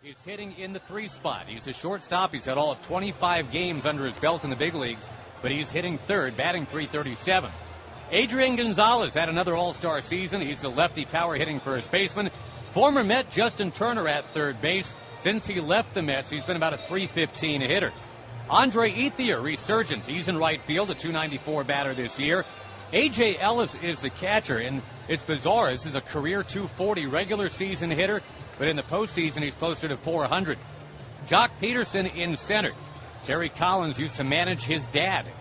He's hitting in the 3 spot. He's a shortstop. He's had all of 25 games under his belt in the big leagues, but he's hitting third, batting .337. Adrian Gonzalez had another all-star season. He's the lefty power hitting first baseman. Former Met Justin Turner at third base. Since he left the Mets, he's been about a .315 hitter. Andre Ethier, resurgent. He's in right field, a .294 batter this year. A.J. Ellis is the catcher, and it's bizarre. This is a career .240 regular season hitter, but in the postseason, he's closer to .400. Jock Peterson in center. Terry Collins used to manage his dad.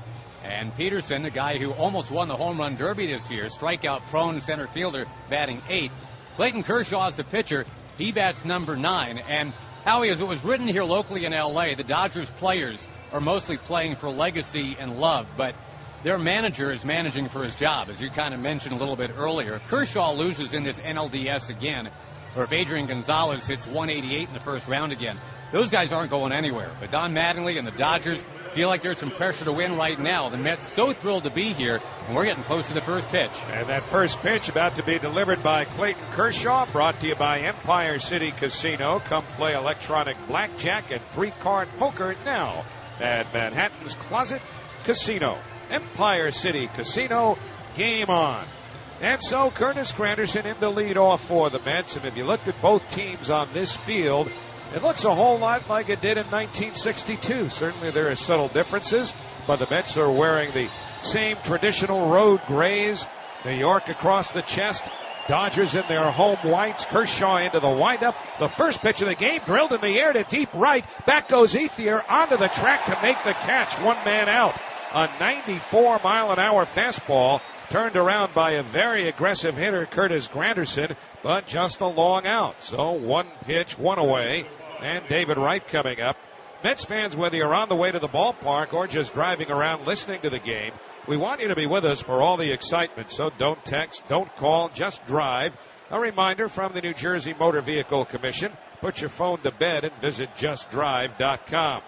And Peterson, the guy who almost won the home run derby this year, strikeout-prone center fielder, batting 8th. Clayton Kershaw is the pitcher. He bats number 9. And Howie, as it was written here locally in L.A., the Dodgers players are mostly playing for legacy and love, but their manager is managing for his job, as you kind of mentioned a little bit earlier. If Kershaw loses in this NLDS again, or if Adrian Gonzalez hits 188 in the first round again, those guys aren't going anywhere. But Don Mattingly and the Dodgers feel like there's some pressure to win right now. The Mets so thrilled to be here, and we're getting close to the first pitch. And that first pitch about to be delivered by Clayton Kershaw, brought to you by Empire City Casino. Come play electronic blackjack and 3-card poker now at Manhattan's Closet Casino. Empire City Casino, game on. And so Curtis Granderson in the lead off for the Mets. And if you looked at both teams on this field, it looks a whole lot like it did in 1962. Certainly there are subtle differences, but the Mets are wearing the same traditional road grays. New York across the chest. Dodgers in their home whites. Kershaw into the windup. The first pitch of the game drilled in the air to deep right. Back goes Ethier onto the track to make the catch. One man out. A 94-mile-an-hour fastball turned around by a very aggressive hitter, Curtis Granderson, but just a long out. So one pitch, one away, and David Wright coming up. Mets fans, whether you're on the way to the ballpark or just driving around listening to the game, we want you to be with us for all the excitement. So don't text, don't call, just drive. A reminder from the New Jersey Motor Vehicle Commission, put your phone to bed and visit justdrive.com.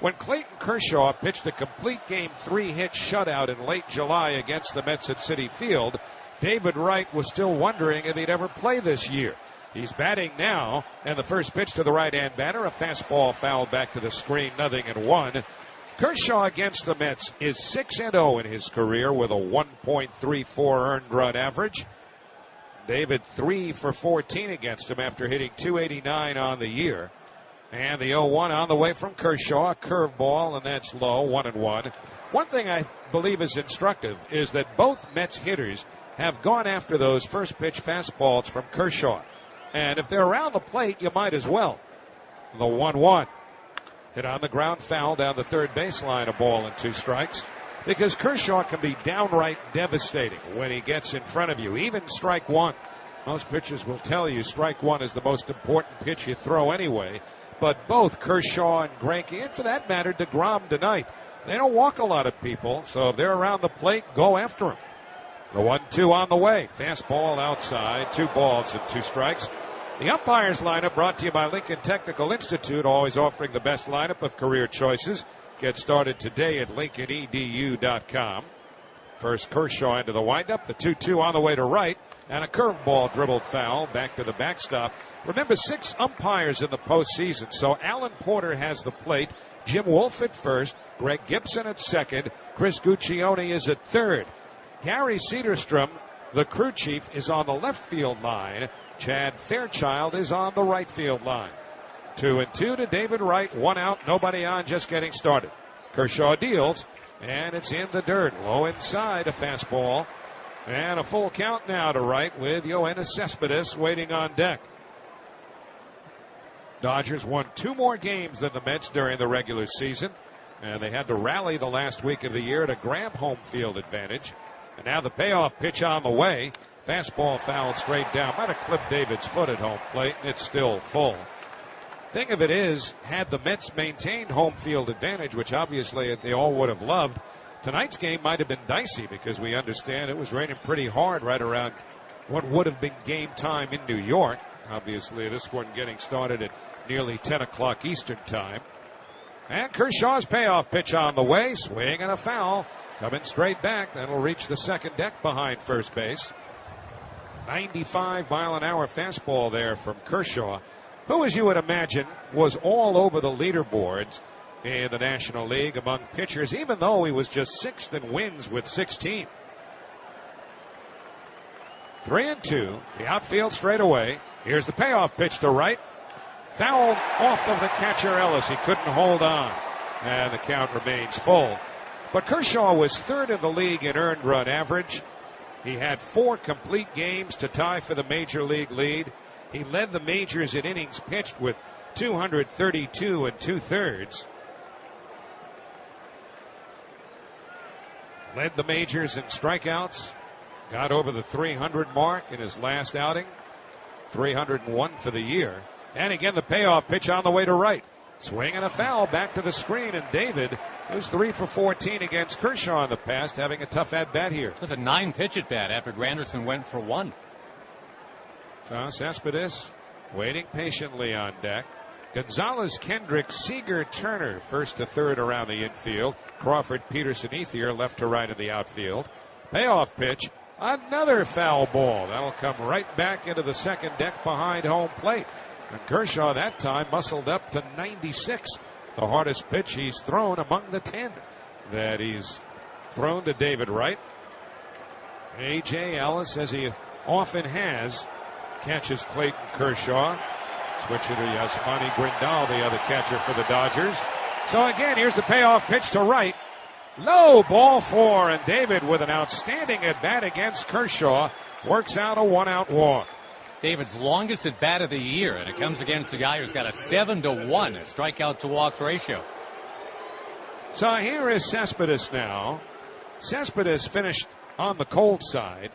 When Clayton Kershaw pitched a complete game 3-hit shutout in late July against the Mets at Citi Field, David Wright was still wondering if he'd ever play this year. He's batting now, and the first pitch to the right-hand batter, a fastball fouled back to the screen, 0-1. Kershaw against the Mets is 6-0 in his career with a 1.34 earned run average. David 3 for 14 against him after hitting .289 on the year. And the 0-1 on the way from Kershaw, a curveball, and that's low, 1-1. One thing I believe is instructive is that both Mets hitters have gone after those first pitch fastballs from Kershaw. And if they're around the plate, you might as well. The 1-1. Hit on the ground, foul down the third baseline, a ball and 2 strikes. Because Kershaw can be downright devastating when he gets in front of you, even strike one. Most pitchers will tell you strike one is the most important pitch you throw anyway. But both Kershaw and Greinke, and for that matter, deGrom tonight, they don't walk a lot of people, so if they're around the plate, go after them. The 1-2 on the way. Fastball outside, 2 balls and 2 strikes. The umpires lineup brought to you by Lincoln Technical Institute, always offering the best lineup of career choices. Get started today at lincolnedu.com. First Kershaw into the windup, the 2-2 on the way to right, and a curveball dribbled foul back to the backstop. Remember, 6 umpires in the postseason, so Alan Porter has the plate, Jim Wolf at first, Greg Gibson at second, Chris Guccione is at third. Gary Cederstrom, the crew chief, is on the left field line. Chad Fairchild is on the right field line. 2-2 to David Wright, 1 out, nobody on, just getting started. Kershaw deals, and it's in the dirt. Low inside, a fastball. And a full count now to Wright with Yoenis Cespedes waiting on deck. Dodgers won 2 more games than the Mets during the regular season, and they had to rally the last week of the year to grab home field advantage. And now the payoff pitch on the way. Fastball fouled straight down. Might have clipped David's foot at home plate, and it's still full. Thing of it is, had the Mets maintained home field advantage, which obviously they all would have loved, tonight's game might have been dicey because we understand it was raining pretty hard right around what would have been game time in New York. Obviously, this one getting started at nearly 10 o'clock Eastern time. And Kershaw's payoff pitch on the way. Swing and a foul. Coming straight back. That'll reach the second deck behind first base. 95-mile-an-hour fastball there from Kershaw. who, as you would imagine, was all over the leaderboards in the National League among pitchers, even though he was just 6th in wins with 16. 3-2. The outfield straight away. Here's the payoff pitch to right. Fouled off of the catcher Ellis. He couldn't hold on. And the count remains full. But Kershaw was 3rd in the league in earned run average. He had 4 complete games to tie for the major league lead. He led the majors in innings pitched with 232 2/3. Led the majors in strikeouts. Got over the 300 mark in his last outing. 301 for the year. And again, the payoff pitch on the way to right. Swing and a foul back to the screen. And David, who's 3 for 14 against Kershaw in the past, having a tough at-bat here. It was a 9-pitch at-bat after Granderson went for 1. So Cespedes waiting patiently on deck. Gonzalez, Kendrick, Seager, Turner, 1st to 3rd around the infield. Crawford, Peterson, Ethier, left to right in the outfield. Payoff pitch. Another foul ball. That'll come right back into the second deck behind home plate. And Kershaw that time muscled up to 96. The hardest pitch he's thrown among the 10 that he's thrown to David Wright. A.J. Ellis, as he often has, catches Clayton Kershaw. Switch it to Yasmani Grindal, the other catcher for the Dodgers. So again, here's the payoff pitch to right. Low ball 4, and David with an outstanding at-bat against Kershaw works out a 1-out walk. David's longest at-bat of the year, and it comes against a guy who's got a 7-to-1 strikeout to walks ratio. So here is Cespedes now. Cespedes finished on the cold side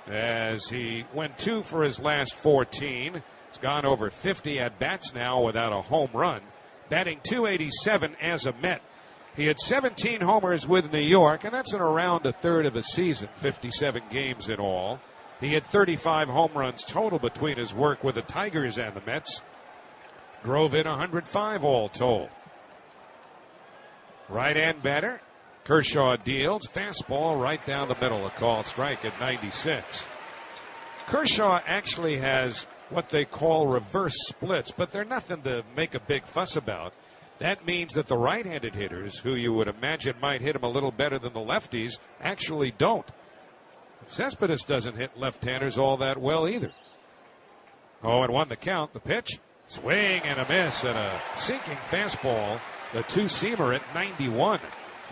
as he went 2 for his last 14. He's gone over 50 at-bats now without a home run, batting .287 as a Met. He had 17 homers with New York, and that's in around a third of a season, 57 games in all. He had 35 home runs total between his work with the Tigers and the Mets. Drove in 105 all told. Right-hand batter, Kershaw deals. Fastball right down the middle, a called strike at 96. Kershaw actually has what they call reverse splits, but they're nothing to make a big fuss about. That means that the right-handed hitters, who you would imagine might hit him a little better than the lefties, actually don't. Cespedes doesn't hit left-handers all that well either. 0-1 the count. The pitch, swing and a miss, and a sinking fastball, the two-seamer at 91.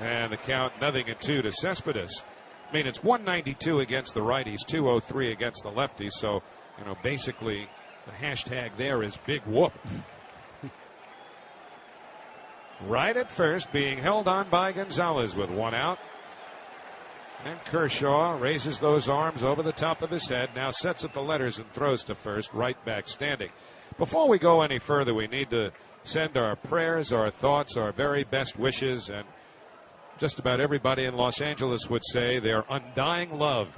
And the count 0-2 to Cespedes. I mean, it's 192 against the righties, 203 against the lefties. So, basically the hashtag there is big whoop. Right at first, being held on by Gonzalez with 1 out. And Kershaw raises those arms over the top of his head, now sets at the letters and throws to first, right back standing. Before we go any further, we need to send our prayers, our thoughts, our very best wishes, and just about everybody in Los Angeles would say their undying love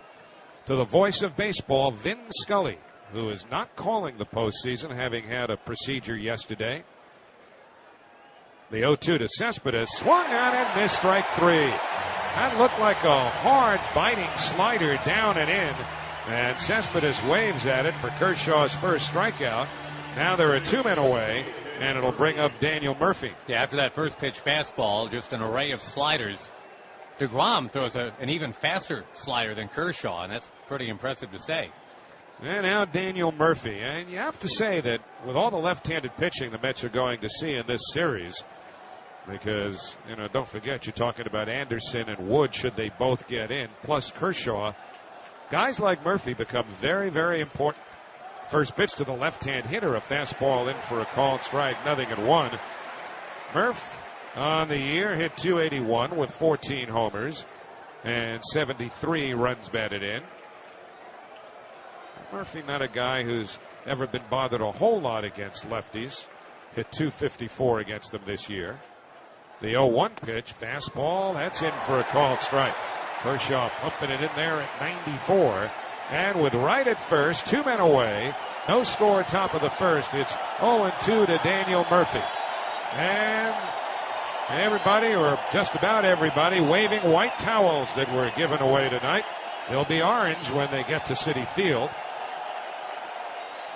to the voice of baseball, Vin Scully, who is not calling the postseason, having had a procedure yesterday. The 0-2 to Cespedes, swung on and missed, strike 3. That looked like a hard biting slider down and in, and Cespedes waves at it for Kershaw's first strikeout. Now there are 2 men away, and it'll bring up Daniel Murphy. Yeah, after that first pitch fastball, just an array of sliders. deGrom throws an even faster slider than Kershaw, and that's pretty impressive to say. And now Daniel Murphy. And you have to say that with all the left-handed pitching the Mets are going to see in this series, because, don't forget, you're talking about Anderson and Wood should they both get in, plus Kershaw. Guys like Murphy become very, very important. First pitch to the left-hand hitter, a fastball in for a called strike, 0-1. Murph on the year hit .281 with 14 homers and 73 runs batted in. Murphy not a guy who's ever been bothered a whole lot against lefties. Hit .254 against them this year. The 0-1 pitch, fastball, that's in for a called strike. Kershaw pumping it in there at 94. And with right at first, 2 men away, no score top of the first. It's 0-2 to Daniel Murphy. And everybody, or just about everybody, waving white towels that were given away tonight. They'll be orange when they get to Citi Field.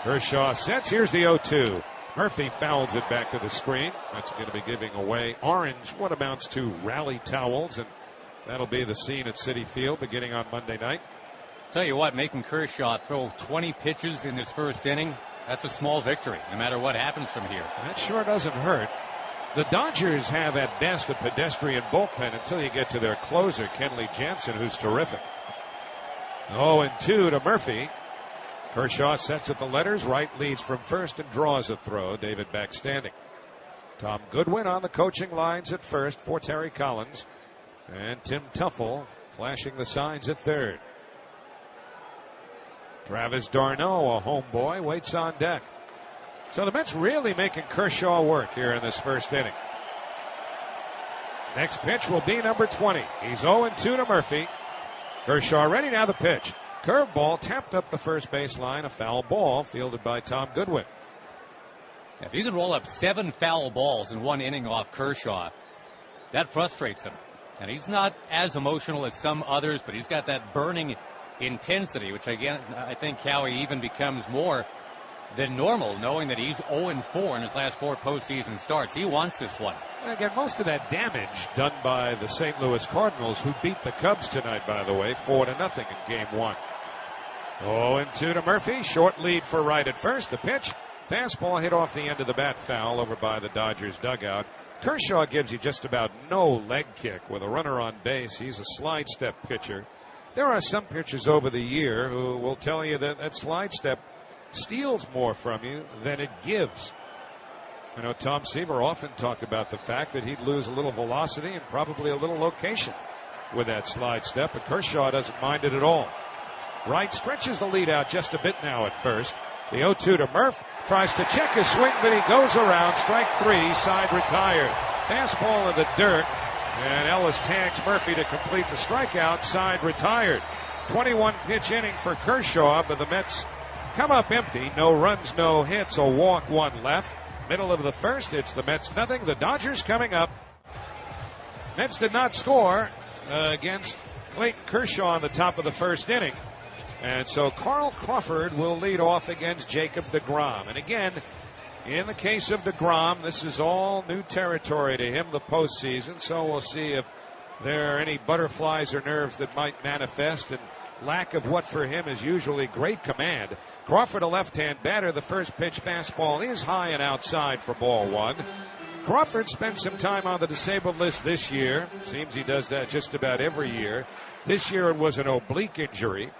Kershaw sets. Here's the 0-2. Murphy fouls it back to the screen. That's going to be giving away orange, what amounts to rally towels, and that'll be the scene at Citi Field beginning on Monday night. Tell you what, making Kershaw throw 20 pitches in this first inning, that's a small victory, no matter what happens from here. That sure doesn't hurt. The Dodgers have at best a pedestrian bullpen until you get to their closer, Kenley Jansen, who's terrific. 0-2 to Murphy. Kershaw sets at the letters, right leads from first and draws a throw. David back standing. Tom Goodwin on the coaching lines at first for Terry Collins. And Tim Tuffle flashing the signs at third. Travis d'Arnaud, a homeboy, waits on deck. So the Mets really making Kershaw work here in this first inning. Next pitch will be number 20. He's 0-2 to Murphy. Kershaw ready now, the pitch. Curveball tapped up the first baseline, a foul ball fielded by Tom Goodwin. If you can roll up 7 foul balls in one inning off Kershaw, that frustrates him. And he's not as emotional as some others, but he's got that burning intensity, which again, I think Howie even becomes more than normal, knowing that he's 0-4 in his last 4 postseason starts. He wants this one. And again, most of that damage done by the St. Louis Cardinals, who beat the Cubs tonight, by the way, 4-0 in game 1. 0-2 to Murphy. Short lead for right at first. The pitch. Fastball hit off the end of the bat, foul over by the Dodgers dugout. Kershaw gives you just about no leg kick with a runner on base. He's a slide step pitcher. There are some pitchers over the year who will tell you that that slide step steals more from you than it gives. You know, Tom Seaver often talked about the fact that he'd lose a little velocity and probably a little location with that slide step, but Kershaw doesn't mind it at all. Right stretches the lead out just a bit now at first. The 0-2 to Murph. Tries to check his swing, but he goes around. Strike 3, side retired. Fastball in the dirt, and Ellis tags Murphy to complete the strikeout. Side retired. 21 pitch inning for Kershaw, but the Mets come up empty. No runs, no hits, a walk, 1 left. Middle of the first, it's the Mets nothing. The Dodgers coming up. Mets did not score against Clayton Kershaw in the top of the first inning. And so Carl Crawford will lead off against Jacob deGrom. And again, in the case of deGrom, this is all new territory to him, the postseason. So we'll see if there are any butterflies or nerves that might manifest, and lack of what for him is usually great command. Crawford, a left-hand batter. The first pitch fastball is high and outside for ball 1. Crawford spent some time on the disabled list this year. Seems he does that just about every year. This year it was an oblique injury.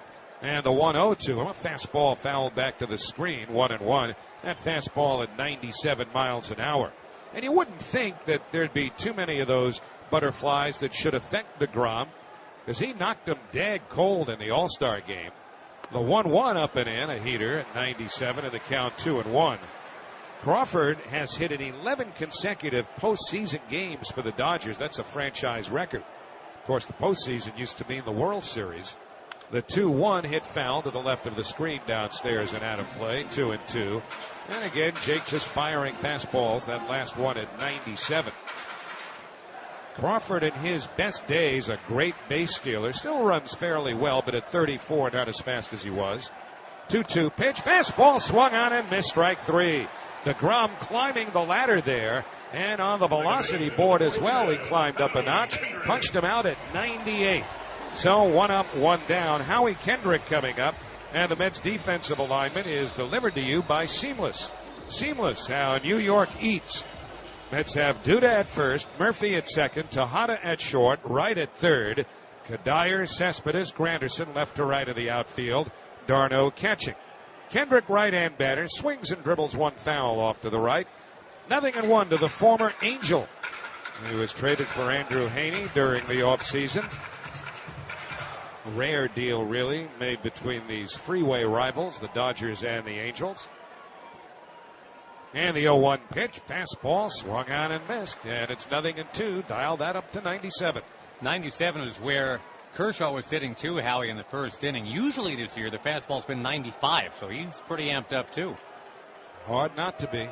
And the 1-0 to him, a fastball fouled back to the screen, 1-1. That fastball at 97 miles an hour. And you wouldn't think that there'd be too many of those butterflies that should affect deGrom, because he knocked them dead cold in the All-Star game. The 1-1 up and in, a heater at 97, and the count 2-1. Crawford has hit in 11 consecutive postseason games for the Dodgers. That's a franchise record. Of course, the postseason used to mean the World Series. The 2-1 hit foul to the left of the screen downstairs and out of play, 2-2. And again, Jake just firing fastballs, that last one at 97. Crawford in his best days, a great base stealer, still runs fairly well, but at 34, not as fast as he was. 2-2 pitch, fastball swung on and missed, strike 3. deGrom climbing the ladder there, and on the velocity board as well, he climbed up a notch, punched him out at 98. So 1 up, 1 down. Howie Kendrick coming up. And the Mets defensive alignment is delivered to you by Seamless. Seamless, how New York eats. Mets have Duda at first, Murphy at second, Tejada at short, right at third. Kadire, Cespedes, Granderson left to right of the outfield. d'Arnaud catching. Kendrick, right-hand batter, swings and dribbles 1 foul off to the right. 0-1 to the former Angel. He was traded for Andrew Haney during the offseason. Rare deal, really, made between these freeway rivals, the Dodgers and the Angels. And the 0-1 pitch, fastball, swung on and missed. And it's 0-2. Dial that up to 97. 97 is where Kershaw was sitting too, Howie, in the first inning. Usually this year, the fastball's been 95, so he's pretty amped up too. Hard not to be.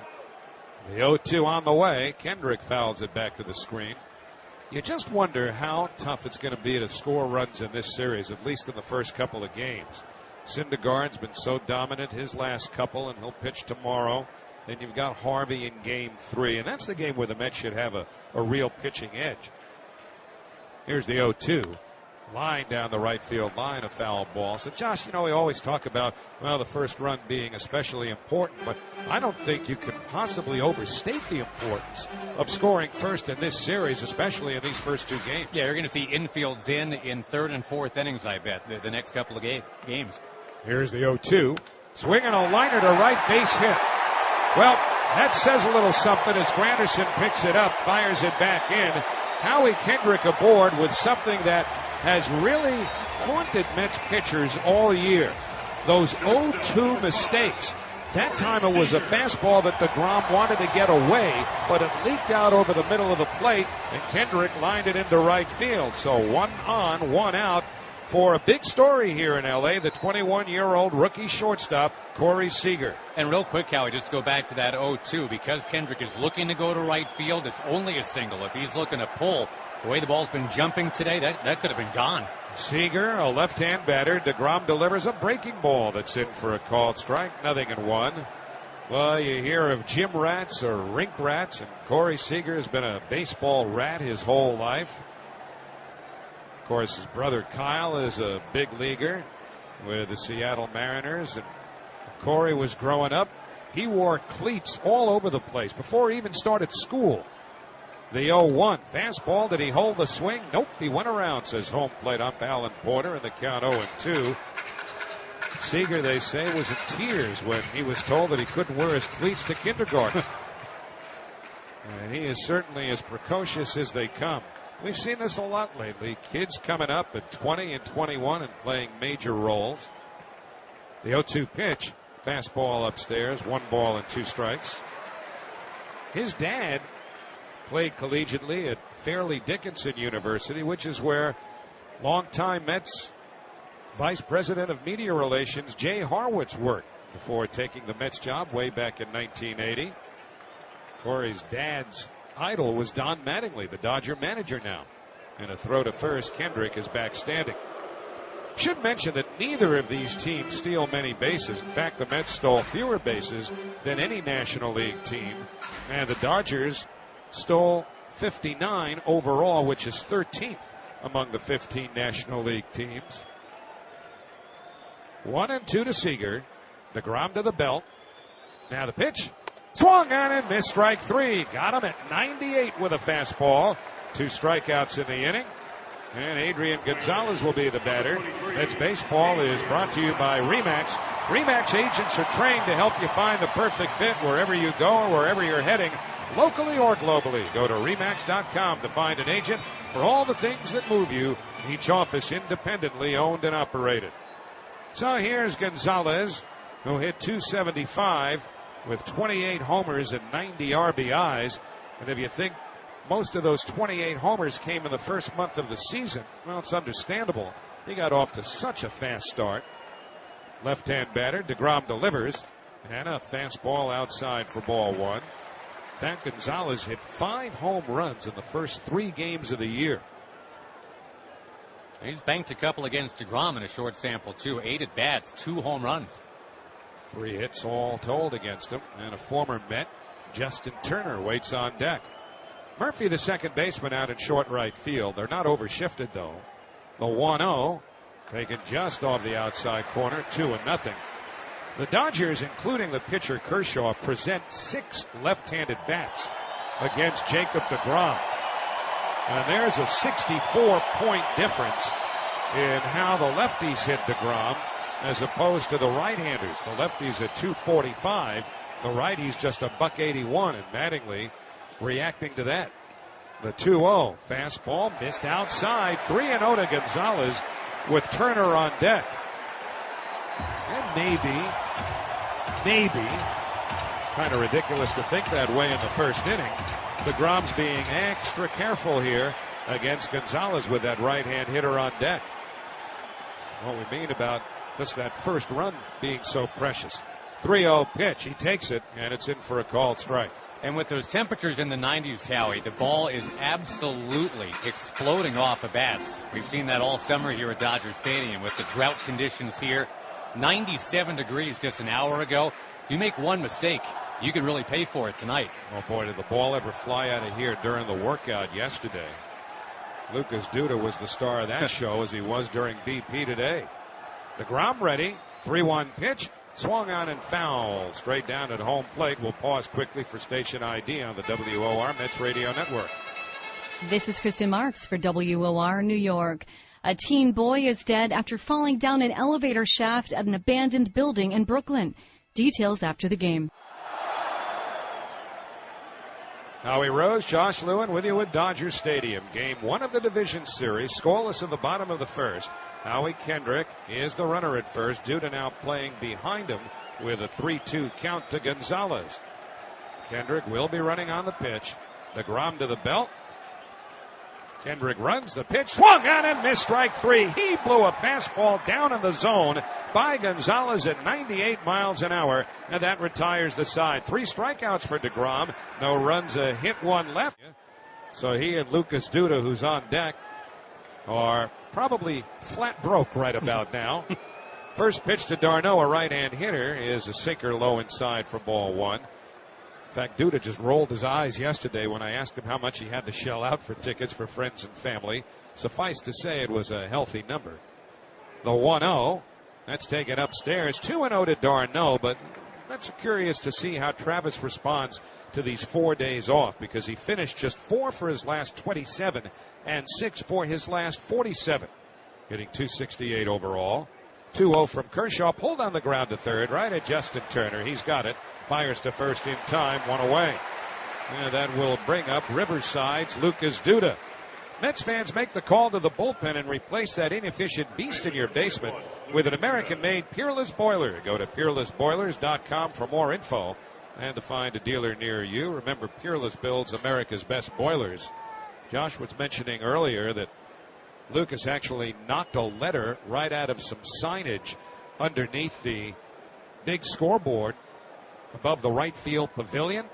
The 0-2 on the way. Kendrick fouls it back to the screen. You just wonder how tough it's going to be to score runs in this series, at least in the first couple of games. Syndergaard's been so dominant his last couple, and he'll pitch tomorrow. then you've got Harvey in game 3. And that's the game where the Mets should have a real pitching edge. Here's the 0-2. Line down the right field line, a foul ball. So, Josh, we always talk about, the first run being especially important, but I don't think you can possibly overstate the importance of scoring first in this series, especially in these first 2 games. Yeah, you're going to see infields in third and fourth innings, I bet, the next couple of games. Here's the 0-2. Swinging a liner to right, base hit. Well, that says a little something as Granderson picks it up, fires it back in. Howie Kendrick aboard with something that has really haunted Mets pitchers all year. Those 0-2 mistakes. That time it was a fastball that deGrom wanted to get away, but it leaked out over the middle of the plate, and Kendrick lined it into right field. So 1 on, 1 out for a big story here in L.A., the 21-year-old rookie shortstop, Corey Seager. And real quick, Howie, just to go back to that 0-2, because Kendrick is looking to go to right field, it's only a single. If he's looking to pull, the way the ball's been jumping today, that could have been gone. Seager, a left-hand batter. deGrom delivers a breaking ball that's in for a called strike. 0-1. Well, you hear of gym rats or rink rats, and Corey Seager has been a baseball rat his whole life. Of course, his brother Kyle is a big leaguer with the Seattle Mariners. And Corey was growing up. He wore cleats all over the place before he even started school. The 0-1 fastball. Did he hold the swing? Nope. He went around, says home plate ump Alan Porter, and the count 0-2. Seager, they say, was in tears when he was told that he couldn't wear his cleats to kindergarten. And he is certainly as precocious as they come. We've seen this a lot lately. Kids coming up at 20 and 21 and playing major roles. The 0-2 pitch. Fastball upstairs. 1 ball and 2 strikes. His dad played collegiately at Fairleigh Dickinson University, which is where longtime Mets Vice President of Media Relations Jay Harwitz worked before taking the Mets job way back in 1980. Corey's dad's idol was Don Mattingly, the Dodger manager now. And a throw to first. Kendrick is back standing. Should mention that neither of these teams steal many bases. In fact, the Mets stole fewer bases than any National League team. And the Dodgers stole 59 overall, which is 13th among the 15 National League teams. 1-2 to Seager. deGrom to the belt. Now the pitch. Swung on and missed, strike 3. Got him at 98 with a fastball. 2 strikeouts in the inning. And Adrian Gonzalez will be the batter. That's Baseball is brought to you by RE/MAX. RE/MAX agents are trained to help you find the perfect fit wherever you go or wherever you're heading, locally or globally. Go to RE/MAX.com to find an agent for all the things that move you. Each office independently owned and operated. So here's Gonzalez, who hit .275 with 28 homers and 90 RBIs. And if you think most of those 28 homers came in the first month of the season, well, it's understandable. He got off to such a fast start. Left-hand batter, deGrom delivers, and a fastball outside for ball 1. In fact, Gonzalez hit 5 home runs in the first 3 games of the year. He's banked a couple against deGrom in a short sample, too. 8 at bats, 2 home runs. 3 hits all told against him, and a former Met, Justin Turner, waits on deck. Murphy, the second baseman, out in short right field. They're not overshifted, though. The 1-0 taken just off the outside corner, 2-0. The Dodgers, including the pitcher Kershaw, present 6 left-handed bats against Jacob deGrom. And there's a 64-point difference in how the lefties hit deGrom as opposed to the right-handers. The lefties at 245, the righties just a $181, and Mattingly reacting to that. The 2-0 fastball missed outside. 3-0 to Gonzalez with Turner on deck. And maybe, it's kind of ridiculous to think that way in the first inning. deGrom's being extra careful here against Gonzalez with that right-hand hitter on deck. What we mean about just that first run being so precious. 3-0 pitch. He takes it, and it's in for a called strike. And with those temperatures in the 90s, Howie, the ball is absolutely exploding off the bats. We've seen that all summer here at Dodger Stadium with the drought conditions here. 97 degrees just an hour ago. You make one mistake, you can really pay for it tonight. Oh boy, did the ball ever fly out of here during the workout yesterday. Lucas Duda was the star of that show, as he was during BP today. deGrom ready, 3-1 pitch, swung on and foul straight down at home plate. We'll pause quickly for station ID on the WOR Mets Radio Network. This is Kristen Marks for WOR New York. A teen boy is dead after falling down an elevator shaft at an abandoned building in Brooklyn. Details after the game. Howie Rose, Josh Lewin with you at Dodger Stadium. Game 1 of the division series. Scoreless in the bottom of the first. Howie Kendrick is the runner at first. Duda now playing behind him with a 3-2 count to Gonzalez. Kendrick will be running on the pitch. deGrom to the belt. Kendrick runs the pitch, swung on and missed, strike 3. He blew a fastball down in the zone by Gonzalez at 98 miles an hour, and that retires the side. 3 strikeouts for deGrom, no runs, a hit, 1 left. So he and Lucas Duda, who's on deck, are probably flat broke right about now. First pitch to d'Arnaud, a right-hand hitter, is a sinker low inside for ball 1. In fact, Duda just rolled his eyes yesterday when I asked him how much he had to shell out for tickets for friends and family. Suffice to say, it was a healthy number. The 1-0, that's taken upstairs. 2-0 to d'Arnaud, but that's curious to see how Travis responds to these 4 days off, because he finished just 4 for his last 27 and 6 for his last 47, hitting .268 overall. 2-0 from Kershaw, pulled on the ground to third, right at Justin Turner. He's got it. Fires to first in time, 1 away. And that will bring up Riverside's Lucas Duda. Mets fans, make the call to the bullpen and replace that inefficient beast in your basement with an American-made Peerless Boiler. Go to peerlessboilers.com for more info and to find a dealer near you. Remember, Peerless builds America's best boilers. Josh was mentioning earlier that Lucas actually knocked a letter right out of some signage underneath the big scoreboard above the right field pavilion.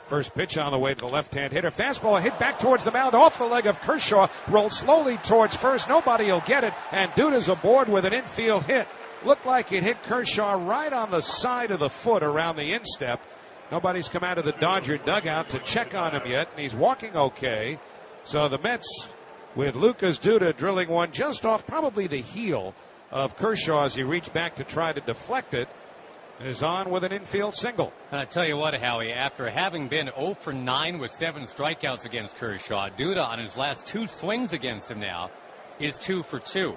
First pitch on the way to the left-hand hitter. Fastball hit back towards the mound off the leg of Kershaw. Rolled slowly towards first. Nobody will get it. And Duda's aboard with an infield hit. Looked like it hit Kershaw right on the side of the foot around the instep. Nobody's come out of the Dodger dugout to check on him yet. And he's walking okay. So the Mets, with Lucas Duda drilling one just off probably the heel of Kershaw as he reached back to try to deflect it, is on with an infield single. And I tell you what, Howie, after having been 0 for 9 with 7 strikeouts against Kershaw, Duda on his last 2 swings against him now is 2 for 2.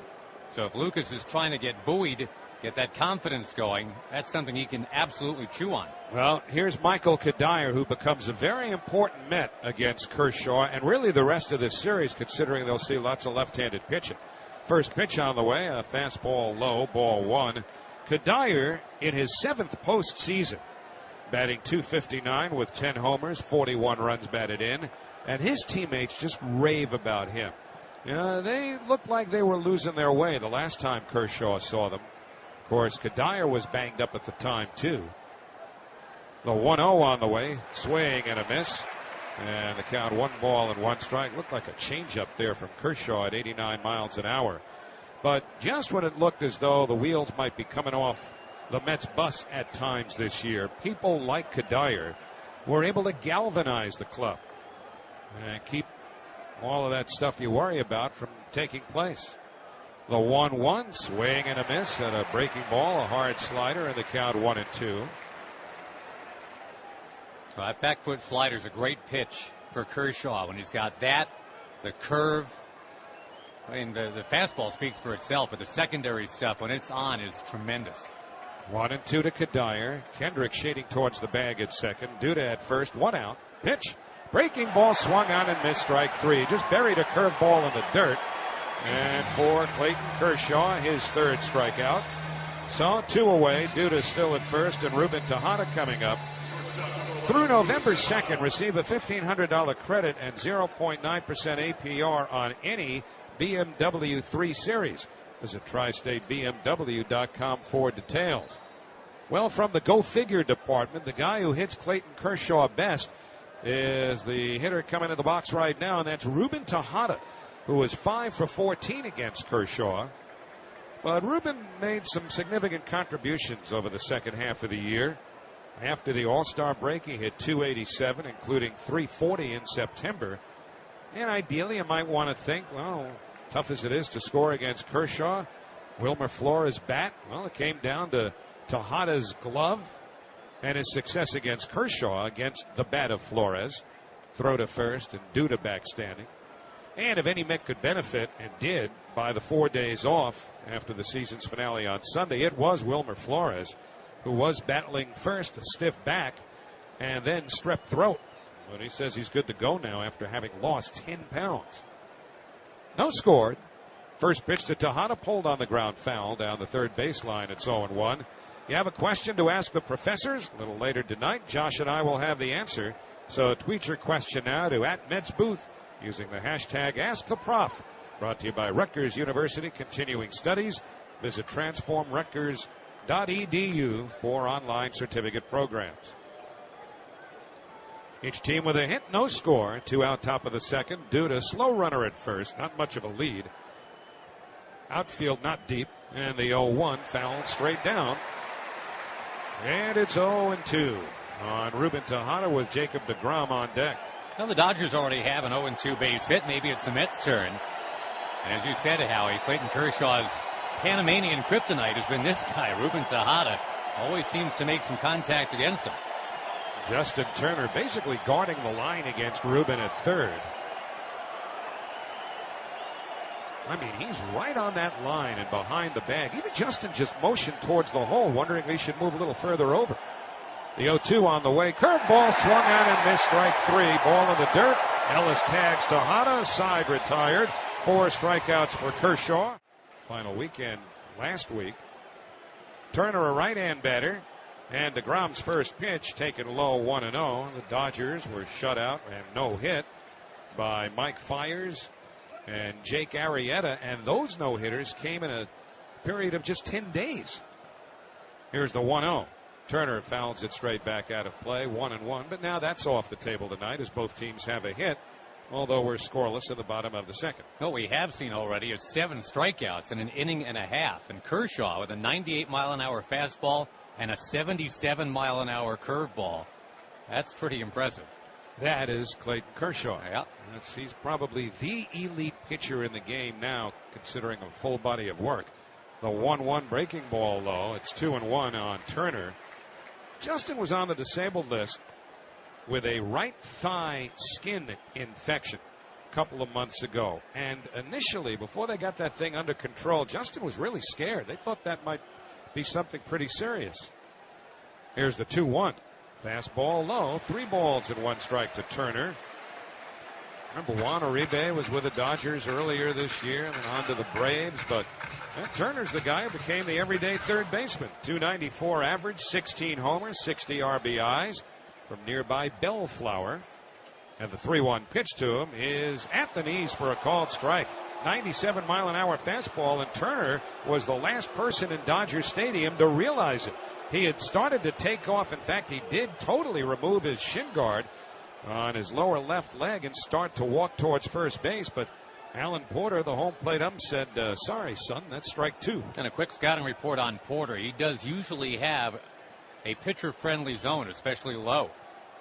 So if Lucas is trying to get buoyed, get that confidence going, that's something he can absolutely chew on. Well, here's Michael Kadire, who becomes a very important Met against Kershaw, and really the rest of this series, considering they'll see lots of left-handed pitching. First pitch on the way, a fastball low, ball 1. Kadire in his 7th postseason, batting .259 with 10 homers, 41 runs batted in, and his teammates just rave about him. They looked like they were losing their way the last time Kershaw saw them. Of course, Kadire was banged up at the time, too. The 1-0 on the way, swing and a miss, and the count 1 ball and 1 strike. Looked like a changeup there from Kershaw at 89 miles an hour. But just when it looked as though the wheels might be coming off the Mets bus at times this year, people like Kadire were able to galvanize the club and keep all of that stuff you worry about from taking place. The 1-1, swing and a miss, and a breaking ball, a hard slider, and the count 1-2. That back foot slider is a great pitch for Kershaw when he's got that, the curve. I mean, the fastball speaks for itself, but the secondary stuff, when it's on, is tremendous. 1-2 to Kadire. Kendrick shading towards the bag at second. Duda at first. 1 out. Pitch. Breaking ball swung on and missed, strike 3. Just buried a curveball in the dirt. And for Clayton Kershaw, his 3rd strikeout. So 2 away. Duda still at first, and Ruben Tejada coming up. Through November 2nd, receive a $1,500 credit and 0.9% APR on any BMW 3 Series. Visit TriStateBMW.com for details. Well, from the Go Figure department, the guy who hits Clayton Kershaw best is the hitter coming in the box right now, and that's Ruben Tejada, who was 5 for 14 against Kershaw. But Ruben made some significant contributions over the second half of the year. After the All-Star break, he hit .287, including .340 in September. And ideally, you might want to think, well, tough as it is to score against Kershaw, Wilmer Flores' bat, well, it came down to Tejada's glove and his success against Kershaw against the bat of Flores. Throw to first and due to backstanding. And if any Met could benefit, and did, by the 4 days off after the season's finale on Sunday, it was Wilmer Flores, who was battling first a stiff back and then strep throat. But he says he's good to go now after having lost 10 pounds. No scored. First pitch to Tejada, pulled on the ground, foul down the third baseline. It's 0-1. You have a question to ask the professors? A little later tonight, Josh and I will have the answer. So tweet your question now to @MetsBooth using the hashtag AskTheProf. Brought to you by Rutgers University Continuing Studies. Visit transformrutgers.edu for online certificate programs. Each team with a hit, no score. 2 out top of the second due to slow runner at first. Not much of a lead. Outfield not deep. And the 0-1 fouled straight down. And it's 0-2 on Ruben Tejada with Jacob deGrom on deck. Well, the Dodgers already have an 0-2 base hit. Maybe it's the Mets' turn. And as you said, Howie, Clayton Kershaw's Panamanian kryptonite has been this guy, Ruben Tejada. Always seems to make some contact against him. Justin Turner basically guarding the line against Ruben at third. I mean, he's right on that line and behind the bag. Even Justin just motioned towards the hole, wondering if he should move a little further over. The 0-2 on the way. Curveball swung on and missed. Strike 3. Ball in the dirt. Ellis tags Tejada. Side retired. 4 strikeouts for Kershaw. Final weekend last week. Turner a right-hand batter. And deGrom's first pitch taken low, 1-0. The Dodgers were shut out and no hit by Mike Fiers and Jake Arrieta. And those no-hitters came in a period of just 10 days. Here's the 1-0. Turner fouls it straight back out of play, 1-1. But now that's off the table tonight as both teams have a hit, although we're scoreless in the bottom of the second. What we have seen already is 7 strikeouts in an inning and a half. And Kershaw with a 98-mile-an-hour fastball and a 77-mile-an-hour curveball. That's pretty impressive. That is Clayton Kershaw. Yeah. He's probably the elite pitcher in the game now, considering a full body of work. The 1-1 breaking ball low. It's 2-1 on Turner. Justin was on the disabled list with a right thigh skin infection a couple of months ago. And initially, before they got that thing under control, Justin was really scared. They thought that might be something pretty serious. Here's the 2-1. Fastball low. 3 balls and 1 strike to Turner. Remember, Juan Uribe was with the Dodgers earlier this year and then on to the Braves. But Turner's the guy who became the everyday third baseman. .294 average, 16 homers, 60 RBIs from nearby Bellflower. And the 3-1 pitch to him is at the knees for a called strike. 97-mile-an-hour fastball, and Turner was the last person in Dodger Stadium to realize it. He had started to take off. In fact, he did totally remove his shin guard on his lower left leg and start to walk towards first base. But Alan Porter, the home plate ump, said, sorry, son, that's strike 2. And a quick scouting report on Porter. He does usually have a pitcher-friendly zone, especially low.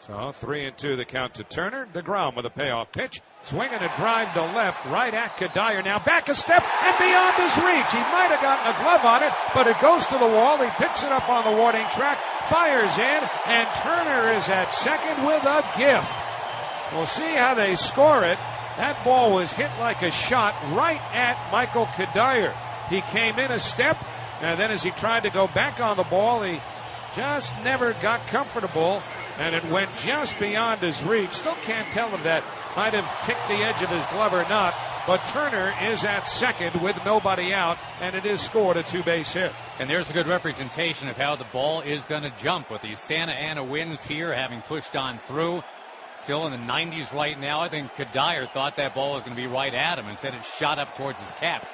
So 3-2 the count to Turner. deGrom with a payoff pitch. Swinging a drive to left, right at Kadire. Now back a step and beyond his reach. He might have gotten a glove on it, but it goes to the wall. He picks it up on the warning track, fires in, and Turner is at second with a gift. We'll see how they score it. That ball was hit like a shot right at Michael Kadire. He came in a step, and then as he tried to go back on the ball, he just never got comfortable, and it went just beyond his reach. Still can't tell if that might have ticked the edge of his glove or not, but Turner is at second with nobody out, and it is scored a 2-base hit. And there's a good representation of how the ball is going to jump with these Santa Ana winds here, having pushed on through. Still in the 90s right now. I think Kadire thought that ball was going to be right at him. Instead, it shot up towards his cap.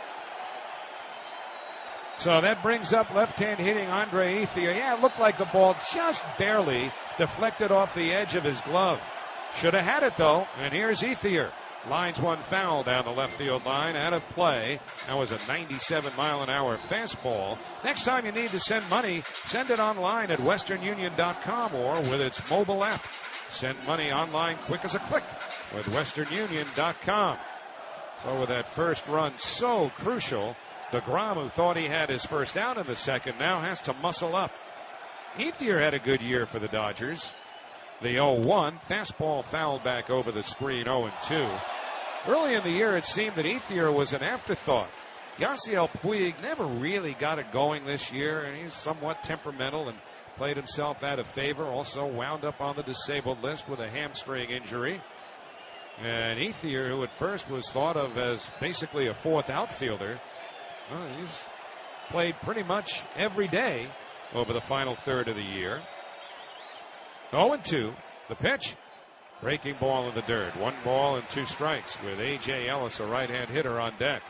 So that brings up left-hand hitting Andre Ethier. Yeah, it looked like the ball just barely deflected off the edge of his glove. Should have had it, though. And here's Ethier. Lines one foul down the left field line, out of play. That was a 97-mile-an-hour fastball. Next time you need to send money, send it online at westernunion.com or with its mobile app. Send money online quick as a click with westernunion.com. So with that first run so crucial, deGrom, who thought he had his first out in the second, now has to muscle up. Ethier had a good year for the Dodgers. The 0-1, fastball fouled back over the screen, 0-2. Early in the year, it seemed that Ethier was an afterthought. Yasiel Puig never really got it going this year, and he's somewhat temperamental and played himself out of favor. Also wound up on the disabled list with a hamstring injury. And Ethier, who at first was thought of as basically a fourth outfielder, well, he's played pretty much every day over the final third of the year. 0-2, the pitch. Breaking ball in the dirt. 1 ball and 2 strikes with A.J. Ellis, a right-hand hitter, on deck.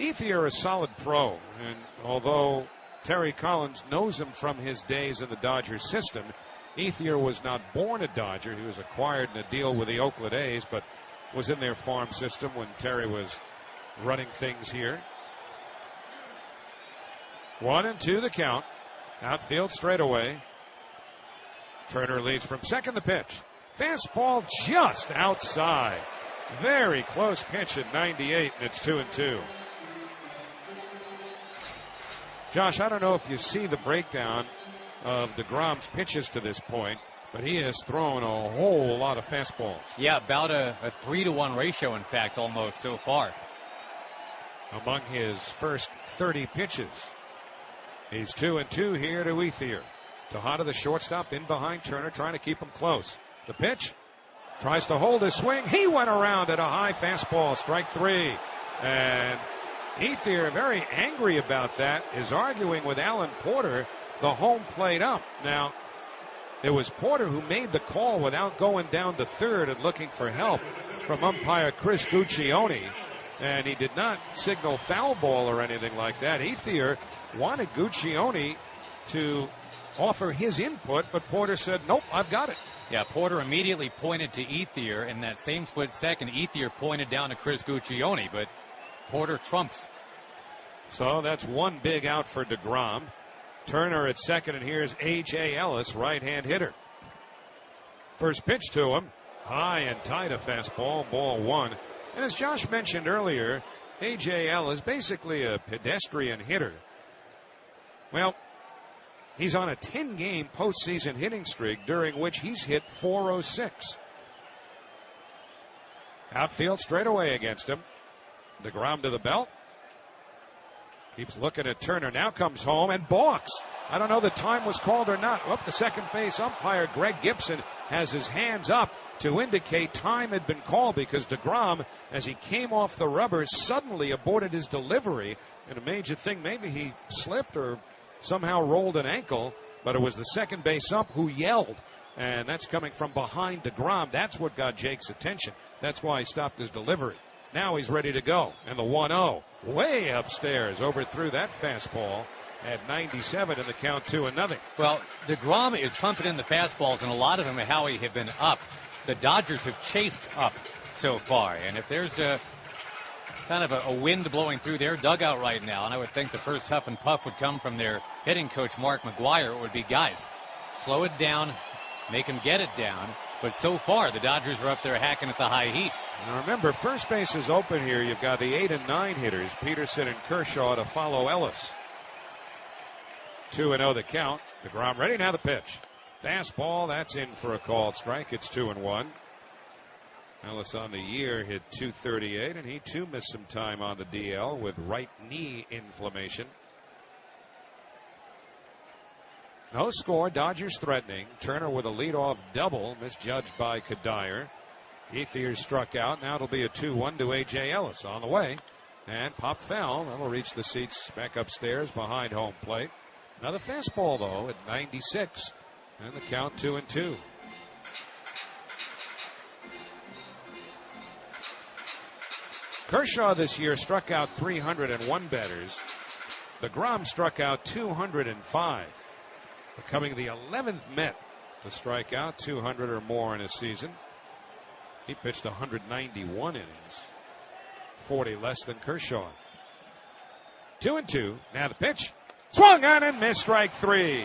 Ethier, a solid pro, and although Terry Collins knows him from his days in the Dodgers system, Ethier was not born a Dodger. He was acquired in a deal with the Oakland A's, but was in their farm system when Terry was running things here. 1-2 the count. Outfield straightaway. Turner leads from second. The pitch. Fastball just outside. Very close pitch at 98, and it's 2-2. Josh, I don't know if you see the breakdown of deGrom's pitches to this point, but he has thrown a whole lot of fastballs. Yeah, about a 3-to-1 ratio, in fact, almost so far. Among his first 30 pitches. He's 2-2 here to Ethier. Tejada, the shortstop, in behind Turner, trying to keep him close. The pitch. Tries to hold his swing. He went around at a high fastball. Strike 3. And Ethier, very angry about that, is arguing with Alan Porter, the home plate ump. Now, it was Porter who made the call without going down to third and looking for help from umpire Chris Guccione. And he did not signal foul ball or anything like that. Ethier wanted Guccione to offer his input, but Porter said, nope, I've got it. Yeah, Porter immediately pointed to Ethier. In that same split second, Ethier pointed down to Chris Guccione, but Porter trumps. So that's one big out for deGrom. Turner at second, and here's A.J. Ellis, right-hand hitter. First pitch to him, high and tight, a fastball, ball 1. And as Josh mentioned earlier, A.J. Ellis, basically a pedestrian hitter. Well, he's on a 10-game postseason hitting streak during which he's hit .406. Outfield straightaway against him. deGrom to the belt. Keeps looking at Turner. Now comes home and balks. I don't know the time was called or not. Well, the second base umpire, Greg Gibson, has his hands up to indicate time had been called because deGrom, as he came off the rubber, suddenly aborted his delivery. And a major thing, maybe he slipped or somehow rolled an ankle, but it was the second base ump who yelled. And that's coming from behind deGrom. That's what got Jake's attention. That's why he stopped his delivery. Now he's ready to go. And the 1-0 way upstairs, overthrew that fastball at 97 in the count, 2-0. Well, deGrom is pumping in the fastballs, and a lot of them, Howie, have been up. The Dodgers have chased up so far. And if there's a kind of a wind blowing through their dugout right now, and I would think the first huff and puff would come from their hitting coach, Mark McGwire, it would be, guys, slow it down, make him get it down. But so far, the Dodgers are up there hacking at the high heat. Now remember, first base is open here. You've got the 8 and 9 hitters, Peterson and Kershaw, to follow Ellis. 2-0 the count. deGrom ready, now the pitch. Fastball, that's in for a called strike. It's 2-1. Ellis on the year hit .238, and he too missed some time on the DL with right knee inflammation. No score, Dodgers threatening. Turner with a leadoff double, misjudged by Kadire. Ethier struck out. Now it'll be a 2-1 to A.J. Ellis on the way. And pop foul. That'll reach the seats back upstairs behind home plate. Another fastball, though, at 96. And the count 2-2. Kershaw this year struck out 301 batters. deGrom struck out 205. Becoming the 11th Met to strike out 200 or more in a season. He pitched 191 innings, 40 less than Kershaw. 2-2. Now the pitch. Swung on and missed, strike 3.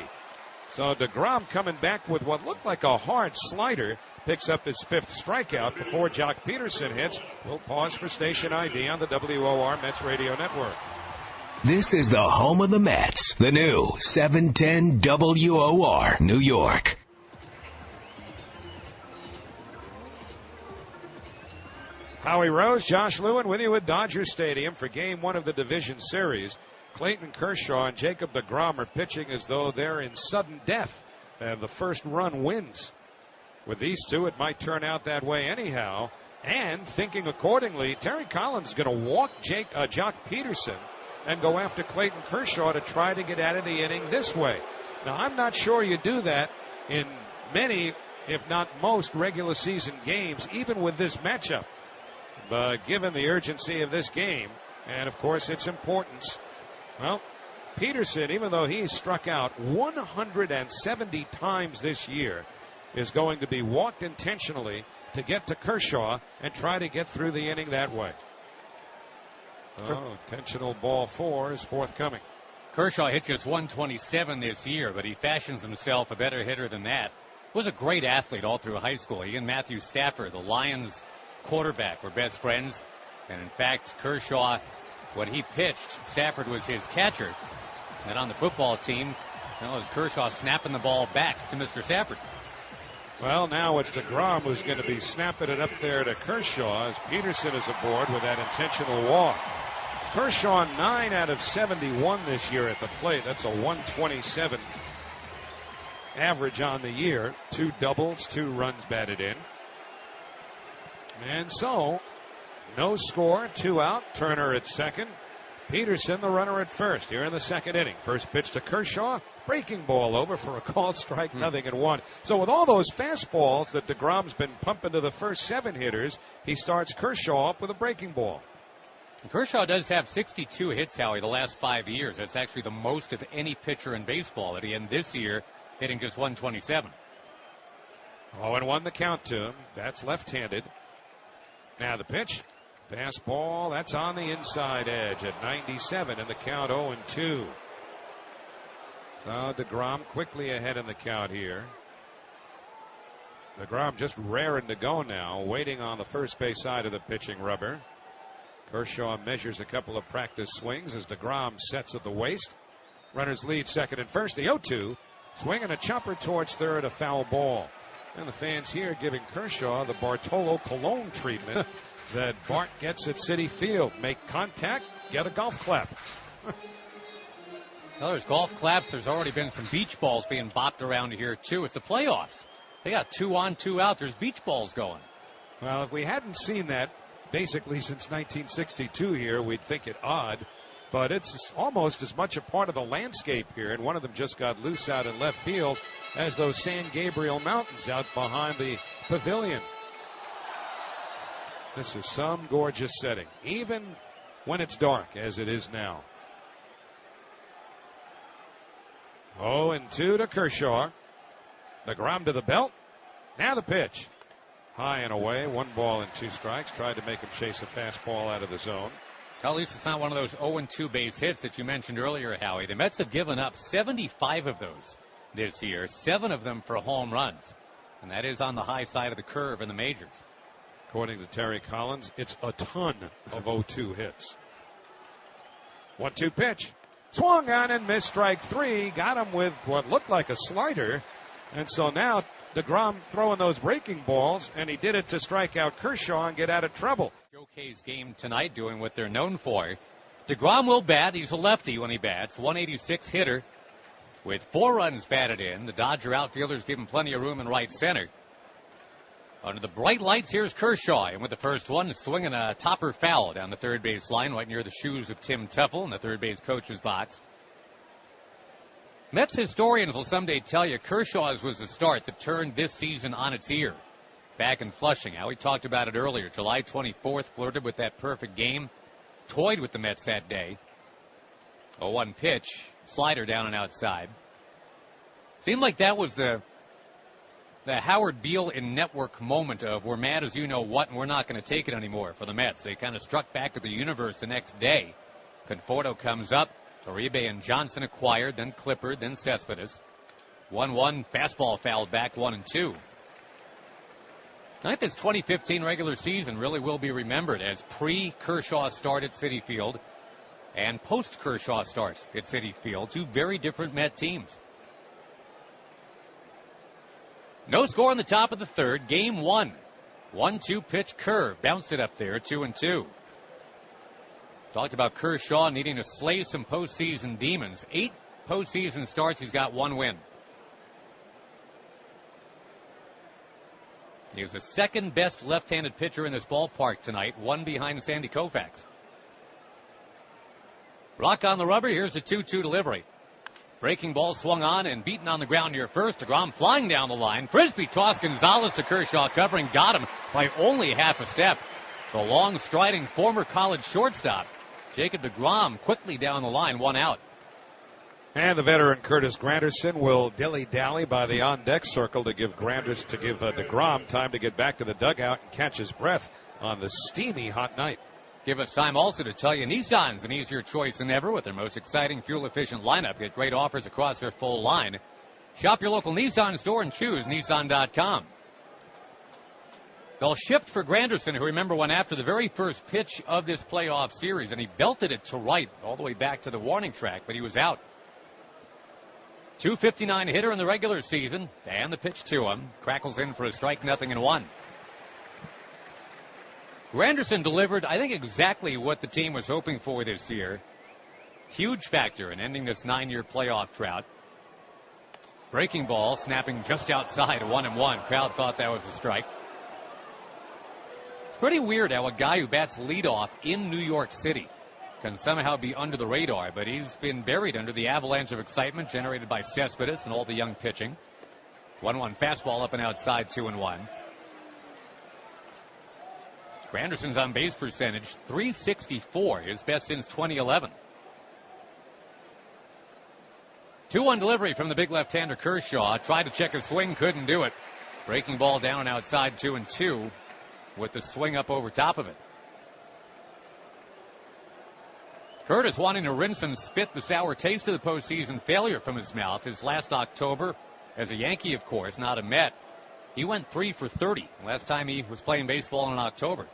So deGrom coming back with what looked like a hard slider. Picks up his 5th strikeout before Jock Peterson hits. We'll pause for station ID on the WOR Mets Radio Network. This is the home of the Mets. The new 710 WOR New York. Howie Rose, Josh Lewin with you at Dodger Stadium for Game 1 of the Division Series. Clayton Kershaw and Jacob deGrom are pitching as though they're in sudden death, and the first run wins. With these two, it might turn out that way anyhow. And thinking accordingly, Terry Collins is going to walk Jock Peterson and go after Clayton Kershaw to try to get out of the inning this way. Now, I'm not sure you do that in many, if not most, regular season games, even with this matchup. But given the urgency of this game, and of course its importance, well, Peterson, even though he's struck out 170 times this year, is going to be walked intentionally to get to Kershaw and try to get through the inning that way. Intentional ball 4 is forthcoming. Kershaw hit just 127 this year, but he fashions himself a better hitter than that. Was a great athlete all through high school. He and Matthew Stafford, the Lions quarterback, were best friends. And in fact, Kershaw, when he pitched, Stafford was his catcher. And on the football team, it was Kershaw snapping the ball back to Mr. Stafford. Well, now it's deGrom who's going to be snapping it up there to Kershaw as Peterson is aboard with that intentional walk. Kershaw 9 out of 71 this year at the plate. That's a 127 average on the year. 2 doubles, 2 runs batted in. And so, no score, 2 out. Turner at second. Peterson, the runner at first, here in the second inning. First pitch to Kershaw, breaking ball over for a called strike, 0-1. So with all those fastballs that deGrom's been pumping to the first 7 hitters, he starts Kershaw up with a breaking ball. Kershaw does have 62 hits, Howie, the last 5 years. That's actually the most of any pitcher in baseball. At the end this year, hitting just 127. 0-1 the count to him. That's left-handed. Now the pitch. Fastball, that's on the inside edge at 97 in the count, 0-2. So deGrom quickly ahead in the count here. deGrom just raring to go now, waiting on the first base side of the pitching rubber. Kershaw measures a couple of practice swings as deGrom sets at the waist. Runners lead second and first. The 0-2, swinging a chopper towards third, a foul ball. And the fans here giving Kershaw the Bartolo Colon treatment that Bart gets at Citi Field. Make contact, get a golf clap. Well, there's golf claps. There's already been some beach balls being bopped around here, too. It's the playoffs. They got 2 on, 2 out. There's beach balls going. Well, if we hadn't seen that basically since 1962 here, we'd think it odd. But it's almost as much a part of the landscape here. And one of them just got loose out in left field as those San Gabriel Mountains out behind the pavilion. This is some gorgeous setting, even when it's dark, as it is now. 0-2 to Kershaw. deGrom to the belt. Now the pitch. High and away, 1 ball and 2 strikes. Tried to make him chase a fastball out of the zone. Well, at least it's not one of those 0-2 base hits that you mentioned earlier, Howie. The Mets have given up 75 of those this year, 7 of them for home runs. And that is on the high side of the curve in the majors. According to Terry Collins, it's a ton of 0-2 hits. 1-2 pitch. Swung on and missed, strike 3. Got him with what looked like a slider. And so now deGrom throwing those breaking balls, and he did it to strike out Kershaw and get out of trouble. Joe K's game tonight doing what they're known for. deGrom will bat. He's a lefty when he bats. 186 hitter with 4 runs batted in. The Dodger outfielders give him plenty of room in right center. Under the bright lights, here's Kershaw. And with the first one, swinging a topper foul down the third base line right near the shoes of Tim Teufel in the third base coach's box. Mets historians will someday tell you Kershaw's was the start that turned this season on its ear. Back in Flushing, Howie talked about it earlier. July 24th, flirted with that perfect game. Toyed with the Mets that day. 0-1 pitch, slider down and outside. Seemed like that was the the Howard Beale in network moment of we're mad as you know what and we're not going to take it anymore for the Mets. They kind of struck back at the universe the next day. Conforto comes up. Uribe and Johnson acquired, then Clippard, then Cespedes. 1-1, fastball fouled back, 1-2. I think this 2015 regular season really will be remembered as pre-Kershaw start at Citi Field and post-Kershaw starts at Citi Field. Two very different Met teams. No score in the top of the third. Game 1. 1-2 pitch curve. Bounced it up there, 2-2. Talked about Kershaw needing to slay some postseason demons. 8 postseason starts. He's got 1 win. He was the second best left-handed pitcher in this ballpark tonight, 1 behind Sandy Koufax. Rock on the rubber. Here's a 2-2 delivery. Breaking ball swung on and beaten on the ground near first. deGrom flying down the line. Frisbee toss Gonzalez to Kershaw, covering. Got him by only half a step. The long striding former college shortstop, Jacob deGrom, quickly down the line, 1 out. And the veteran Curtis Granderson will dilly-dally by the on-deck circle to give deGrom time to get back to the dugout and catch his breath on the steamy hot night. Give us time also to tell you Nissan's an easier choice than ever with their most exciting fuel-efficient lineup. Get great offers across their full line. Shop your local Nissan store and choose Nissan.com. They'll shift for Granderson, who, remember, went after the very first pitch of this playoff series, and he belted it to right all the way back to the warning track, but he was out. .259 hitter in the regular season, and the pitch to him. Crackles in for a strike, 0-1. Granderson delivered, I think, exactly what the team was hoping for this year. Huge factor in ending this 9-year playoff drought. Breaking ball, snapping just outside, 1-1. Crowd thought that was a strike. It's pretty weird how a guy who bats leadoff in New York City can somehow be under the radar, but he's been buried under the avalanche of excitement generated by Cespedes and all the young pitching. 1-1 fastball up and outside, 2-1. Granderson's on base percentage, .364, his best since 2011. 2-1 delivery from the big left-hander Kershaw. Tried to check his swing, couldn't do it. Breaking ball down and outside, 2-2, with the swing up over top of it. Curtis wanting to rinse and spit the sour taste of the postseason failure from his mouth. His last October, as a Yankee, of course, not a Met, he went 3 for 30 last time he was playing baseball in October.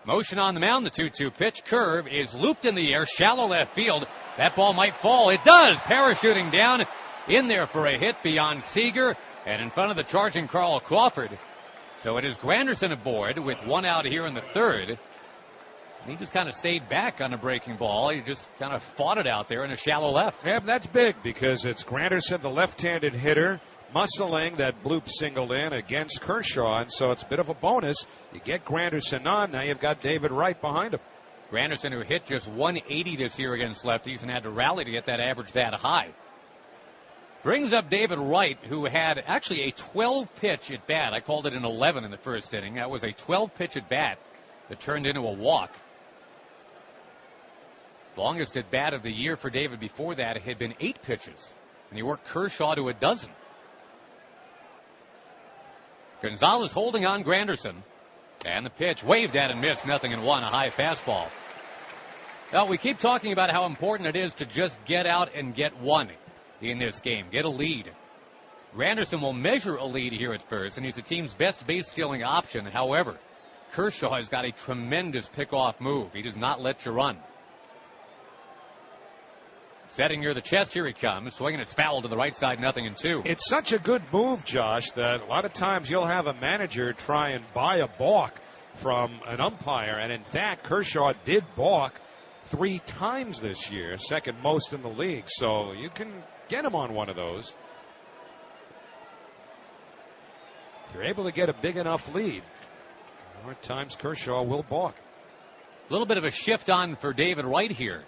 Motion on the mound, the 2-2 pitch. Curve is looped in the air, shallow left field. That ball might fall. It does. Parachuting down in there for a hit beyond Seager and in front of the charging Carl Crawford. So it is Granderson aboard with 1 out here in the third. He just kind of stayed back on a breaking ball. He just kind of fought it out there in a shallow left. Yeah, that's big because it's Granderson, the left-handed hitter, muscling that bloop singled in against Kershaw, and so it's a bit of a bonus. You get Granderson on, now you've got David Wright behind him. Granderson, who hit just 180 this year against lefties and had to rally to get that average that high. Brings up David Wright, who had actually a 12-pitch at bat. I called it an 11 in the first inning. That was a 12-pitch at bat that turned into a walk. Longest at bat of the year for David before that had been 8 pitches, and he worked Kershaw to a dozen. Gonzalez holding on Granderson, and the pitch waved at and missed, 0-1, a high fastball. Now, we keep talking about how important it is to just get out and get one in this game, get a lead. Granderson will measure a lead here at first, and he's the team's best base-stealing option. However, Kershaw has got a tremendous pick-off move. He does not let you run. Setting near the chest, here he comes, swinging it foul to the right side, 0-2. It's such a good move, Josh, that a lot of times you'll have a manager try and buy a balk from an umpire, and in fact, Kershaw did balk 3 times this year, second most in the league, so you can get him on one of those. If you're able to get a big enough lead, more times Kershaw will balk. A little bit of a shift on for David Wright here.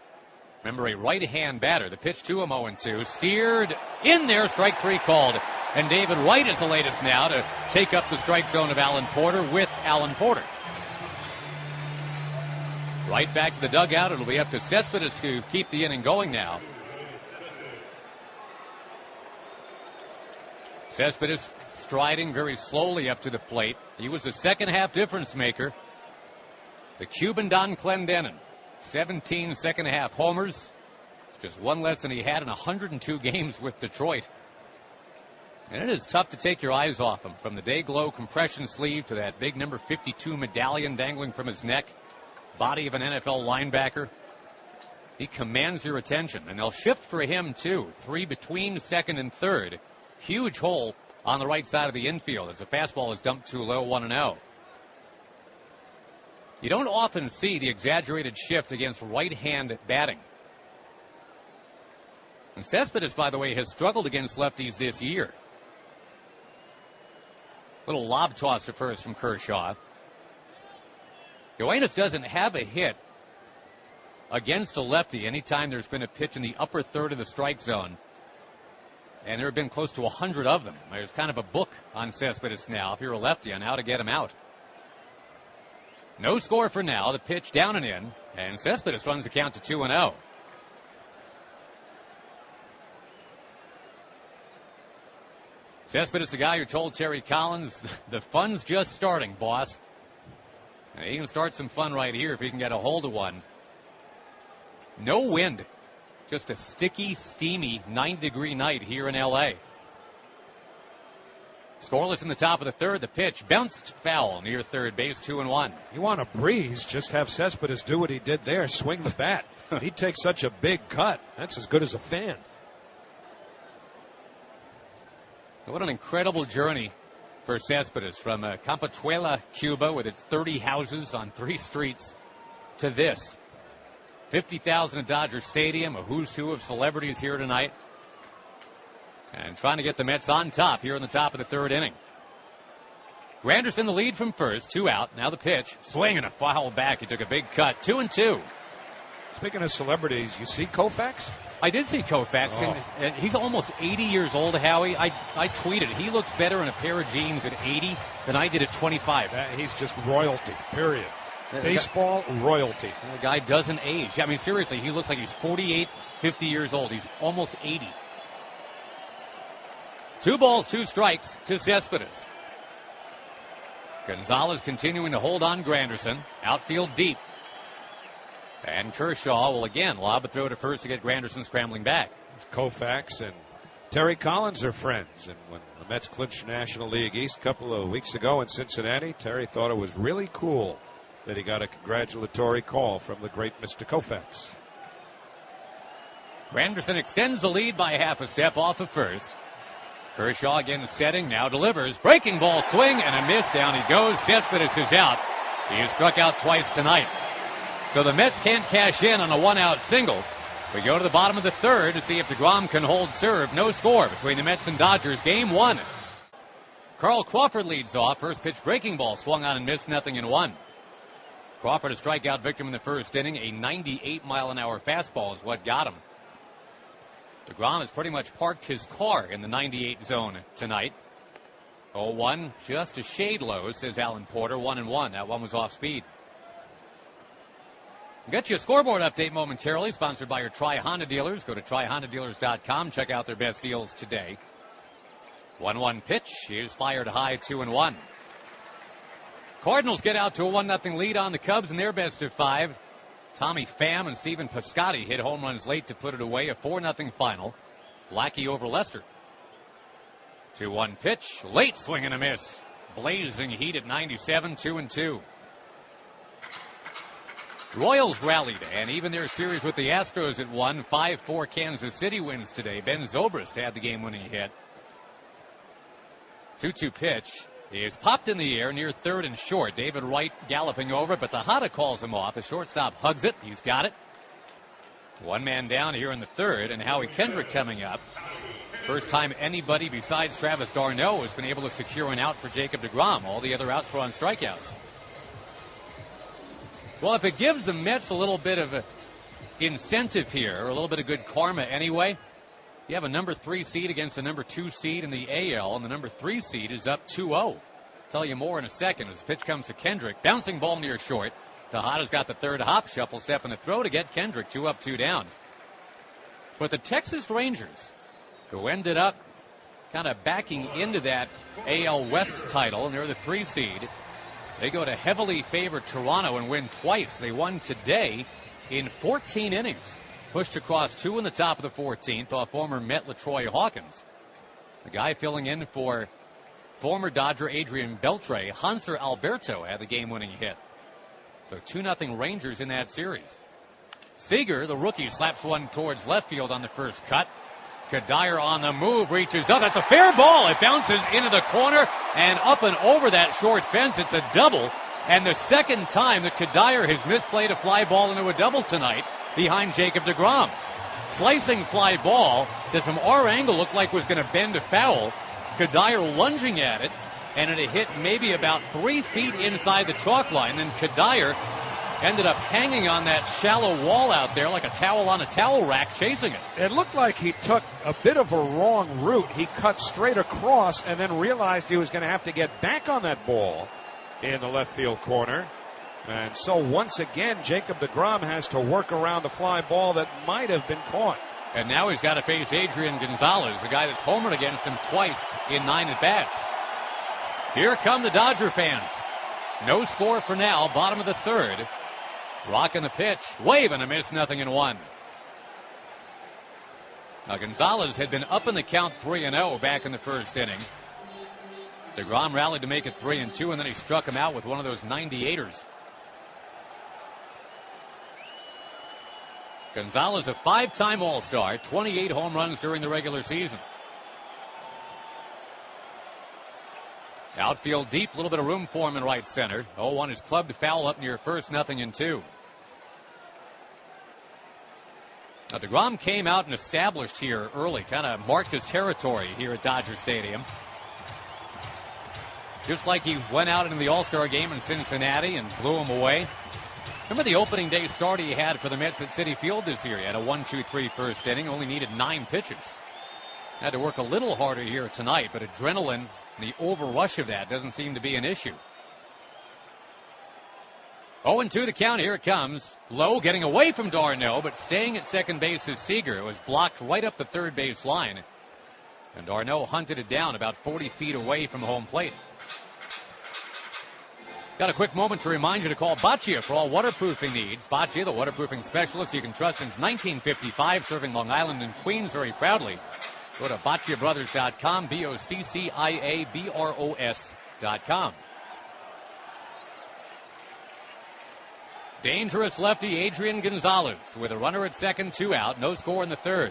Remember, a right-hand batter. The pitch to him, 0-2. Steered in there, strike 3 called. And David Wright is the latest now to take up the strike zone of Alan Porter with Alan Porter. Right back to the dugout. It'll be up to Cespedes to keep the inning going now. Cespedes striding very slowly up to the plate. He was the second half difference maker. The Cuban Don Clendenin, 17 second half homers. Just one less than he had in 102 games with Detroit. And it is tough to take your eyes off him. From the day-glow compression sleeve to that big number 52 medallion dangling from his neck. Body of an NFL linebacker. He commands your attention. And they'll shift for him, too. 3 between second and third. Huge hole on the right side of the infield as the fastball is dumped too low, 1-0. You don't often see the exaggerated shift against right-hand batting. And Cespedes, by the way, has struggled against lefties this year. Little lob toss to first from Kershaw. Yoenis doesn't have a hit against a lefty anytime there's been a pitch in the upper third of the strike zone. And there have been close to 100 of them. There's kind of a book on Cespedes now, if you're a lefty, on how to get him out. No score for now. The pitch down and in. And Cespedes runs the count to 2-0. Cespedes, the guy who told Terry Collins, the fun's just starting, boss. And he can start some fun right here if he can get a hold of one. No wind. Just a sticky, steamy 9-degree night here in L.A. Scoreless in the top of the third. The pitch bounced foul near third base, 2-1. You want a breeze, just have Cespedes do what he did there, swing the bat. He'd take such a big cut. That's as good as a fan. What an incredible journey for Cespedes from Campochuela, Cuba, with its 30 houses on 3 streets, to this. 50,000 at Dodger Stadium, a who's who of celebrities here tonight. And trying to get the Mets on top here in the top of the third inning. Granderson the lead from first, 2 out. Now the pitch, swing and a foul back. He took a big cut, 2-2. Speaking of celebrities, you see Koufax? I did see Koufax, and he's almost 80 years old, Howie. I tweeted, he looks better in a pair of jeans at 80 than I did at 25. He's just royalty, period. Baseball royalty. The guy doesn't age. I mean, seriously, he looks like he's 48, 50 years old. He's almost 80. 2 balls, 2 strikes to Cespedes. Gonzalez continuing to hold on Granderson. Outfield deep. And Kershaw will again lob a throw to first to get Granderson scrambling back. Koufax and Terry Collins are friends. And when the Mets clinched National League East a couple of weeks ago in Cincinnati, Terry thought it was really cool that he got a congratulatory call from the great Mr. Koufax. Granderson extends the lead by half a step off of first. Kershaw again setting, now delivers. Breaking ball swing and a miss. Down he goes. Cespedes is out. He has struck out twice tonight. So the Mets can't cash in on a 1-out single. We go to the bottom of the third to see if deGrom can hold serve. No score between the Mets and Dodgers. Game 1. Carl Crawford leads off. First pitch breaking ball swung on and missed, 0-1. Crawford a strikeout victim in the first inning. A 98-mile-an-hour fastball is what got him. deGrom has pretty much parked his car in the 98 zone tonight. 0-1, just a shade low, says Alan Porter. 1-1. That one was off speed. We'll get you a scoreboard update momentarily, sponsored by your Tri-Honda dealers. Go to TriHondaDealers.com. Check out their best deals today. 1-1 pitch. Here's fired high, 2-1. Cardinals get out to a 1-0 lead on the Cubs in their best of 5. Tommy Pham and Stephen Piscotty hit home runs late to put it away. A 4-0 final. Lackey over Lester. 2-1 pitch. Late swing and a miss. Blazing heat at 97, 2-2. Royals rallied, and even their series with the Astros at 1. 5-4 Kansas City wins today. Ben Zobrist had the game-winning hit. 2-2 pitch is popped in the air near third and short. David Wright galloping over it, but Tejada calls him off. The shortstop hugs it. He's got it. 1 man down here in the third, and Howie Kendrick coming up. First time anybody besides Travis d'Arnaud has been able to secure an out for Jacob deGrom. All the other outs were on strikeouts. Well, if it gives the Mets a little bit of incentive here, or a little bit of good karma anyway, you have a number 3 seed against a number 2 seed in the AL, and the number 3 seed is up 2-0. Tell you more in a second as the pitch comes to Kendrick. Bouncing ball near short. Tejada's got the third hop, shuffle step in the throw to get Kendrick 2 up, 2 down. But the Texas Rangers, who ended up kind of backing into that AL West title, and they're the 3 seed. They go to heavily favored Toronto and win twice. They won today in 14 innings. Pushed across 2 in the top of the 14th off former Met LaTroy Hawkins. The guy filling in for former Dodger Adrian Beltre, Hanser Alberto, had the game-winning hit. So 2-0 Rangers in that series. Seager, the rookie, slaps one towards left field on the first cut. Kadire on the move, reaches up. That's a fair ball. It bounces into the corner and up and over that short fence. It's a double. And the second time that Kadire has misplayed a fly ball into a double tonight behind Jacob deGrom. Slicing fly ball that from our angle looked like was going to bend to foul. Kadire lunging at it, and it hit maybe about 3 feet inside the chalk line. Then Kadire ended up hanging on that shallow wall out there like a towel on a towel rack chasing it. It looked like he took a bit of a wrong route. He cut straight across and then realized he was going to have to get back on that ball in the left field corner. And so once again, Jacob deGrom has to work around a fly ball that might have been caught. And now he's got to face Adrian Gonzalez, the guy that's homered against him twice in 9 at-bats. Here come the Dodger fans. No score for now, bottom of the 3rd. Rocking the pitch, waving a miss, 0-1. Now Gonzalez had been up in the count 3-0 back in the first inning. deGrom rallied to make it 3-2, and then he struck him out with one of those 98ers. Gonzalez, a 5-time All-Star, 28 home runs during the regular season. Outfield deep, a little bit of room for him in right center. 0-1 is clubbed foul up near first, 0-2. Now deGrom came out and established here early, kind of marked his territory here at Dodger Stadium. Just like he went out in the All-Star game in Cincinnati and blew him away. Remember the opening day start he had for the Mets at Citi Field this year? He had a 1-2-3 first inning, only needed 9 pitches. Had to work a little harder here tonight, but adrenaline, the overrush of that doesn't seem to be an issue. 0-2 the count, here it comes. Lowe getting away from d'Arnaud, but staying at second base is Seager. It was blocked right up the third base line. And d'Arnaud hunted it down about 40 feet away from home plate. Got a quick moment to remind you to call Boccia for all waterproofing needs. Boccia, the waterproofing specialist you can trust since 1955, serving Long Island and Queens very proudly. Go to BocciaBrothers.com, BOCCIABROS.com. Dangerous lefty Adrian Gonzalez with a runner at second, 2 out, no score in the 3rd.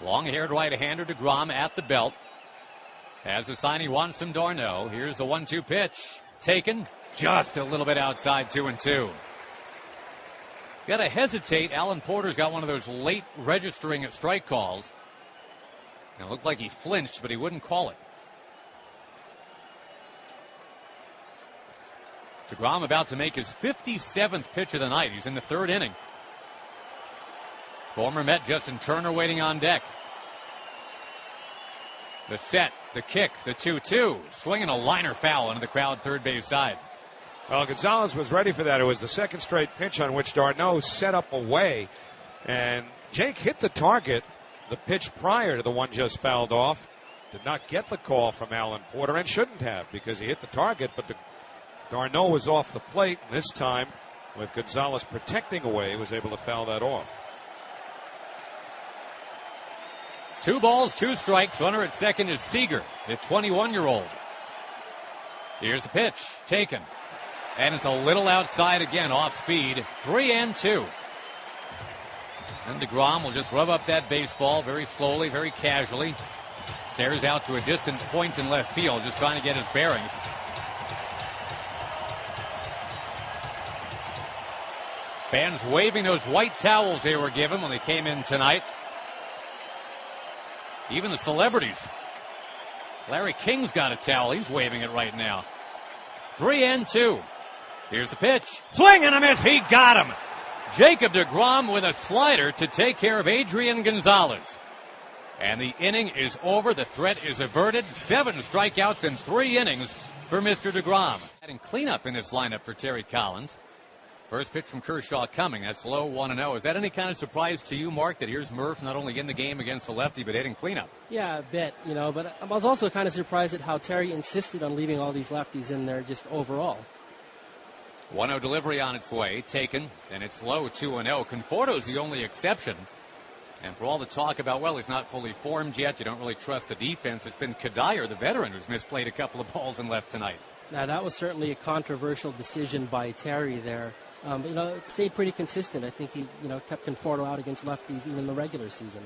Long-haired right-hander deGrom at the belt. Has a sign he wants some d'Arnaud. Here's the 1-2 pitch. Taken just a little bit outside, 2-2. Got to hesitate. Alan Porter's got one of those late registering at strike calls. It looked like he flinched, but he wouldn't call it. deGrom about to make his 57th pitch of the night. He's in the 3rd inning. Former Met Justin Turner waiting on deck. The set, the kick, the 2-2. Swinging a liner foul into the crowd third base side. Well, Gonzalez was ready for that. It was the second straight pitch on which d'Arnaud set up away. And Jake hit the target. The pitch prior to the one just fouled off. Did not get the call from Alan Porter and shouldn't have because he hit the target. But d'Arnaud was off the plate. And this time, with Gonzalez protecting away, was able to foul that off. 2 balls, 2 strikes. Runner at second is Seager, the 21-year-old. Here's the pitch, taken. And it's a little outside again, off speed. 3-2. And deGrom will just rub up that baseball very slowly, very casually. Stares out to a distant point in left field, just trying to get his bearings. Fans waving those white towels they were given when they came in tonight. Even the celebrities. Larry King's got a towel. He's waving it right now. 3-2. Here's the pitch. Swing and a miss. He got him. Jacob deGrom with a slider to take care of Adrian Gonzalez. And the inning is over. The threat is averted. 7 strikeouts in 3 innings for Mr. deGrom. And cleanup in this lineup for Terry Collins. First pitch from Kershaw coming. That's low, 1-0. Is that any kind of surprise to you, Mark, that here's Murph not only in the game against the lefty, but hitting cleanup? Yeah, a bit, but I was also kind of surprised at how Terry insisted on leaving all these lefties in there just overall. 1-0 delivery on its way, taken, and it's low, 2-0. Conforto's the only exception. And for all the talk about, well, he's not fully formed yet, you don't really trust the defense, it's been Kadire, the veteran, who's misplayed a couple of balls and left tonight. Now, that was certainly a controversial decision by Terry there. It stayed pretty consistent. I think he, kept Conforto out against lefties even in the regular season.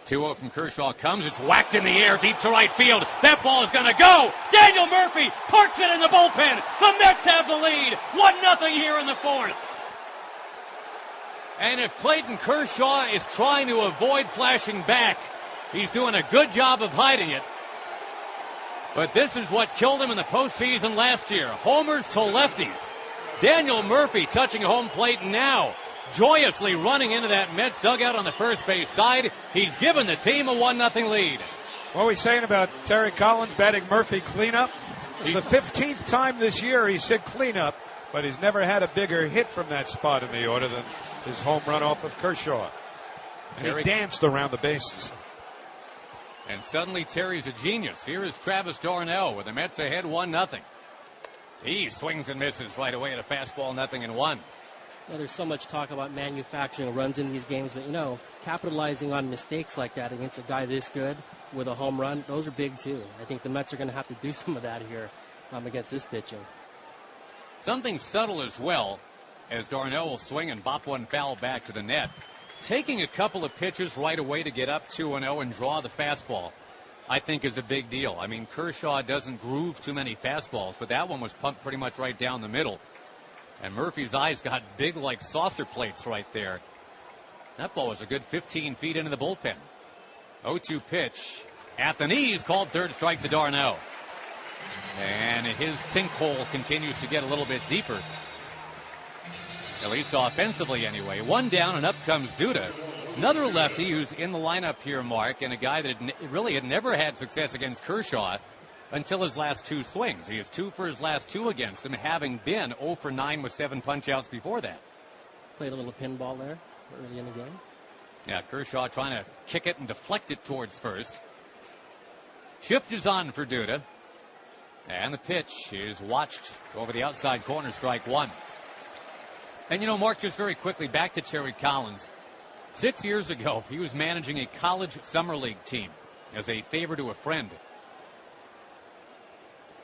2-0 from Kershaw comes. It's whacked in the air, deep to right field. That ball is going to go. Daniel Murphy parks it in the bullpen. The Mets have the lead. 1-0 here in the fourth. And if Clayton Kershaw is trying to avoid flashing back, he's doing a good job of hiding it. But this is what killed him in the postseason last year. Homers to lefties. Daniel Murphy touching home plate now, joyously running into that Mets dugout on the first base side. He's given the team a 1-0 lead. What are we saying about Terry Collins batting Murphy cleanup? It's the 15th time this year he's hit cleanup, but he's never had a bigger hit from that spot in the order than his home run off of Kershaw. And he danced around the bases. And suddenly Terry's a genius. Here is Travis d'Arnaud with the Mets ahead 1-0. He swings and misses right away at a fastball, 0-1. There's so much talk about manufacturing runs in these games, but capitalizing on mistakes like that against a guy this good with a home run, those are big too. I think the Mets are going to have to do some of that here against this pitching. Something subtle as well, as d'Arnaud will swing and bop one foul back to the net. Taking a couple of pitches right away to get up 2-0 and draw the fastball, I think is a big deal. I mean, Kershaw doesn't groove too many fastballs, but that one was pumped pretty much right down the middle. And Murphy's eyes got big like saucer plates right there. That ball was a good 15 feet into the bullpen. 0-2 pitch. At the knees, called third strike to d'Arnaud. And his sinkhole continues to get a little bit deeper. At least offensively anyway. One down and up comes Duda. Another lefty who's in the lineup here, Mark, and a guy that really had never had success against Kershaw until his last two swings. He is 2 for his last 2 against him, having been 0 for 9 with 7 punch-outs before that. Played a little pinball there early in the game. Yeah, Kershaw trying to kick it and deflect it towards first. Shift is on for Duda. And the pitch is watched over the outside corner, strike 1. And, Mark, just very quickly, back to Terry Collins. 6 years ago, he was managing a college summer league team as a favor to a friend.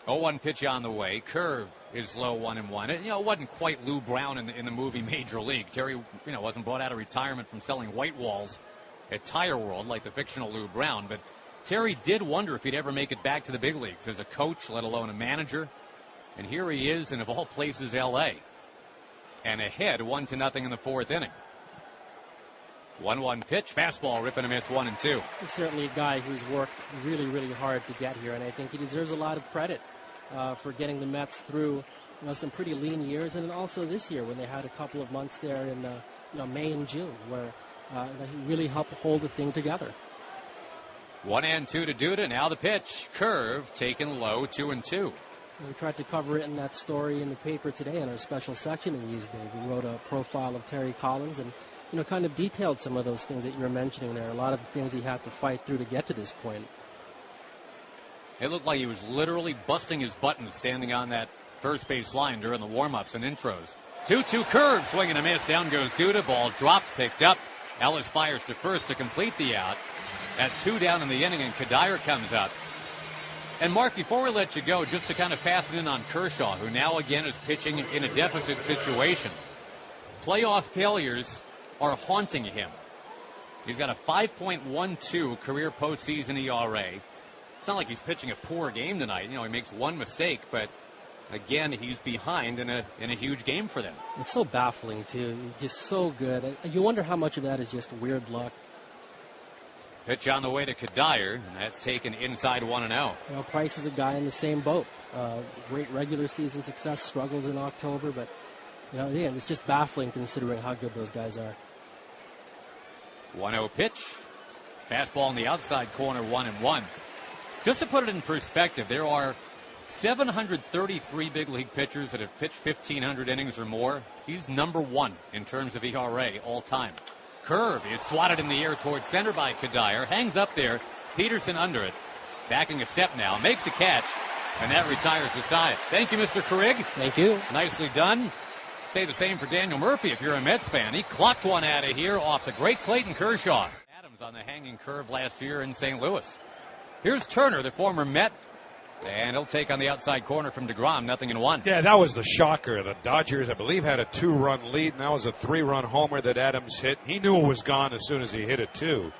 0-1 pitch on the way. Curve is low, 1-1. It wasn't quite Lou Brown in the movie Major League. Terry, wasn't brought out of retirement from selling white walls at Tire World like the fictional Lou Brown. But Terry did wonder if he'd ever make it back to the big leagues as a coach, let alone a manager. And here he is in, of all places, L.A. And ahead 1-0 in the fourth inning. 1-1 pitch, fastball, rip and a miss, 1-2. He's certainly a guy who's worked really, really hard to get here, and I think he deserves a lot of credit for getting the Mets through some pretty lean years, and also this year when they had a couple of months there in May and June where he really helped hold the thing together. 1-2 to Duda. Now the pitch, curve, taken low, 2-2. We tried to cover it in that story in the paper today in our special section in Newsday. We wrote a profile of Terry Collins and kind of detailed some of those things that you were mentioning there, a lot of the things he had to fight through to get to this point. It looked like he was literally busting his buttons standing on that first base line during the warm-ups and intros. 2-2 curve, swing and a miss, down goes Duda, ball dropped, picked up. Ellis fires to first to complete the out. That's 2 down in the inning, and Kadire comes up. And Mark, before we let you go, just to kind of fasten in on Kershaw, who now again is pitching in a deficit situation. Playoff failures are haunting him. He's got a 5.12 career postseason ERA. It's not like he's pitching a poor game tonight. He makes one mistake, but again, he's behind in a huge game for them. It's so baffling too. He's just so good. You wonder how much of that is just weird luck. Pitch on the way to Kadire, and that's taken inside 1-0. Price is a guy in the same boat. Great regular season success, struggles in October, but again, it's just baffling considering how good those guys are. 1-0 pitch. Fastball in the outside corner, 1-1. Just to put it in perspective, there are 733 big league pitchers that have pitched 1,500 innings or more. He's number 1 in terms of ERA all time. Curve is swatted in the air towards center by Kadire. Hangs up there. Peterson under it. Backing a step now. Makes the catch. And that retires the side. Thank you, Mr. Carrig. Thank you. Nicely done. Say the same for Daniel Murphy if you're a Mets fan. He clocked one out of here off the great Clayton Kershaw. Adams on the hanging curve last year in St. Louis. Here's Turner, the former Met. And he'll take on the outside corner from deGrom, 0-1. Yeah, that was the shocker. The Dodgers, I believe, had a 2-run lead, and that was a 3-run homer that Adams hit. He knew it was gone as soon as he hit it, too.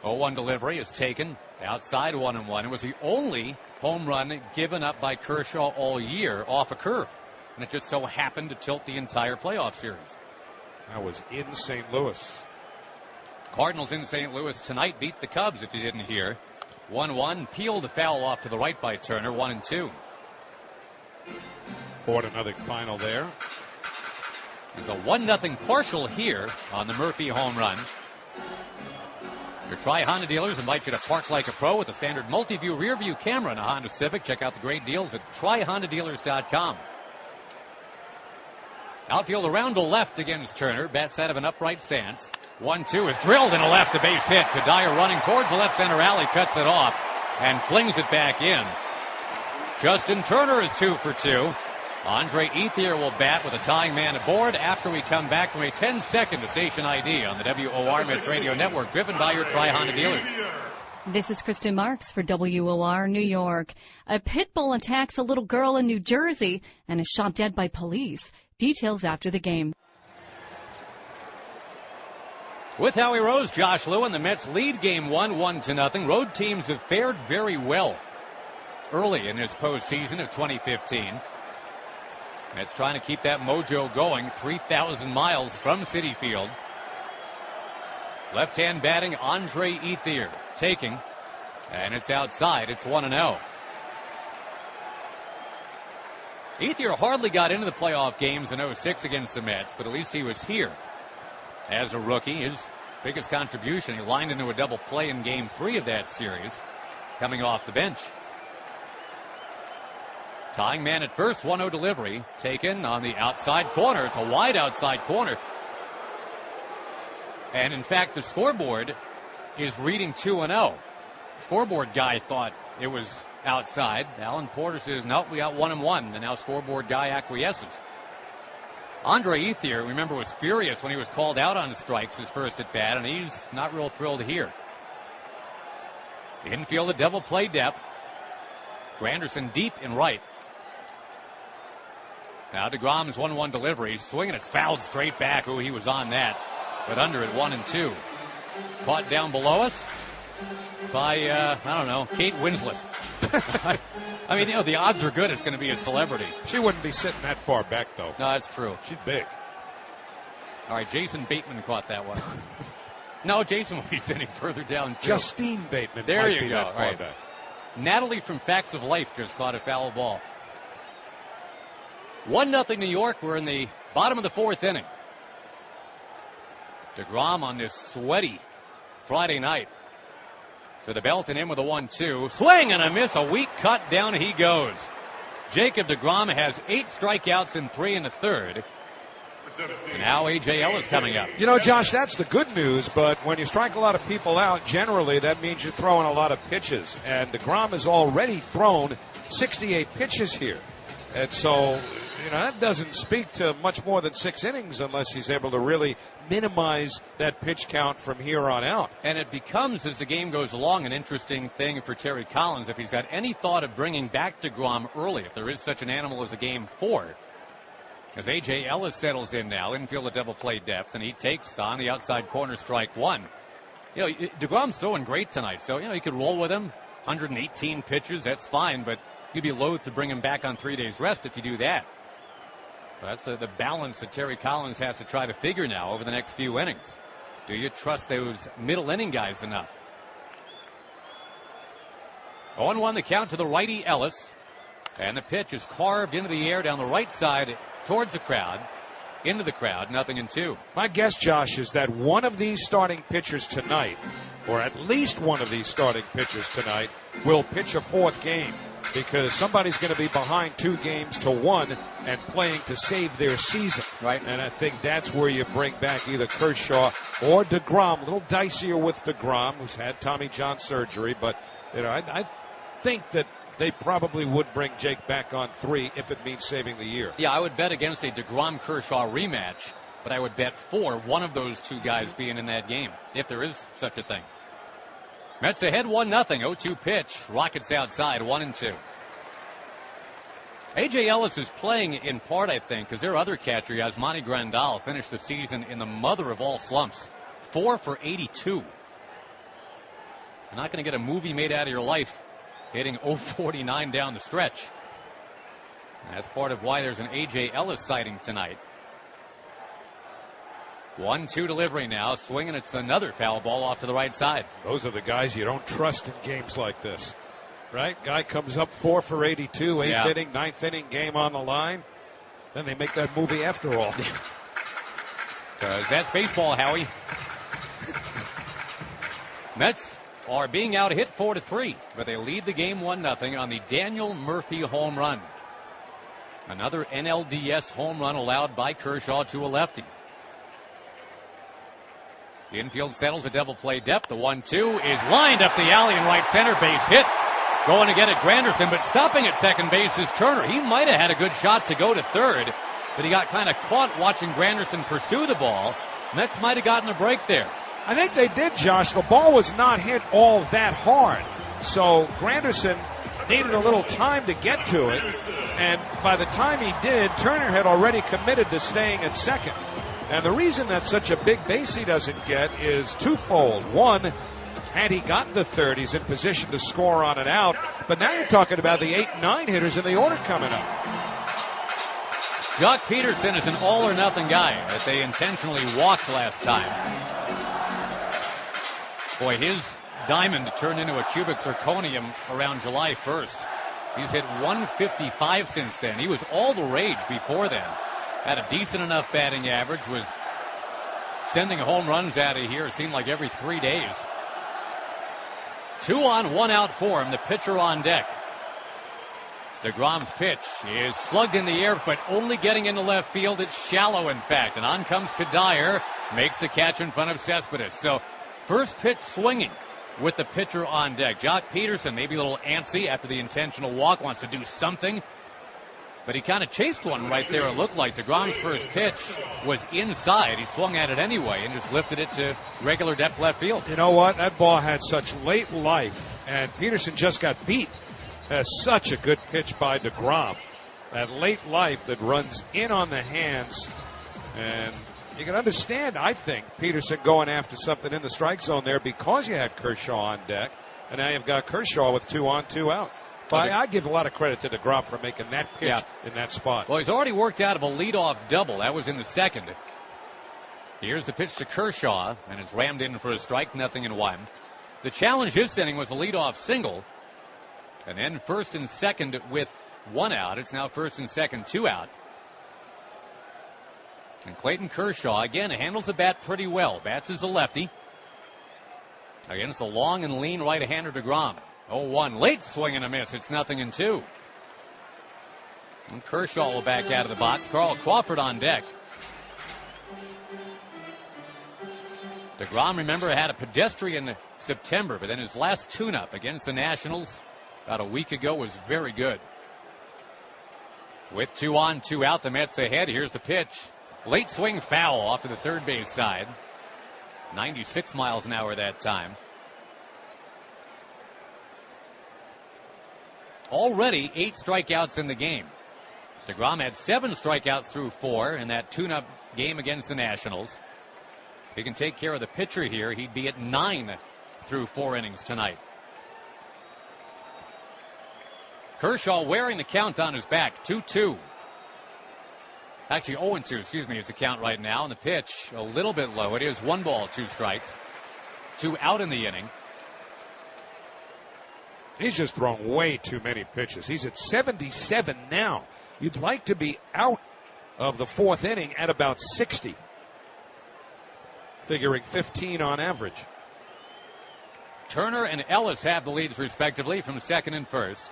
0-1 delivery is taken. Outside 1-1. It was the only home run given up by Kershaw all year off a curve. And it just so happened to tilt the entire playoff series. That was in St. Louis. Cardinals in St. Louis tonight beat the Cubs, if you didn't hear. 1-1. Peeled the foul off to the right by Turner. 1-2. 4-0 final there. There's a 1-0 partial here on the Murphy home run. Your Tri-Honda dealers invite you to park like a pro with a standard multi-view rear view camera in a Honda Civic. Check out the great deals at TriHondaDealers.com. Outfield around to left against Turner. Bats out of an upright stance. 1-2 is drilled and a left to base hit. Kadire running towards the left center alley, cuts it off and flings it back in. Justin Turner is 2 for 2. Andre Ethier will bat with a tying man aboard after we come back from a 10-second station ID on the WOR Mets Radio Network, driven by your Tri-Honda dealers. This is Kristen Marks for WOR New York. A pit bull attacks a little girl in New Jersey and is shot dead by police. Details after the game. With Howie Rose, Josh Lewin, the Mets lead game 1-0. Road teams have fared very well early in this postseason of 2015. Mets trying to keep that mojo going. 3,000 miles from Citi Field. Left-hand batting, Andre Ethier taking. And it's outside. It's 1-0. Ethier hardly got into the playoff games in 06 against the Mets, but at least he was here as a rookie. His biggest contribution, he lined into a double play in Game 3 of that series, coming off the bench. Tying man at first, 1-0 delivery, taken on the outside corner. It's a wide outside corner. And in fact, the scoreboard is reading 2-0. Scoreboard guy thought it was outside. Alan Porter says, nope, we got 1-1. The now scoreboard guy acquiesces. Andre Ethier, remember, was furious when he was called out on strikes his first at bat, and he's not real thrilled here. The infield, a double play depth. Granderson deep in right. Now deGrom's 1-1 delivery. Swinging, it's fouled straight back. Ooh, he was on that. But under it, 1-2. Caught down below us by, I don't know, Kate Winslet. I mean, you know, the odds are good it's going to be a celebrity. She wouldn't be sitting that far back, though. No, that's true. She's big. All right, Jason Bateman caught that one. No, Jason will be sitting further down, too. Justine Bateman. There might you be go. That far Right. back. Natalie from Facts of Life just caught a foul ball. 1-0 New York. We're in the bottom of the fourth inning. deGrom on this sweaty Friday night. To the belt and in with a 1-2. Swing and a miss. A weak cut. Down he goes. Jacob deGrom has 8 strikeouts and 3 in the third. And now A.J. Ellis coming up. You know, Josh, that's the good news, but when you strike a lot of people out, generally that means you're throwing a lot of pitches. And deGrom has already thrown 68 pitches here. And so, you know, that doesn't speak to much more than 6 innings unless he's able to really minimize that pitch count from here on out. And it becomes, as the game goes along, an interesting thing for Terry Collins if he's got any thought of bringing back deGrom early, if there is such an animal as a Game 4. As A.J. Ellis settles in now, infield a double play depth, and he takes on the outside corner, strike one. You know, deGrom's throwing great tonight, so, you know, you could roll with him. 118 pitches, that's fine, but you'd be loath to bring him back on 3 days rest if you do that. That's the balance that Terry Collins has to try to figure now over the next few innings. Do you trust those middle inning guys enough? 0-1 the count to the righty Ellis. And the pitch is carved into the air down the right side towards the crowd. Into the crowd, 0-2. My guess, Josh, is that one of these starting pitchers tonight, or at least one of these starting pitchers tonight, will pitch a 4th game. because somebody's going to be behind 2-1 and playing to save their season. Right. And I think that's where you bring back either Kershaw or deGrom. A little dicier with deGrom, who's had Tommy John surgery, but I think that they probably would bring Jake back on 3 if it means saving the year. Yeah, I would bet against a deGrom-Kershaw rematch, but I would bet for one of those two guys being in that game, if there is such a thing. Mets ahead 1-0, 0-2 pitch. Rockets outside, 1-2. A.J. Ellis is playing in part, I think, because their other catcher, Yasmani Grandal, finished the season in the mother of all slumps. 4 for 82. You're not going to get a movie made out of your life hitting 0-49 down the stretch. That's part of why there's an A.J. Ellis sighting tonight. 1-2 delivery now. Swinging. It's another foul ball off to the right side. Those are the guys you don't trust in games like this. Right? Guy comes up 4 for 82, 8th inning, 9th inning, game on the line. Then they make that movie after all. Because that's baseball, Howie. Mets are being out hit 4-3, but they lead the game 1-0 on the Daniel Murphy home run. Another NLDS home run allowed by Kershaw to a lefty. The infield settles a double play depth. The 1-2 is lined up the alley in right center, base hit. Going to get it, Granderson, but stopping at second base is Turner. He might have had a good shot to go to third, but he got kind of caught watching Granderson pursue the ball. Mets might have gotten a break there. I think they did, Josh. The ball was not hit all that hard. So Granderson needed a little time to get to it. And by the time he did, Turner had already committed to staying at second. And the reason that's such a big base he doesn't get is twofold. One, had he gotten to third, he's in position to score on an out. But now you're talking about the 8 and 9 hitters in the order coming up. Jock Peterson is an all-or-nothing guy that they intentionally walked last time. Boy, his diamond turned into a cubic zirconium around July 1st. He's hit 155 since then. He was all the rage before then. Had a decent enough batting average, was sending home runs out of here, it seemed like every 3 days. 2 on, 1 out for him, the pitcher on deck. deGrom's pitch is slugged in the air, but only getting into left field. It's shallow, in fact, and on comes Kadire, makes the catch in front of Cespedes. So first pitch swinging with the pitcher on deck. Jock Peterson, maybe a little antsy after the intentional walk, wants to do something. But he kind of chased one right there, it looked like. deGrom's first pitch was inside. He swung at it anyway and just lifted it to regular depth left field. You know what? That ball had such late life, and Peterson just got beat. That's such a good pitch by deGrom. That late life that runs in on the hands. And you can understand, I think, Peterson going after something in the strike zone there because you had Kershaw on deck. And now you've got Kershaw with 2 on, 2 out. But I give a lot of credit to deGrom for making that pitch in that spot. Well, he's already worked out of a leadoff double. That was in the second. Here's the pitch to Kershaw, and it's rammed in for a strike, 0-1. The challenge this inning was a leadoff single, and then first and second with 1 out. It's now first and second, 2 out. And Clayton Kershaw, again, handles the bat pretty well. Bats as a lefty against a long and lean right-hander deGrom. 0-1, late swing and a miss. It's 0-2. And Kershaw will back out of the box. Carl Crawford on deck. deGrom, remember, had a pedestrian September, but then his last tune-up against the Nationals about a week ago was very good. With 2 on, 2 out, the Mets ahead. Here's the pitch. Late swing foul off to the third base side. 96 miles an hour that time. Already 8 strikeouts in the game. deGrom had 7 strikeouts through 4 in that tune-up game against the Nationals. If he can take care of the pitcher here, he'd be at 9 through 4 innings tonight. Kershaw wearing the count on his back, 2-2. Actually, 0-2, is the count right now. And the pitch, a little bit low. It is 1 ball, 2 strikes. 2 out in the inning. He's just thrown way too many pitches. He's at 77 now. You'd like to be out of the 4th inning at about 60. Figuring 15 on average. Turner and Ellis have the leads respectively from second and first.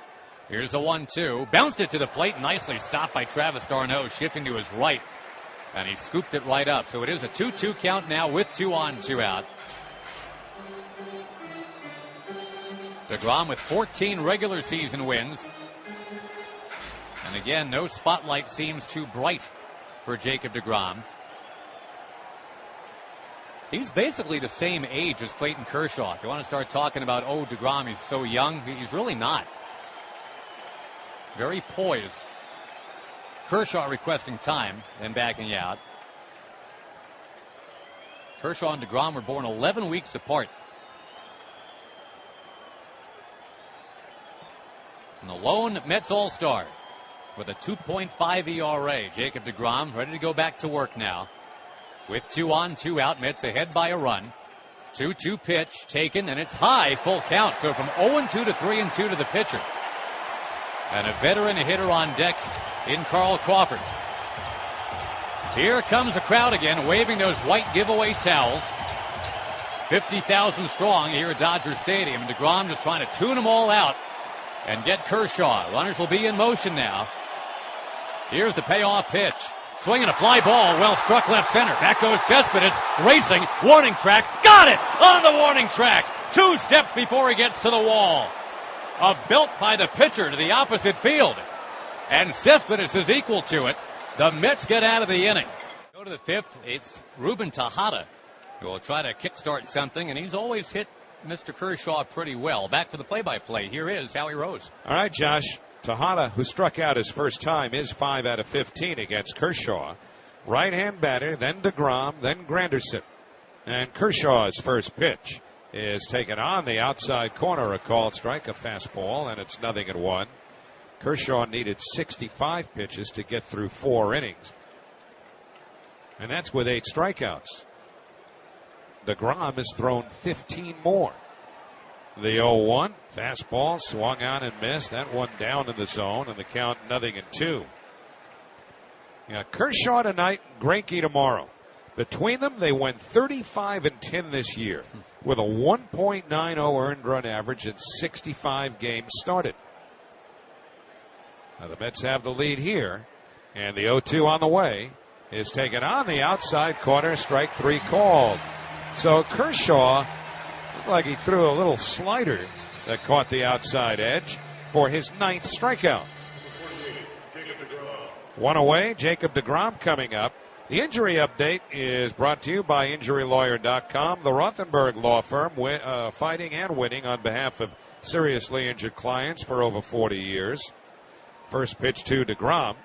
Here's a 1-2. Bounced it to the plate. Nicely stopped by Travis d'Arnaud, shifting to his right. And he scooped it right up. So it is a 2-2 count now with 2 on, 2 out. deGrom with 14 regular season wins. And again, no spotlight seems too bright for Jacob deGrom. He's basically the same age as Clayton Kershaw. If you want to start talking about, oh, deGrom, he's so young, he's really not. Very poised. Kershaw requesting time, then backing out. Kershaw and deGrom were born 11 weeks apart. And the lone Mets All-Star with a 2.5 ERA. Jacob deGrom ready to go back to work now. With 2 on, 2 out, Mets ahead by a run. 2-2 pitch taken, and it's high, full count. So from 0-2 to 3-2 to the pitcher. And a veteran hitter on deck in Carl Crawford. Here comes the crowd again, waving those white giveaway towels. 50,000 strong here at Dodger Stadium. deGrom just trying to tune them all out and get Kershaw. Runners will be in motion now. Here's the payoff pitch. Swinging a fly ball, well struck left center. Back goes Cespedes, racing, warning track. Got it on the warning track. 2 steps before he gets to the wall. A belt by the pitcher to the opposite field. And Cespedes is equal to it. The Mets get out of the inning. Go to the 5th. It's Ruben Tejada who will try to kickstart something, and he's always hit Mr. Kershaw pretty well. Back for the play-by-play. Here is Howie Rose. All right, Josh. Tejada, who struck out his first time, is 5 out of 15 against Kershaw. Right-hand batter, then deGrom, then Granderson. And Kershaw's first pitch is taken on the outside corner, a called strike, a fastball, and it's 0-1. Kershaw needed 65 pitches to get through 4 innings. And that's with 8 strikeouts. deGrom has thrown 15 more. The 0-1 fastball swung on and missed. That one down in the zone, and the count 0-2. Yeah, Kershaw tonight, Greinke tomorrow. Between them, they went 35-10 this year with a 1.90 earned run average in 65 games started. Now the Mets have the lead here, and the 0-2 on the way is taken on the outside corner, strike 3 called. So Kershaw looked like he threw a little slider that caught the outside edge for his 9th strikeout. 1 away, Jacob deGrom coming up. The injury update is brought to you by InjuryLawyer.com, the Rothenberg law firm, fighting and winning on behalf of seriously injured clients for over 40 years. First pitch to deGrom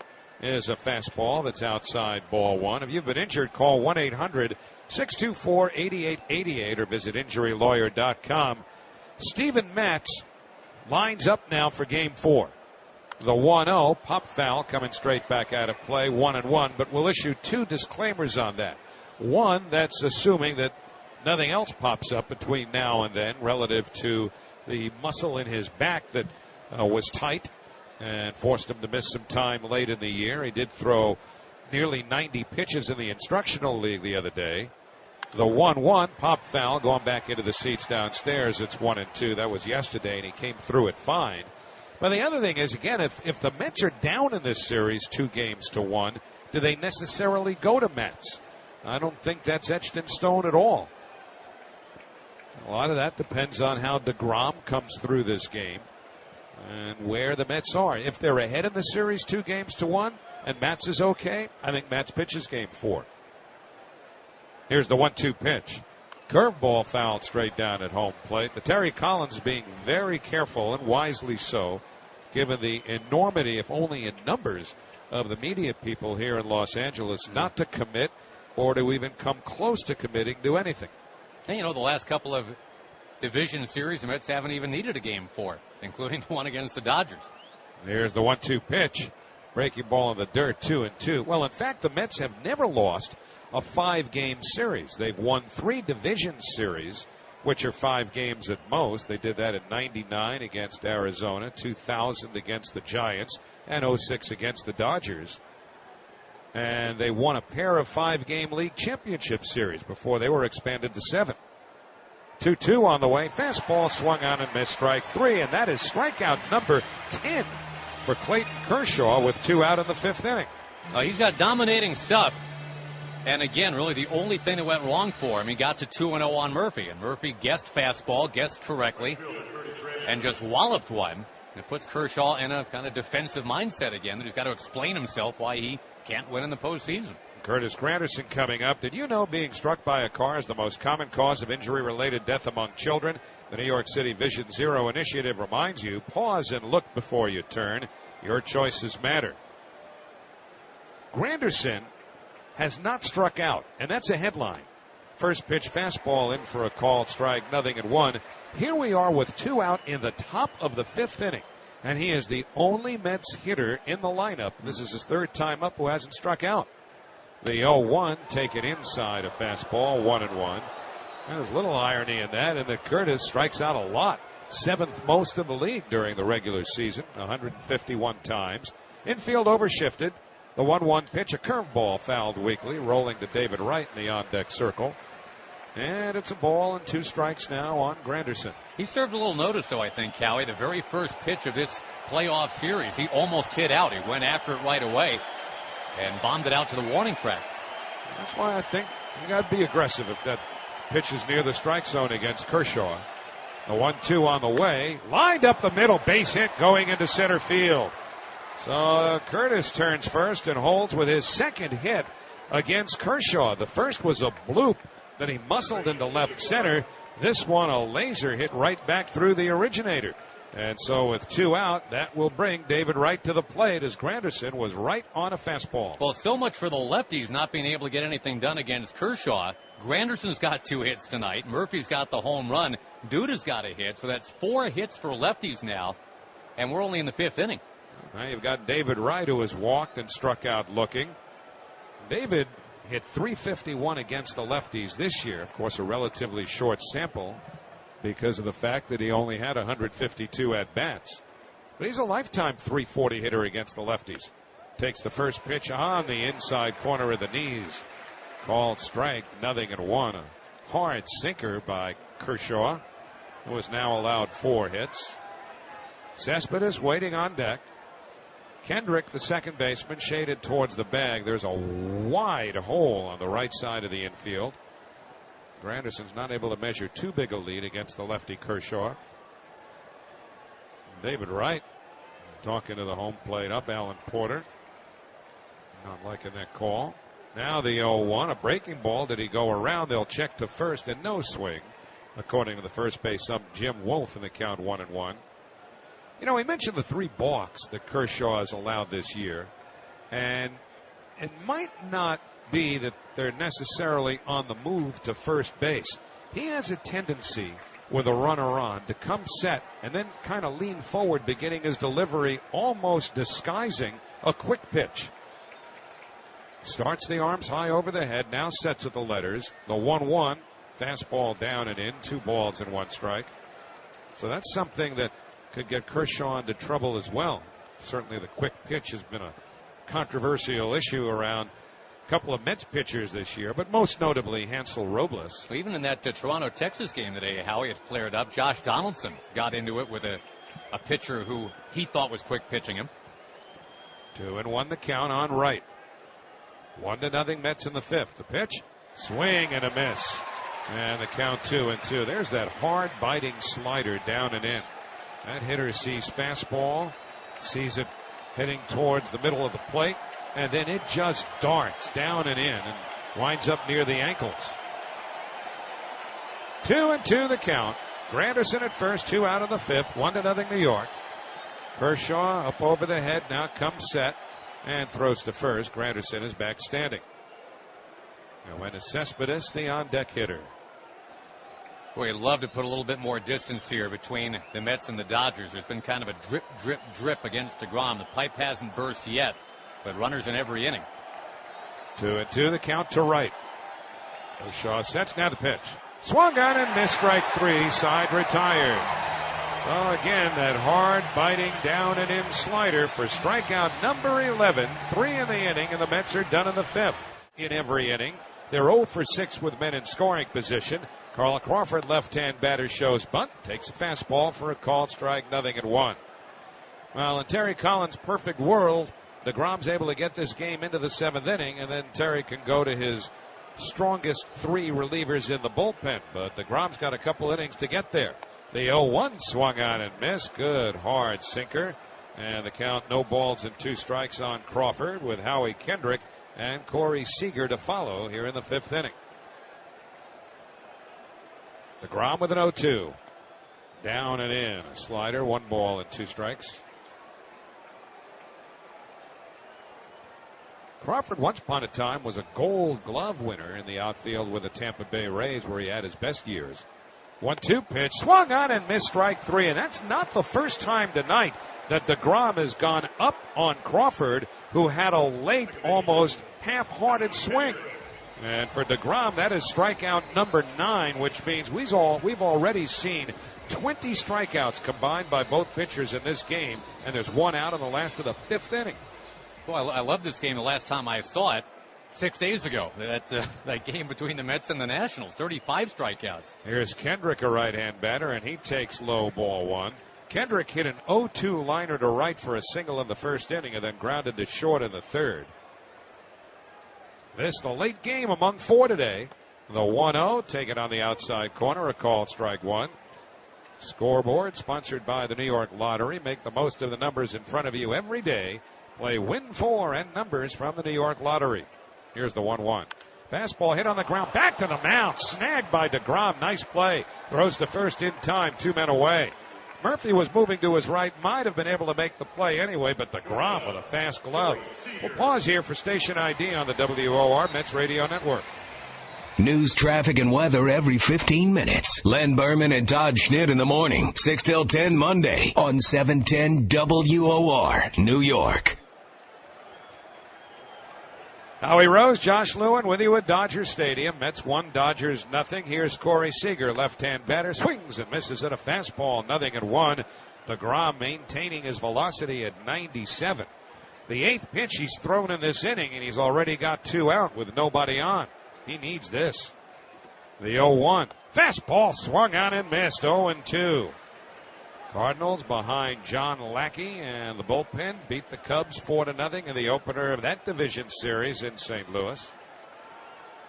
is a fastball that's outside, ball 1. If you've been injured, call 1-800-624-8888 or visit InjuryLawyer.com. Steven Matz lines up now for Game 4. The 1-0 pop foul coming straight back out of play, 1-1, but we'll issue 2 disclaimers on that. One, that's assuming that nothing else pops up between now and then relative to the muscle in his back that was tight and forced him to miss some time late in the year. He did throw nearly 90 pitches in the instructional league the other day. The 1-1 pop foul going back into the seats downstairs. It's 1-2. That was yesterday, and he came through it fine. But the other thing is, again, if the Mets are down in this series 2-1, do they necessarily go to Mets? I don't think that's etched in stone at all. A lot of that depends on how deGrom comes through this game and where the Mets are. If they're ahead in the series 2-1 and Matz is okay, I think Matz pitches Game 4. Here's the 1-2 pitch. Curveball fouled straight down at home plate. The Terry Collins being very careful, and wisely so, given the enormity, if only in numbers, of the media people here in Los Angeles, not to commit or to even come close to committing to anything. And, the last couple of division series, the Mets haven't even needed a Game 4, including the one against the Dodgers. There's the 1-2 pitch. Breaking ball in the dirt, 2-2. Well, in fact, the Mets have never lost a 5-game series. They've won 3 division series, which are 5 games at most. They did that in 99 against Arizona, 2000 against the Giants, and 06 against the Dodgers. And they won a pair of 5-game league championship series before they were expanded to 7. 2-2 on the way. Fastball swung on and missed, strike 3. And that is strikeout number 10 for Clayton Kershaw with 2 out in the 5th inning. He's got dominating stuff. And again, really the only thing that went wrong for him, he got to 2-0 on Murphy. And Murphy guessed fastball, guessed correctly, and just walloped one. It puts Kershaw in a kind of defensive mindset again, that he's got to explain himself why he can't win in the postseason. Curtis Granderson coming up. Did you know being struck by a car is the most common cause of injury-related death among children? The New York City Vision Zero initiative reminds you, pause and look before you turn. Your choices matter. Granderson has not struck out, and that's a headline. First pitch fastball in for a called strike, 0-1. Here we are with 2 out in the top of the 5th inning, and he is the only Mets hitter in the lineup. This is his 3rd time up who hasn't struck out. The 0-1 taken inside a fastball, 1-1. There's a little irony in that, and that Curtis strikes out a lot. 7th most in the league during the regular season, 151 times. Infield overshifted. The 1-1 pitch, a curveball fouled weakly, rolling to David Wright in the on-deck circle. And it's a ball and 2 strikes now on Granderson. He served a little notice, though, I think, Howie. The very first pitch of this playoff series, he almost hit out. He went after it right away and bombed it out to the warning track. That's why I think you got to be aggressive if that pitch is near the strike zone against Kershaw. The 1-2 on the way, lined up the middle, base hit going into center field. So Curtis turns first and holds with his 2nd hit against Kershaw. The first was a bloop that he muscled into left center. This one a laser hit right back through the originator. And so with 2 out, that will bring David Wright to the plate as Granderson was right on a fastball. Well, so much for the lefties not being able to get anything done against Kershaw. Granderson's got 2 hits tonight. Murphy's got the home run. Duda's got a hit. So that's 4 hits for lefties now. And we're only in the 5th inning. Now you've got David Wright, who has walked and struck out looking. David hit .351 against the lefties this year. Of course, a relatively short sample because of the fact that he only had 152 at-bats. But he's a lifetime .340 hitter against the lefties. Takes the first pitch on the inside corner of the knees. Called strike, 0-1. A hard sinker by Kershaw, who has now allowed 4 hits. Cespedes waiting on deck. Kendrick, the second baseman, shaded towards the bag. There's a wide hole on the right side of the infield. Granderson's not able to measure too big a lead against the lefty Kershaw. David Wright talking to the home plate up Alan Porter. Not liking that call. Now the 0-1, a breaking ball. Did he go around? They'll check to first and no swing, according to the first base ump Jim Wolf in the count 1-1. You know, he mentioned the 3 balks that Kershaw has allowed this year, and it might not be that they're necessarily on the move to first base. He has a tendency with a runner on to come set and then kind of lean forward, beginning his delivery, almost disguising a quick pitch. Starts the arms high over the head, now sets at the letters. The 1-1, fastball down and in, 2 balls and 1 strike. So that's something that could get Kershaw into trouble as well. Certainly the quick pitch has been a controversial issue around a couple of Mets pitchers this year, but most notably Hansel Robles. Even in that Toronto-Texas game today, Howie had flared up. Josh Donaldson got into it with a pitcher who he thought was quick pitching him. 2-1 the count on Wright. 1-0 Mets in the 5th. The pitch, swing and a miss. And the count 2-2. There's that hard biting slider down and in. That hitter sees fastball, sees it heading towards the middle of the plate, and then it just darts down and in and winds up near the ankles. 2-2 the count. Granderson at first, 2 out of the 5th, 1-0 New York. Kershaw up over the head, now comes set and throws to first. Granderson is back standing. Now when is Cespedes, the on-deck hitter. Boy, I'd love to put a little bit more distance here between the Mets and the Dodgers. There's been kind of a drip, drip, drip against deGrom. The pipe hasn't burst yet, but runners in every inning. 2-2 the count to Wright. Kershaw sets, now the pitch. Swung on and missed, strike 3, side retired. So again, that hard biting down and in slider for strikeout number 11. 3 in the inning, and the Mets are done in the 5th. In every inning, They're 0 for 6 with men in scoring position. Carl Crawford, left-hand batter, shows bunt, takes a fastball for a called strike, 0-1. Well, in Terry Collins' perfect world, deGrom's able to get this game into the 7th inning, and then Terry can go to his strongest 3 relievers in the bullpen. But deGrom's got a couple innings to get there. The 0-1 swung on and missed. Good hard sinker. And the count, no balls and 2 strikes on Crawford, with Howie Kendrick and Corey Seager to follow here in the 5th inning. deGrom with an 0-2. Down and in. A slider, 1 ball and 2 strikes. Crawford, once upon a time, was a Gold Glove winner in the outfield with the Tampa Bay Rays, where he had his best years. 1-2 pitch, swung on and missed, strike 3. And that's not the first time tonight that deGrom has gone up on Crawford, who had a late, almost half-hearted swing. And for deGrom, that is strikeout number 9, which means we've already seen 20 strikeouts combined by both pitchers in this game, and there's 1 out in the last of the 5th inning. Well, I love this game. The last time I saw it, 6 days ago, that game between the Mets and the Nationals, 35 strikeouts. Here's Kendrick, a right-hand batter, and he takes low, ball 1. Kendrick hit an 0-2 liner to right for a single in the 1st inning and then grounded to short in the 3rd. This, the late game among 4 today. The 1-0, taken on the outside corner, a called strike 1. Scoreboard, sponsored by the New York Lottery. Make the most of the numbers in front of you every day. Play Win 4 and numbers from the New York Lottery. Here's the 1-1. Fastball hit on the ground. Back to the mound. Snagged by deGrom. Nice play. Throws to first in time. 2 men away. Murphy was moving to his right. Might have been able to make the play anyway, but deGrom with a fast glove. We'll pause here for station ID on the WOR Mets Radio Network. News, traffic, and weather every 15 minutes. Len Berman and Todd Schnitt in the morning. 6 till 10 Monday on 710 WOR, New York. Howie Rose, Josh Lewin with you at Dodger Stadium. Mets 1, Dodgers nothing. Here's Corey Seager, left-hand batter, swings and misses at a fastball, 0-1. deGrom maintaining his velocity at 97. The 8th pitch he's thrown in this inning, and he's already got 2 out with nobody on. He needs this. The 0-1. Fastball swung on and missed, 0-2. Cardinals behind John Lackey, and the bullpen beat the Cubs 4-0 in the opener of that division series in St. Louis.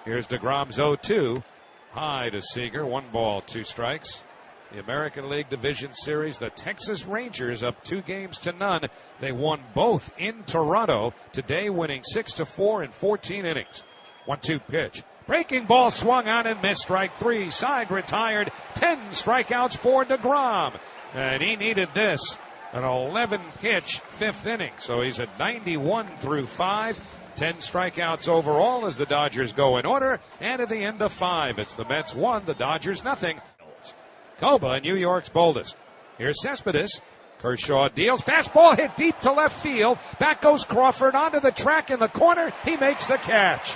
Here's deGrom's 0-2. High to Seager, 1 ball, 2 strikes. The American League Division Series, the Texas Rangers up 2-0. They won both in Toronto, today winning 6-4 in 14 innings. 1-2 pitch. Breaking ball swung on and missed, strike 3. Side retired. 10 strikeouts for deGrom. And he needed this, an 11-pitch 5th inning. So he's at 91 through 5. 10 strikeouts overall as the Dodgers go in order. And at the end of 5, it's the Mets 1, the Dodgers nothing. Coba, New York's boldest. Here's Cespedes. Kershaw deals. Fastball hit deep to left field. Back goes Crawford onto the track in the corner. He makes the catch.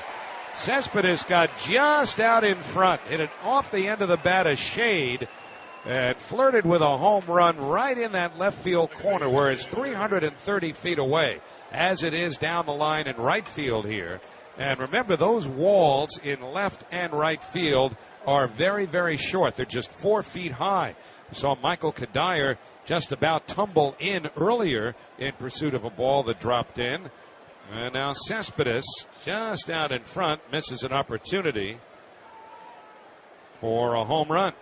Cespedes got just out in front. Hit it off the end of the bat, a shade. And flirted with a home run right in that left field corner where it's 330 feet away, as it is down the line in right field here. And remember, those walls in left and right field are very, very short. They're just 4 feet high. We saw Michael Kadire just about tumble in earlier in pursuit of a ball that dropped in. And now Cespedes, just out in front, misses an opportunity for a home run.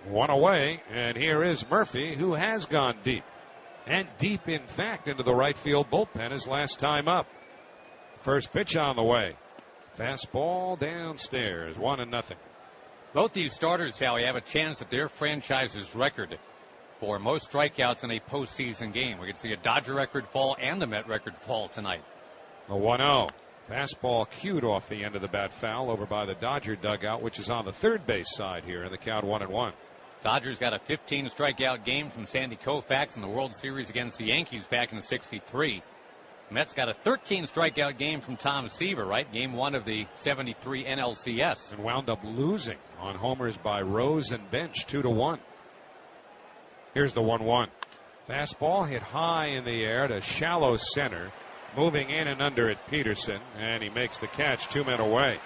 1 away, and here is Murphy, who has gone deep. And deep, in fact, into the right field bullpen his last time up. First pitch on the way. Fastball downstairs, 1-0. Both these starters, Howie, have a chance at their franchise's record for most strikeouts in a postseason game. We could see a Dodger record fall and the Met record fall tonight. The 1-0. Fastball cued off the end of the bat, foul over by the Dodger dugout, which is on the third base side here in the count 1-1. Dodgers got a 15 strikeout game from Sandy Koufax in the World Series against the Yankees back in '63. Mets got a 13 strikeout game from Tom Seaver, right? Game 1 of the '73 NLCS. And wound up losing on homers by Rose and Bench 2-1. Here's the 1-1. Fastball hit high in the air to shallow center. Moving in and under at Peterson, and he makes the catch, 2 men away.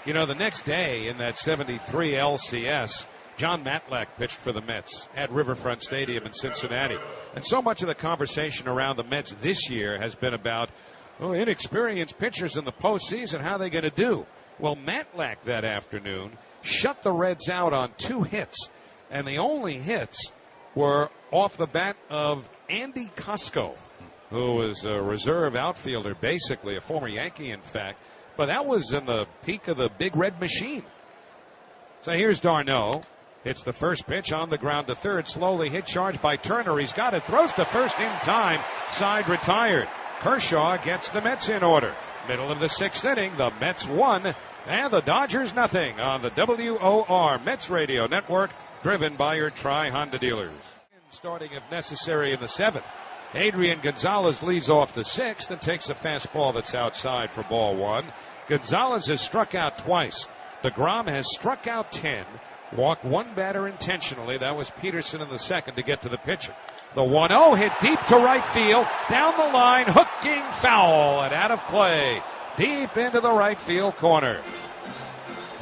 You know, the next day in that 73 LCS, John Matlack pitched for the Mets at Riverfront Stadium in Cincinnati. And so much of the conversation around the Mets this year has been about inexperienced pitchers in the postseason. How are they going to do? Well, Matlack that afternoon shut the Reds out on 2 hits. And the only hits were off the bat of Andy Cusco, who was a reserve outfielder, basically a former Yankee, in fact. But that was in the peak of the Big Red Machine. So here's d'Arnaud. Hits the first pitch on the ground to third. Slowly hit, charged by Turner. He's got it. Throws to first in time. Side retired. Kershaw gets the Mets in order. Middle of the 6th inning. The Mets won and the Dodgers nothing on the WOR Mets Radio Network, driven by your Tri-Honda dealers. Starting if necessary in the 7th. Adrian Gonzalez leads off the 6th and takes a fastball that's outside for ball 1. Gonzalez has struck out twice. deGrom has struck out 10. Walked 1 batter intentionally. That was Peterson in the 2nd to get to the pitcher. The 1-0 hit deep to right field. Down the line, hooking foul and out of play. Deep into the right field corner.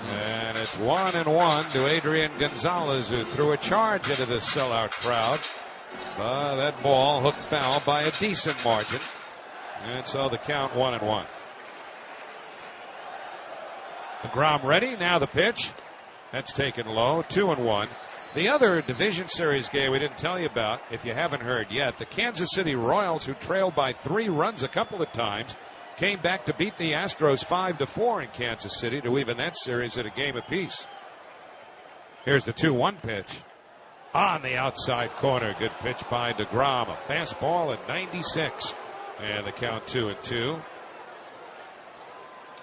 And it's 1-1 to Adrian Gonzalez, who threw a charge into this sellout crowd. But that ball hooked foul by a decent margin. And so the count 1-1. deGrom ready. Now the pitch. That's taken low. 2-1. The other division series game we didn't tell you about, if you haven't heard yet, the Kansas City Royals, who trailed by 3 runs a couple of times, came back to beat the Astros 5-4 in Kansas City to even that series at a game apiece. Here's the 2-1 pitch. On the outside corner. Good pitch by deGrom. A fastball at 96. And the count 2-2.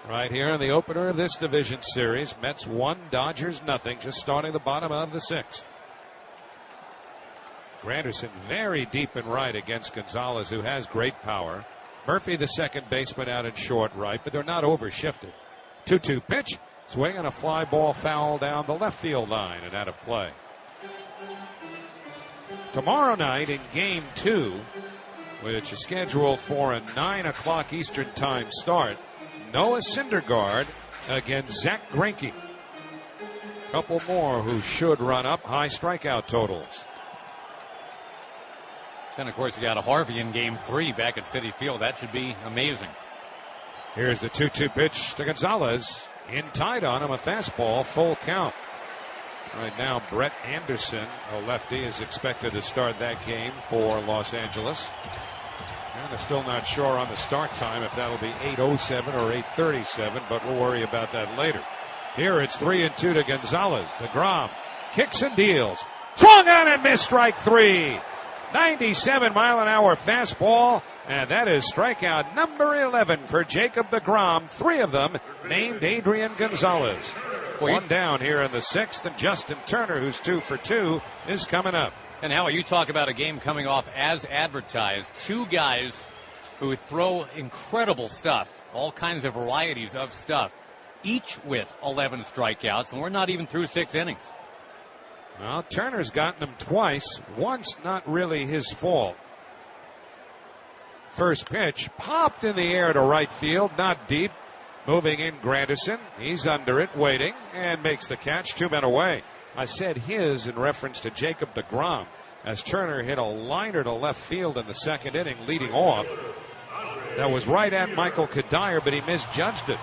Right here in the opener of this division series. Mets 1, Dodgers nothing. Just starting the bottom of the 6th. Granderson very deep and right against Gonzalez, who has great power. Murphy, the second baseman, out in short right, but they're not overshifted. 2-2 pitch. Swing and a fly ball foul down the left field line and out of play. Tomorrow night in Game 2, which is scheduled for a 9 o'clock Eastern Time start, Noah Syndergaard against Zach Greinke. Couple more who should run up high strikeout totals. And, of course, you got a Harvey in Game 3 back at Citi Field. That should be amazing. Here's the 2-2 pitch to Gonzalez. In tight on him, a fastball, full count. Right now, Brett Anderson, a lefty, is expected to start that game for Los Angeles. And they're still not sure on the start time if that'll be 8:07 or 8:37, but we'll worry about that later. Here it's 3-2 to Gonzalez. deGrom kicks and deals. Swung on and missed, strike 3. 97-mile-an-hour fastball, and that is strikeout number 11 for Jacob deGrom. 3 of them named Adrian Gonzalez. One down here in the 6th, and Justin Turner, who's 2 for 2, is coming up. And Howie, you talk about a game coming off as advertised. 2 guys who throw incredible stuff, all kinds of varieties of stuff, each with 11 strikeouts, and we're not even through 6 innings. Well, Turner's gotten them twice. Once not really his fault. First pitch popped in the air to right field, not deep. Moving in Granderson. He's under it, waiting, and makes the catch. 2 men away. I said his in reference to Jacob deGrom, as Turner hit a liner to left field in the 2nd inning, leading off. That was right at Michael Kadire, but he misjudged it.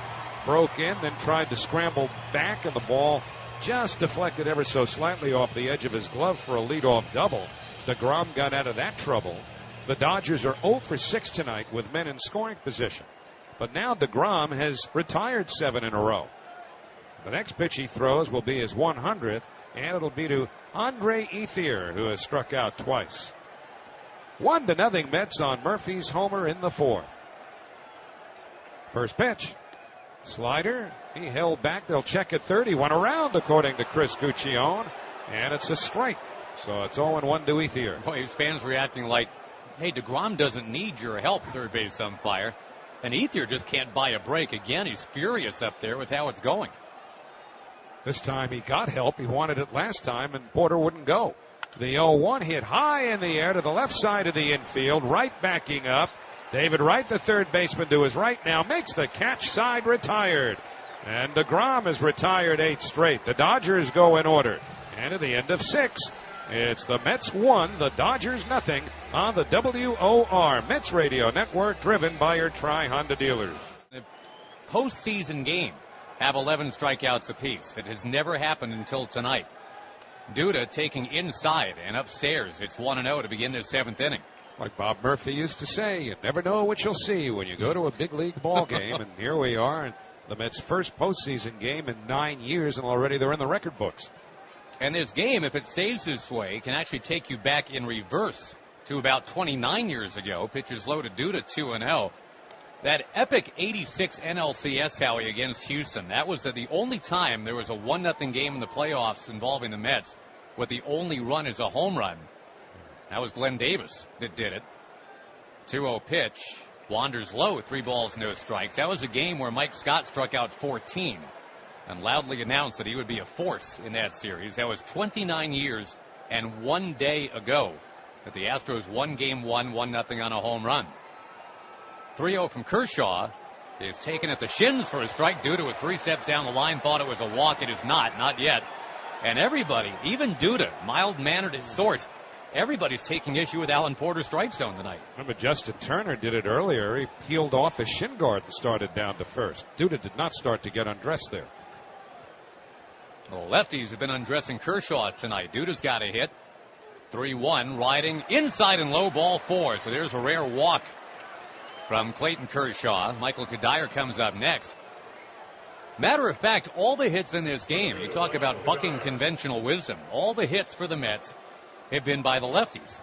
Broke in, then tried to scramble back, and the ball just deflected ever so slightly off the edge of his glove for a leadoff double. deGrom got out of that trouble. The Dodgers are 0 for 6 tonight with men in scoring position. But now deGrom has retired 7 in a row. The next pitch he throws will be his 100th, and it'll be to Andre Ethier, who has struck out twice. 1-0 Mets on Murphy's homer in the 4th. First pitch. Slider. He held back. They'll check at third. He went around, according to Chris Guccione, and it's a strike. So it's 0-1 to Ethier. Boy, his fans reacting like, hey, deGrom doesn't need your help, third base umpire. And Ethier just can't buy a break. Again, he's furious up there with how it's going. This time he got help. He wanted it last time, and Porter wouldn't go. The 0-1 hit high in the air to the left side of the infield. Wright backing up. David Wright, the third baseman, to his right now, makes the catch, side retired. And deGrom has retired 8 straight. The Dodgers go in order. And at the end of 6, it's the Mets 1, the Dodgers nothing on the WOR Mets Radio Network, driven by your Tri-Honda dealers. The postseason game have 11 strikeouts apiece. It has never happened until tonight. Duda taking inside and upstairs. It's 1-0 to begin the 7th inning. Like Bob Murphy used to say, you never know what you'll see when you go to a big league ball game. And here we are in the Mets' first postseason game in 9 years, and already they're in the record books. And this game, if it stays this way, can actually take you back in reverse to about 29 years ago. Pitches low to Duda, 2-0. That epic 86 NLCS, Howie, against Houston, that was the only time there was a 1-0 game in the playoffs involving the Mets with the only run as a home run. That was Glenn Davis that did it. 2-0 pitch. Wanders low, 3 balls, no strikes. That was a game where Mike Scott struck out 14 and loudly announced that he would be a force in that series. That was 29 years and 1 day ago that the Astros won game 1-0 on a home run. 3-0 from Kershaw is taken at the shins for a strike. Duda was 3 steps down the line, thought it was a walk. It is not yet. And everybody, even Duda, mild-mannered at sorts, everybody's taking issue with Alan Porter's strike zone tonight. Remember, Justin Turner did it earlier. He peeled off his shin guard and started down to first. Duda did not start to get undressed there. Well, lefties have been undressing Kershaw tonight. Duda's got a hit. 3-1, riding inside and low, ball 4. So there's a rare walk from Clayton Kershaw. Michael Kadire comes up next. Matter of fact, all the hits in this game, you talk about bucking conventional wisdom, all the hits for the Mets have been by the lefties.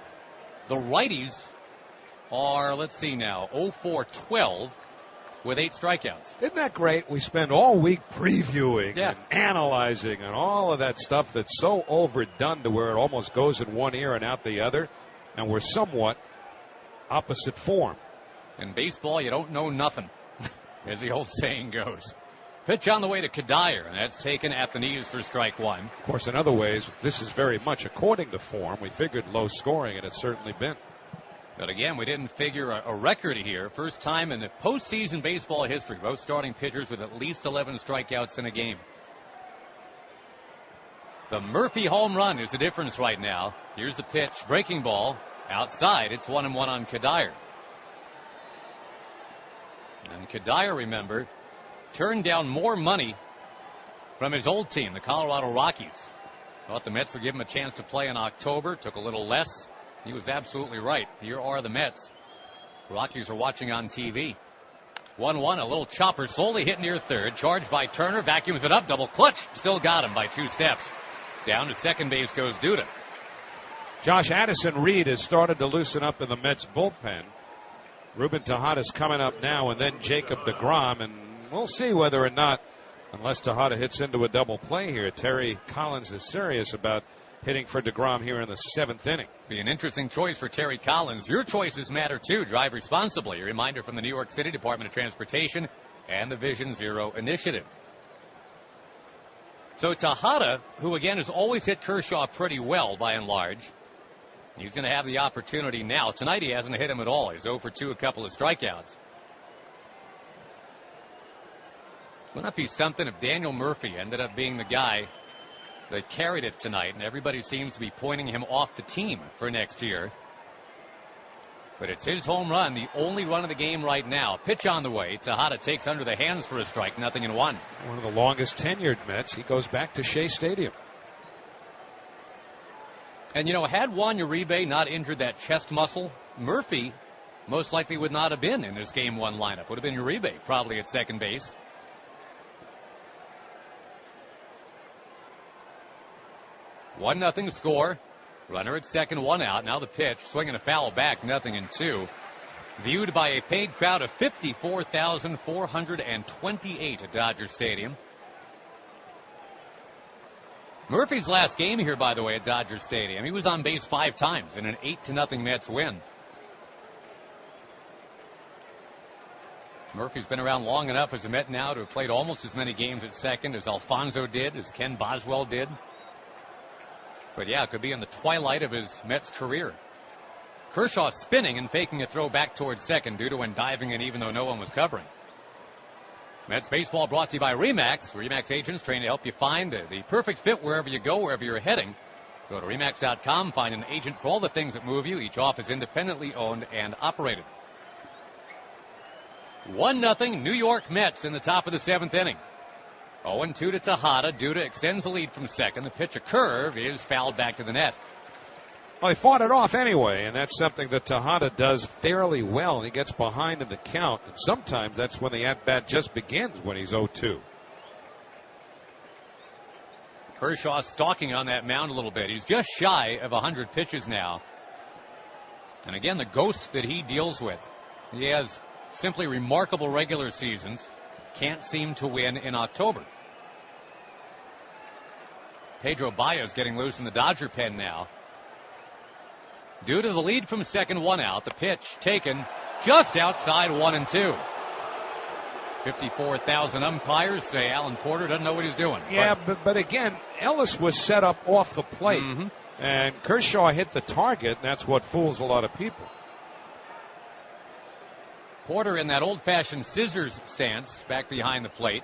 The righties are, let's see now, 0-for-12 with 8 strikeouts. Isn't that great? We spend all week previewing and analyzing and all of that stuff that's so overdone to where it almost goes in one ear and out the other, and we're somewhat opposite form. In baseball, you don't know nothing, as the old saying goes. Pitch on the way to Kadire, and that's taken at the knees for strike 1. Of course, in other ways, this is very much according to form. We figured low scoring, and it's certainly been. But again, we didn't figure a record here. First time in the postseason baseball history, both starting pitchers with at least 11 strikeouts in a game. The Murphy home run is the difference right now. Here's the pitch, breaking ball, outside. It's 1-1 on Kadire. And Kadire, remember, turned down more money from his old team, the Colorado Rockies. Thought the Mets would give him a chance to play in October. Took a little less. He was absolutely right. Here are the Mets. The Rockies are watching on TV. 1-1, a little chopper slowly hit near third. Charged by Turner, vacuums it up, double clutch. Still got him by 2 steps. Down to second base goes Duda. Josh Addison Reed has started to loosen up in the Mets bullpen. Ruben Tejada's coming up now, and then Jacob deGrom, and we'll see whether or not, unless Tejada hits into a double play here, Terry Collins is serious about hitting for deGrom here in the 7th inning. Be an interesting choice for Terry Collins. Your choices matter too. Drive responsibly. A reminder from the New York City Department of Transportation and the Vision Zero Initiative. So Tejada, who again has always hit Kershaw pretty well by and large, he's going to have the opportunity now. Tonight he hasn't hit him at all. He's 0-for-2, a couple of strikeouts. Wouldn't that be something if Daniel Murphy ended up being the guy that carried it tonight, and everybody seems to be pointing him off the team for next year. But it's his home run, the only run of the game right now. Pitch on the way. Tejada takes under the hands for a strike, 0-1. One of the longest tenured Mets. He goes back to Shea Stadium. And, you know, had Juan Uribe not injured that chest muscle, Murphy most likely would not have been in this Game 1 lineup. Would have been Uribe probably at second base. One nothing score. Runner at second, 1 out. Now the pitch, swinging a foul back, 0-2. Viewed by a paid crowd of 54,428 at Dodger Stadium. Murphy's last game here, by the way, at Dodger Stadium, he was on base 5 times in an 8-0 Mets win. Murphy's been around long enough as a Met now to have played almost as many games at second as Alfonso did, as Ken Boswell did. But yeah, it could be in the twilight of his Mets career. Kershaw spinning and faking a throw back towards second. Duda went diving in even though no one was covering. Mets baseball brought to you by RE/MAX. RE/MAX agents trained to help you find the perfect fit wherever you go, wherever you're heading. Go to RE/MAX.com, find an agent for all the things that move you. Each office independently owned and operated. 1-0 New York Mets in the top of the 7th inning. 0-2 to Tejada. Duda extends the lead from second. The pitch, a curve, is fouled back to the net. Well, he fought it off anyway, and that's something that Tejada does fairly well. He gets behind in the count, and sometimes that's when the at-bat just begins, when he's 0-2. Kershaw stalking on that mound a little bit. He's just shy of 100 pitches now. And again, the ghost that he deals with. He has simply remarkable regular seasons. Can't seem to win in October. Pedro Baez getting loose in the Dodger pen now. Due to the lead from second, 1 out. The pitch taken just outside 1-2. 54,000 umpires say Alan Porter doesn't know what he's doing. Yeah, but again, Ellis was set up off the plate. Mm-hmm. And Kershaw hit the target, and that's what fools a lot of people. Porter in that old-fashioned scissors stance back behind the plate.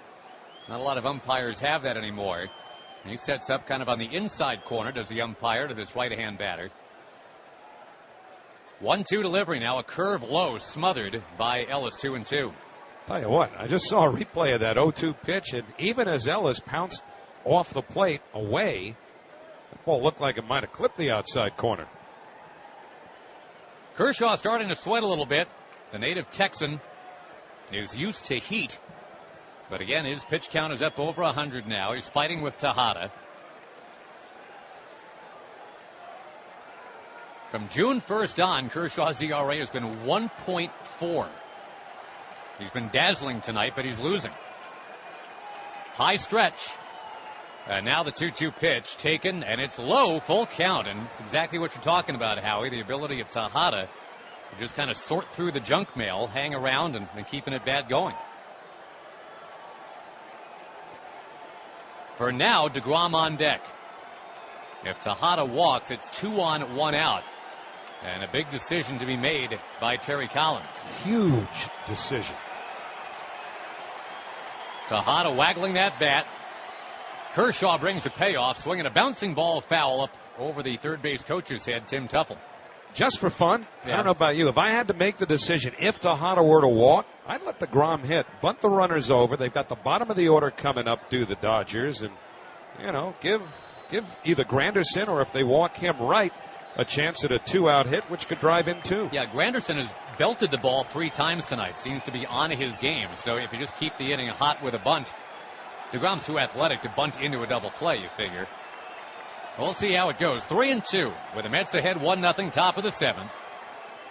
Not a lot of umpires have that anymore. And he sets up kind of on the inside corner, does the umpire, to this right-hand batter. 1-2 delivery now, a curve low, smothered by Ellis, 2-2. Tell you what, I just saw a replay of that 0-2 pitch, and even as Ellis pounced off the plate away, the ball looked like it might have clipped the outside corner. Kershaw starting to sweat a little bit. The native Texan is used to heat. But again, his pitch count is up over 100 now. He's fighting with Tejada. From June 1st on, Kershaw's ERA has been 1.4. He's been dazzling tonight, but he's losing. High stretch. And now the 2-2 pitch taken, and it's low, full count. And it's exactly what you're talking about, Howie, the ability of Tejada to just kind of sort through the junk mail, hang around, and keeping it bad going. For now, deGrom on deck. If Tejada walks, it's 2 on, 1 out. And a big decision to be made by Terry Collins. Huge decision. Tejada waggling that bat. Kershaw brings a payoff, swinging a bouncing ball foul up over the third base coach's head, Tim Tuffle. Just for fun, yeah. I don't know about you. If I had to make the decision, if Tejada were to walk, I'd let deGrom hit, bunt the runners over. They've got the bottom of the order coming up, do the Dodgers, and, you know, give either Granderson, or if they walk him right, a chance at a 2-out hit, which could drive in 2. Yeah, Granderson has belted the ball 3 times tonight. Seems to be on his game. So if you just keep the inning hot with a bunt, deGrom's too athletic to bunt into a double play, you figure. We'll see how it goes. 3-2 with the Mets ahead 1-0, top of the 7th.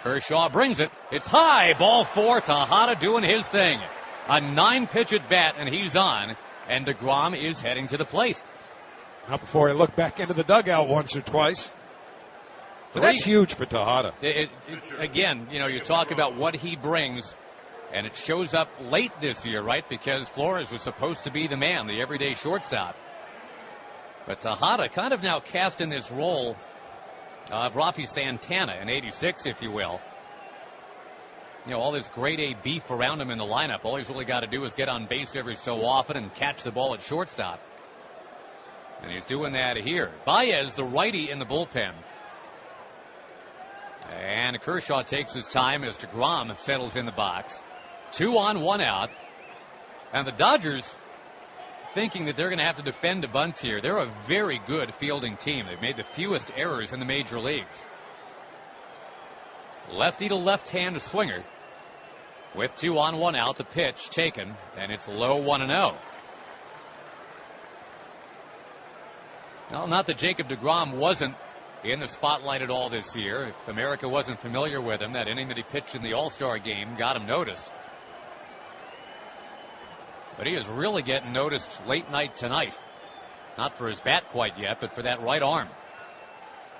Kershaw brings it. It's high. Ball 4. Tejada doing his thing. A 9-pitch at bat, and he's on. And deGrom is heading to the plate. Not before he looked back into the dugout once or twice. But that's huge for Tejada. Again, you know, you talk about what he brings, and it shows up late this year, right? Because Flores was supposed to be the man, the everyday shortstop. But Tejada kind of now cast in this role of Rafi Santana in 86, if you will. You know, all this grade A beef around him in the lineup. All he's really got to do is get on base every so often and catch the ball at shortstop. And he's doing that here. Baez, the righty in the bullpen. And Kershaw takes his time as deGrom settles in the box. 2 on, 1 out. And the Dodgers, thinking that they're going to have to defend a bunt here. They're a very good fielding team. They've made the fewest errors in the major leagues. Lefty to left-hand swinger. With 2 on, 1 out, the pitch taken. And it's low, 1-0. Well, not that Jacob deGrom wasn't in the spotlight at all this year. If America wasn't familiar with him, that inning that he pitched in the All-Star game got him noticed. But he is really getting noticed late night tonight. Not for his bat quite yet, but for that right arm.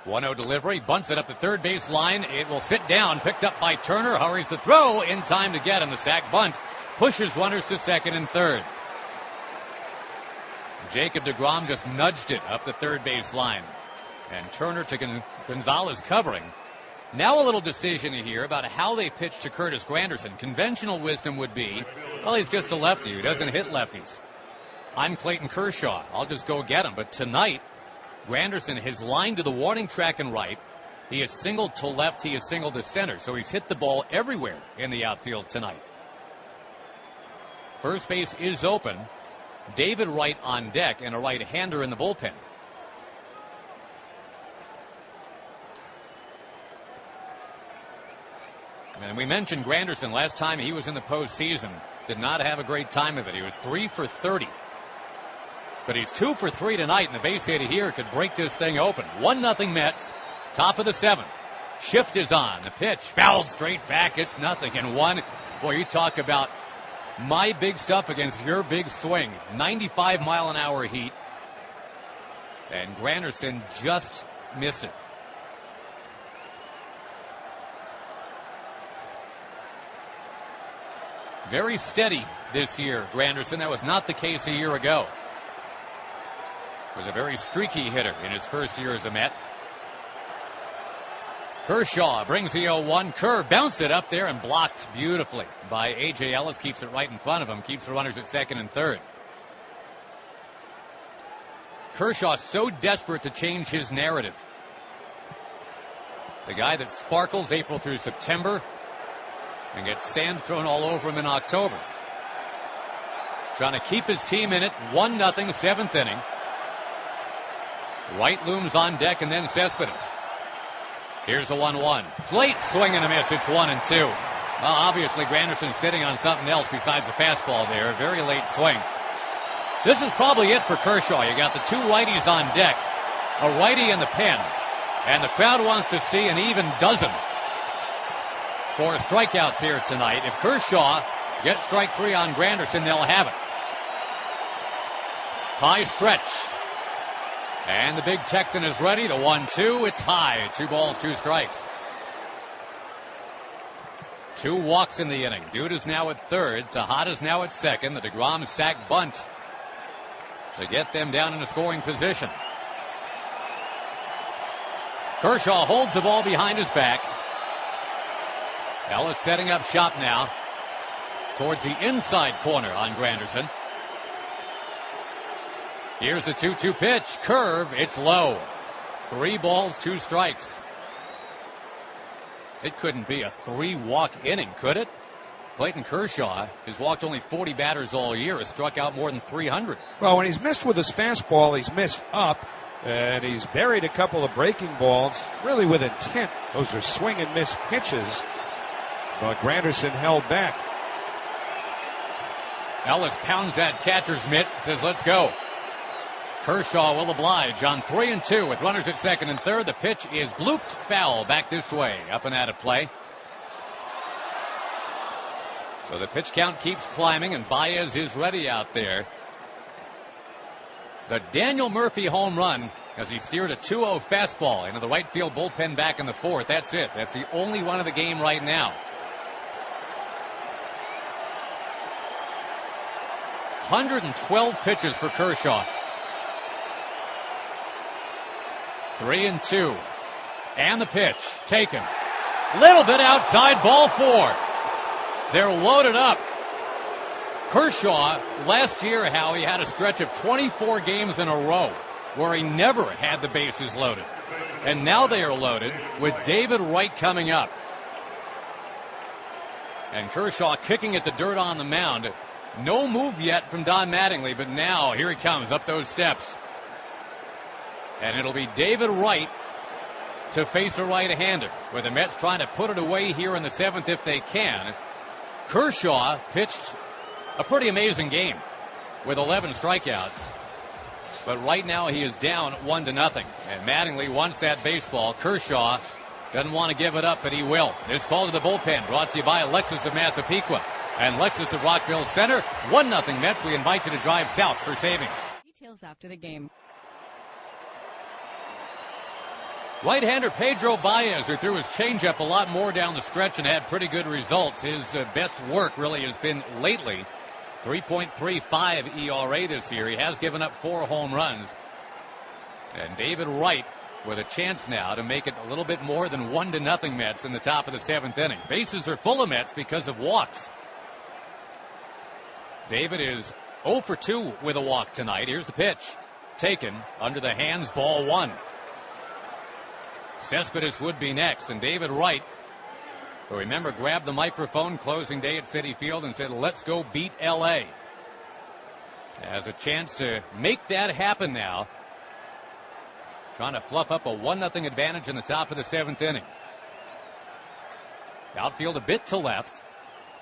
1-0 delivery, bunts it up the third base line. It will sit down, picked up by Turner, hurries the throw in time to get him. The sac bunt pushes runners to second and third. Jacob deGrom just nudged it up the third base line. And Turner to Gonzalez covering. Now a little decision here about how they pitch to Curtis Granderson. Conventional wisdom would be, well, he's just a lefty who doesn't hit lefties. I'm Clayton Kershaw. I'll just go get him. But tonight, Granderson has lined to the warning track and right. He is singled to left. He is singled to center. So he's hit the ball everywhere in the outfield tonight. First base is open. David Wright on deck and a right-hander in the bullpen. And we mentioned Granderson last time he was in the postseason. Did not have a great time of it. He was 3 for 30. But he's 2 for 3 tonight, and the base hit here could break this thing open. 1-0 Mets. Top of the 7th. Shift is on. The pitch fouled straight back. It's 0-1. Boy, you talk about my big stuff against your big swing. 95-mile-an-hour heat. And Granderson just missed it. Very steady this year, Granderson. That was not the case a year ago. Was a very streaky hitter in his first year as a Met. Kershaw brings the 0-1. Kerr bounced it up there and blocked beautifully by A.J. Ellis. Keeps it right in front of him. Keeps the runners at second and third. Kershaw so desperate to change his narrative. The guy that sparkles April through September and gets sand thrown all over him in October. Trying to keep his team in it. 1-0, 7th inning. Wright looms on deck, and then Cespedes. Here's a 1-1. It's late, swing and a miss. It's 1-2. Well, obviously, Granderson's sitting on something else besides the fastball there. Very late swing. This is probably it for Kershaw. You got the two righties on deck, a righty in the pen, and the crowd wants to see an even dozen for strikeouts here tonight. If Kershaw gets strike 3 on Granderson, they'll have it. High stretch. And the big Texan is ready. The 1-2. It's high. 2 balls, 2 strikes. 2 walks in the inning. Dude is now at third. Tejada's now at second. The deGrom sack bunt to get them down in a scoring position. Kershaw holds the ball behind his back. Ellis setting up shop now towards the inside corner on Granderson. Here's the 2-2 pitch. Curve. It's low. 3 balls, 2 strikes. It couldn't be a 3-walk inning, could it? Clayton Kershaw has walked only 40 batters all year, has struck out more than 300. Well, when he's missed with his fastball, he's missed up, and he's buried a couple of breaking balls, really with intent. Those are swing and miss pitches, but Granderson held back. Ellis pounds that catcher's mitt, says, let's go. Kershaw will oblige on 3-2 with runners at second and third. The pitch is blooped foul back this way, up and out of play. So the pitch count keeps climbing, and Baez is ready out there. The Daniel Murphy home run as he steered a 2-0 fastball into the right field bullpen back in the 4th. That's it. That's the only one of the game right now. 112 pitches for Kershaw. 3-2. And the pitch taken. Little bit outside, ball 4. They're loaded up. Kershaw, last year, Howie, had a stretch of 24 games in a row where he never had the bases loaded. And now they are loaded with David Wright coming up. And Kershaw kicking at the dirt on the mound. No move yet from Don Mattingly, but now here he comes up those steps. And it'll be David Wright to face a right-hander, with the Mets trying to put it away here in the 7th if they can. Kershaw pitched a pretty amazing game with 11 strikeouts. But right now he is down 1-0. And Mattingly wants that baseball. Kershaw doesn't want to give it up, but he will. This call to the bullpen brought to you by Lexus of Massapequa and Lexus of Rockville Center. 1-0 Mets. We invite you to drive south for savings. Details after the game. Right-hander Pedro Baez, who threw his changeup a lot more down the stretch and had pretty good results. His best work really has been lately. 3.35 ERA this year. He has given up 4 home runs. And David Wright with a chance now to make it a little bit more than 1-0 Mets in the top of the 7th inning. Bases are full of Mets because of walks. David is 0 for 2 with a walk tonight. Here's the pitch. Taken under the hands, ball 1. Cespedes would be next, and David Wright, who remember grabbed the microphone closing day at Citi Field and said, "Let's go beat L.A." Has a chance to make that happen now. Trying to fluff up a 1-0 advantage in the top of the 7th inning. Outfield a bit to left.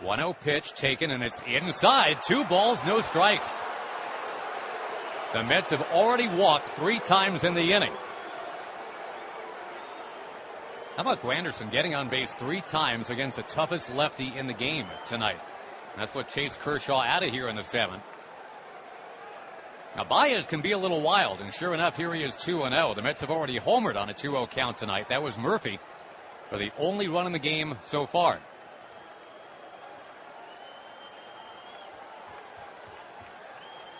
1-0 pitch taken, and it's inside. 2 balls, no strikes. The Mets have already walked 3 times in the inning. How about Granderson getting on base 3 times against the toughest lefty in the game tonight? That's what chased Kershaw out of here in the 7th. Now, Baez can be a little wild, and sure enough, here he is 2-0. The Mets have already homered on a 2-0 count tonight. That was Murphy for the only run in the game so far.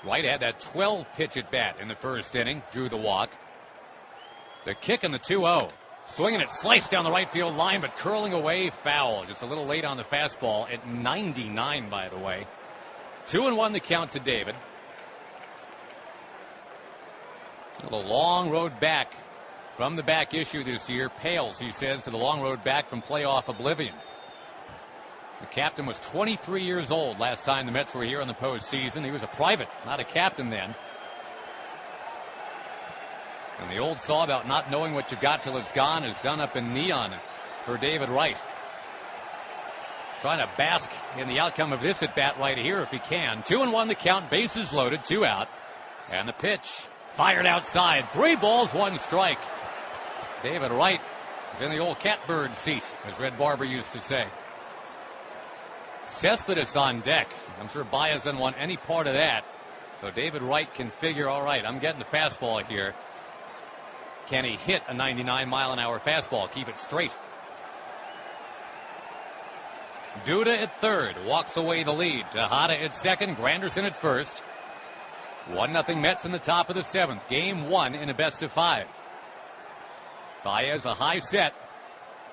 Wright had that 12-pitch at bat in the first inning, drew the walk. The kick in the 2-0. Swinging it, sliced down the right field line, but curling away, foul. Just a little late on the fastball at 99, by the way. 2-1 the count to David. The long road back from the back issue this year pales, he says, to the long road back from playoff oblivion. The captain was 23 years old last time the Mets were here in the postseason. He was a private, not a captain then. And the old saw about not knowing what you got till it's gone is done up in neon for David Wright. Trying to bask in the outcome of this at bat right here if he can. 2-1 the count, bases loaded, 2 out. And the pitch fired outside. 3 balls, 1 strike. David Wright is in the old catbird seat, as Red Barber used to say. Cespedes on deck. I'm sure Baez doesn't want any part of that. So David Wright can figure, all right, I'm getting the fastball here. Can he hit a 99-mile-an-hour fastball? Keep it straight. Duda at third. Walks away the lead. Tejada at second. Granderson at first. 1-0 Mets in the top of the 7th. Game 1 in a best-of-5. Baez a high set.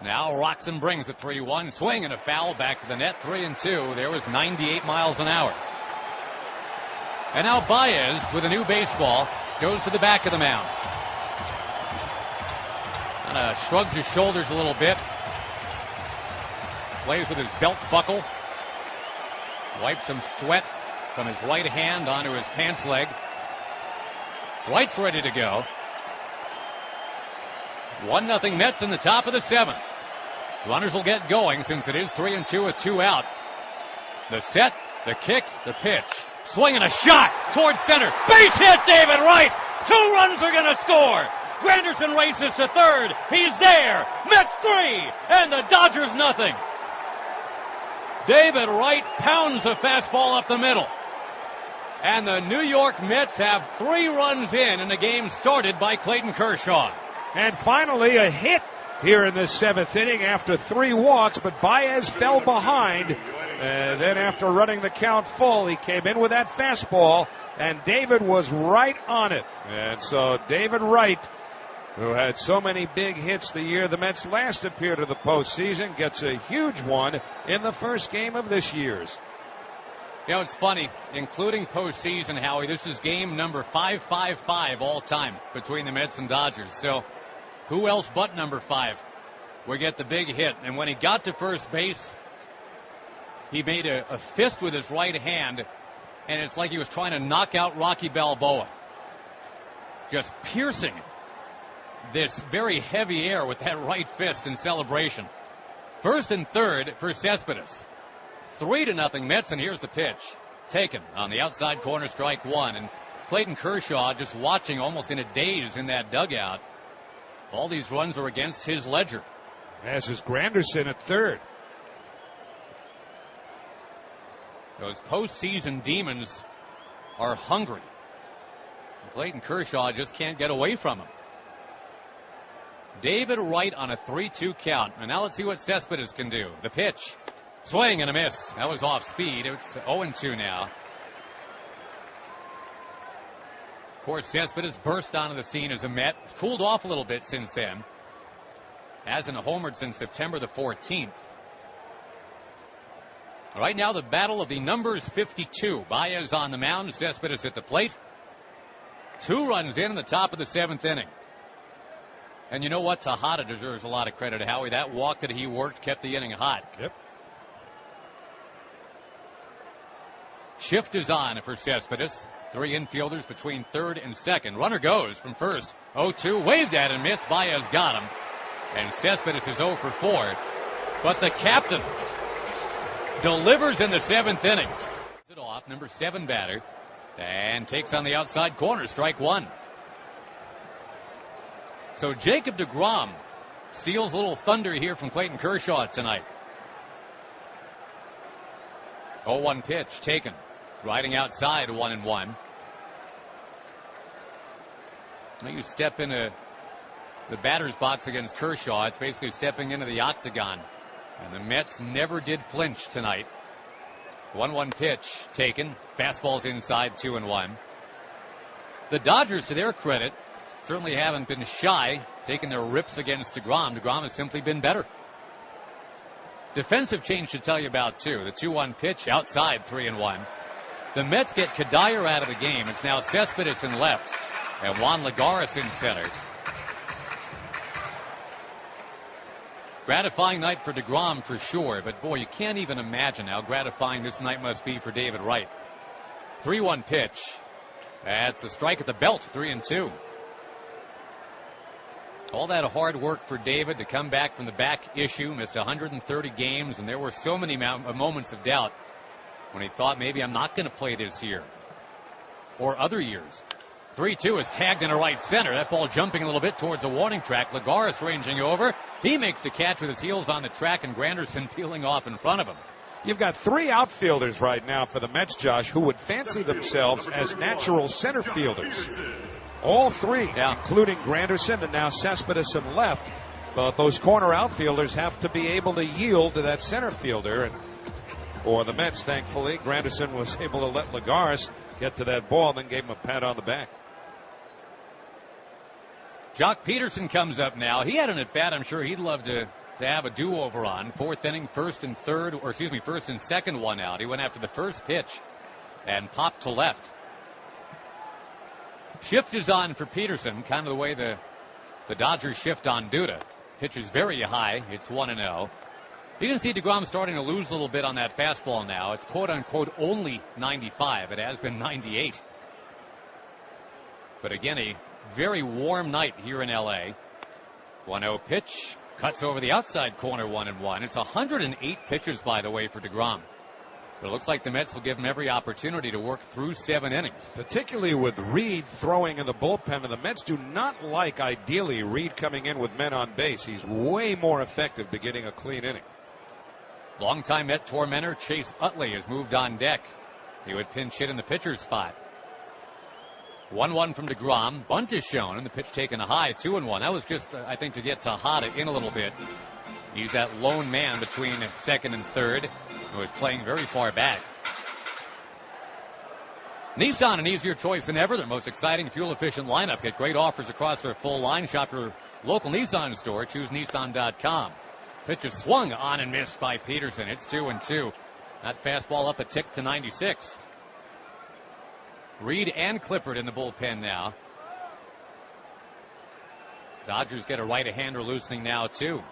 Now Roxon brings a 3-1 swing and a foul back to the net. 3-2. There was 98 miles an hour. And now Baez with a new baseball goes to the back of the mound. Shrugs his shoulders a little bit. Plays with his belt buckle. Wipes some sweat from his right hand onto his pants leg. Wright's ready to go. 1-0 Mets in the top of the 7th. Runners will get going since it is 3-2 with 2 out. The set, the kick, the pitch. Swinging a shot towards center. Base hit, David Wright. 2 runs are going to score. Granderson races to third. He's there. Mets 3 and the Dodgers nothing. David Wright pounds a fastball up the middle. And the New York Mets have 3 runs in the game started by Clayton Kershaw. And finally a hit here in the 7th inning after 3 walks, but Baez fell behind. Then after running the count full, he came in with that fastball, and David was right on it. And so David Wright, who had so many big hits the year the Mets last appeared to the postseason, gets a huge one in the first game of this year's. You know, it's funny, including postseason, Howie, this is game number 555 all time between the Mets and Dodgers. So who else but number 5 will get the big hit? And when he got to first base, he made a fist with his right hand, and it's like he was trying to knock out Rocky Balboa. Just piercing this very heavy air with that right fist in celebration. First and third for Cespedes. 3-0 Mets, and here's the pitch. Taken on the outside corner, strike 1. And Clayton Kershaw just watching almost in a daze in that dugout. All these runs are against his ledger. As is Granderson at third. Those postseason demons are hungry. Clayton Kershaw just can't get away from him. David Wright on a 3-2 count. And now let's see what Cespedes can do. The pitch. Swing and a miss. That was off speed. It's 0-2 now. Of course, Cespedes burst onto the scene as a Met. It's cooled off a little bit since then. Hasn't homered since September the 14th. Right now, the battle of the numbers 52. Baez on the mound, Cespedes at the plate. 2 runs in the top of the 7th inning. And you know what? Tejada deserves a lot of credit, Howie. That walk that he worked kept the inning hot. Yep. Shift is on for Cespedes. 3 infielders between third and second. Runner goes from first. 0-2. Waved at and missed. Baez got him. And Cespedes is 0 for 4. But the captain delivers in the 7th inning. It off, number 7 batter. And takes on the outside corner. Strike 1. So Jacob deGrom steals a little thunder here from Clayton Kershaw tonight. 0-1 pitch taken. Riding outside 1-1. Now you step into the batter's box against Kershaw. It's basically stepping into the octagon. And the Mets never did flinch tonight. 1-1 pitch taken. Fastball's inside 2-1. The Dodgers, to their credit, certainly haven't been shy, taking their rips against deGrom. deGrom has simply been better. Defensive change to tell you about, too. The 2-1 pitch outside 3-1. The Mets get Kadire out of the game. It's now Cespedes in left and Juan Lagares in center. Gratifying night for deGrom for sure, but boy, you can't even imagine how gratifying this night must be for David Wright. 3-1 pitch. That's a strike at the belt, 3-2. All that hard work for David to come back from the back issue, missed 130 games, and there were so many moments of doubt when he thought maybe I'm not going to play this year or other years. 3-2 is tagged into right center. That ball jumping a little bit towards the warning track. Lagares ranging over. He makes the catch with his heels on the track, and Granderson peeling off in front of him. You've got 3 outfielders right now for the Mets, Josh, who would fancy themselves as natural center fielders. All 3, including Granderson and now Cespedes in left. But those corner outfielders have to be able to yield to that center fielder. And for the Mets, thankfully, Granderson was able to let Lagares get to that ball and then gave him a pat on the back. Jock Peterson comes up now. He had an at-bat I'm sure he'd love to have a do-over on. 4th inning, first and second one out. He went after the first pitch and popped to left. Shift is on for Peterson, kind of the way the Dodgers shift on Duda. Pitch is very high. It's 1-0. You can see deGrom starting to lose a little bit on that fastball now. It's quote-unquote only 95. It has been 98. But again, a very warm night here in L.A. 1-0 pitch. Cuts over the outside corner 1-1. It's 108 pitches, by the way, for deGrom. But it looks like the Mets will give him every opportunity to work through 7 innings. Particularly with Reed throwing in the bullpen, and the Mets do not like, ideally, Reed coming in with men on base. He's way more effective to getting a clean inning. Longtime Met tormentor Chase Utley has moved on deck. He would pinch hit in the pitcher's spot. 1-1 from deGrom. Bunt is shown, and the pitch taken a high, 2-1. That was just, I think, to get Tejada in a little bit. He's that lone man between second and third, who is playing very far back. Nissan, an easier choice than ever. Their most exciting, fuel-efficient lineup. Get great offers across their full line. Shop your local Nissan store. Choose Nissan.com. Pitch is swung on and missed by Peterson. It's 2-2. That fastball up a tick to 96. Reed and Clifford in the bullpen now. Dodgers get a right-hander loosening now, too.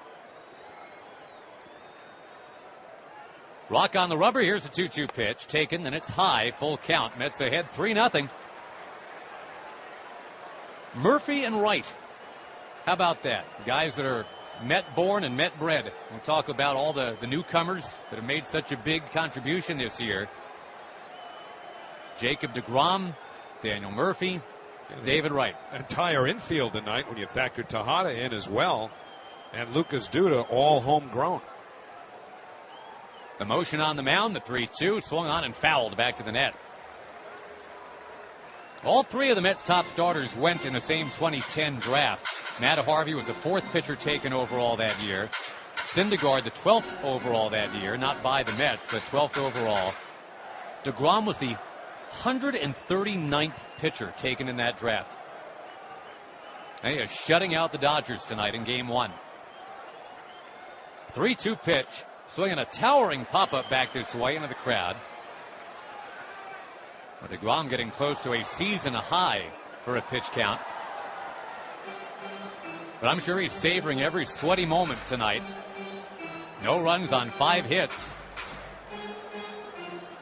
Rock on the rubber. Here's a 2-2 pitch. Taken, and it's high. Full count. Mets ahead 3-0. Murphy and Wright. How about that? Guys that are Met-born and Met-bred. We'll talk about all the newcomers that have made such a big contribution this year. Jacob deGrom, Daniel Murphy, David Wright. Entire infield tonight when you factor Tejada in as well. And Lucas Duda, all homegrown. The motion on the mound, the 3-2, swung on and fouled back to the net. All 3 of the Mets' top starters went in the same 2010 draft. Matt Harvey was the 4th pitcher taken overall that year. Syndergaard, the 12th overall that year, not by the Mets, but 12th overall. deGrom was the 139th pitcher taken in that draft. And he is shutting out the Dodgers tonight in Game 1. 3-2 pitch. Swinging a towering pop-up back this way into the crowd. With deGrom getting close to a season high for a pitch count. But I'm sure he's savoring every sweaty moment tonight. No runs on 5 hits.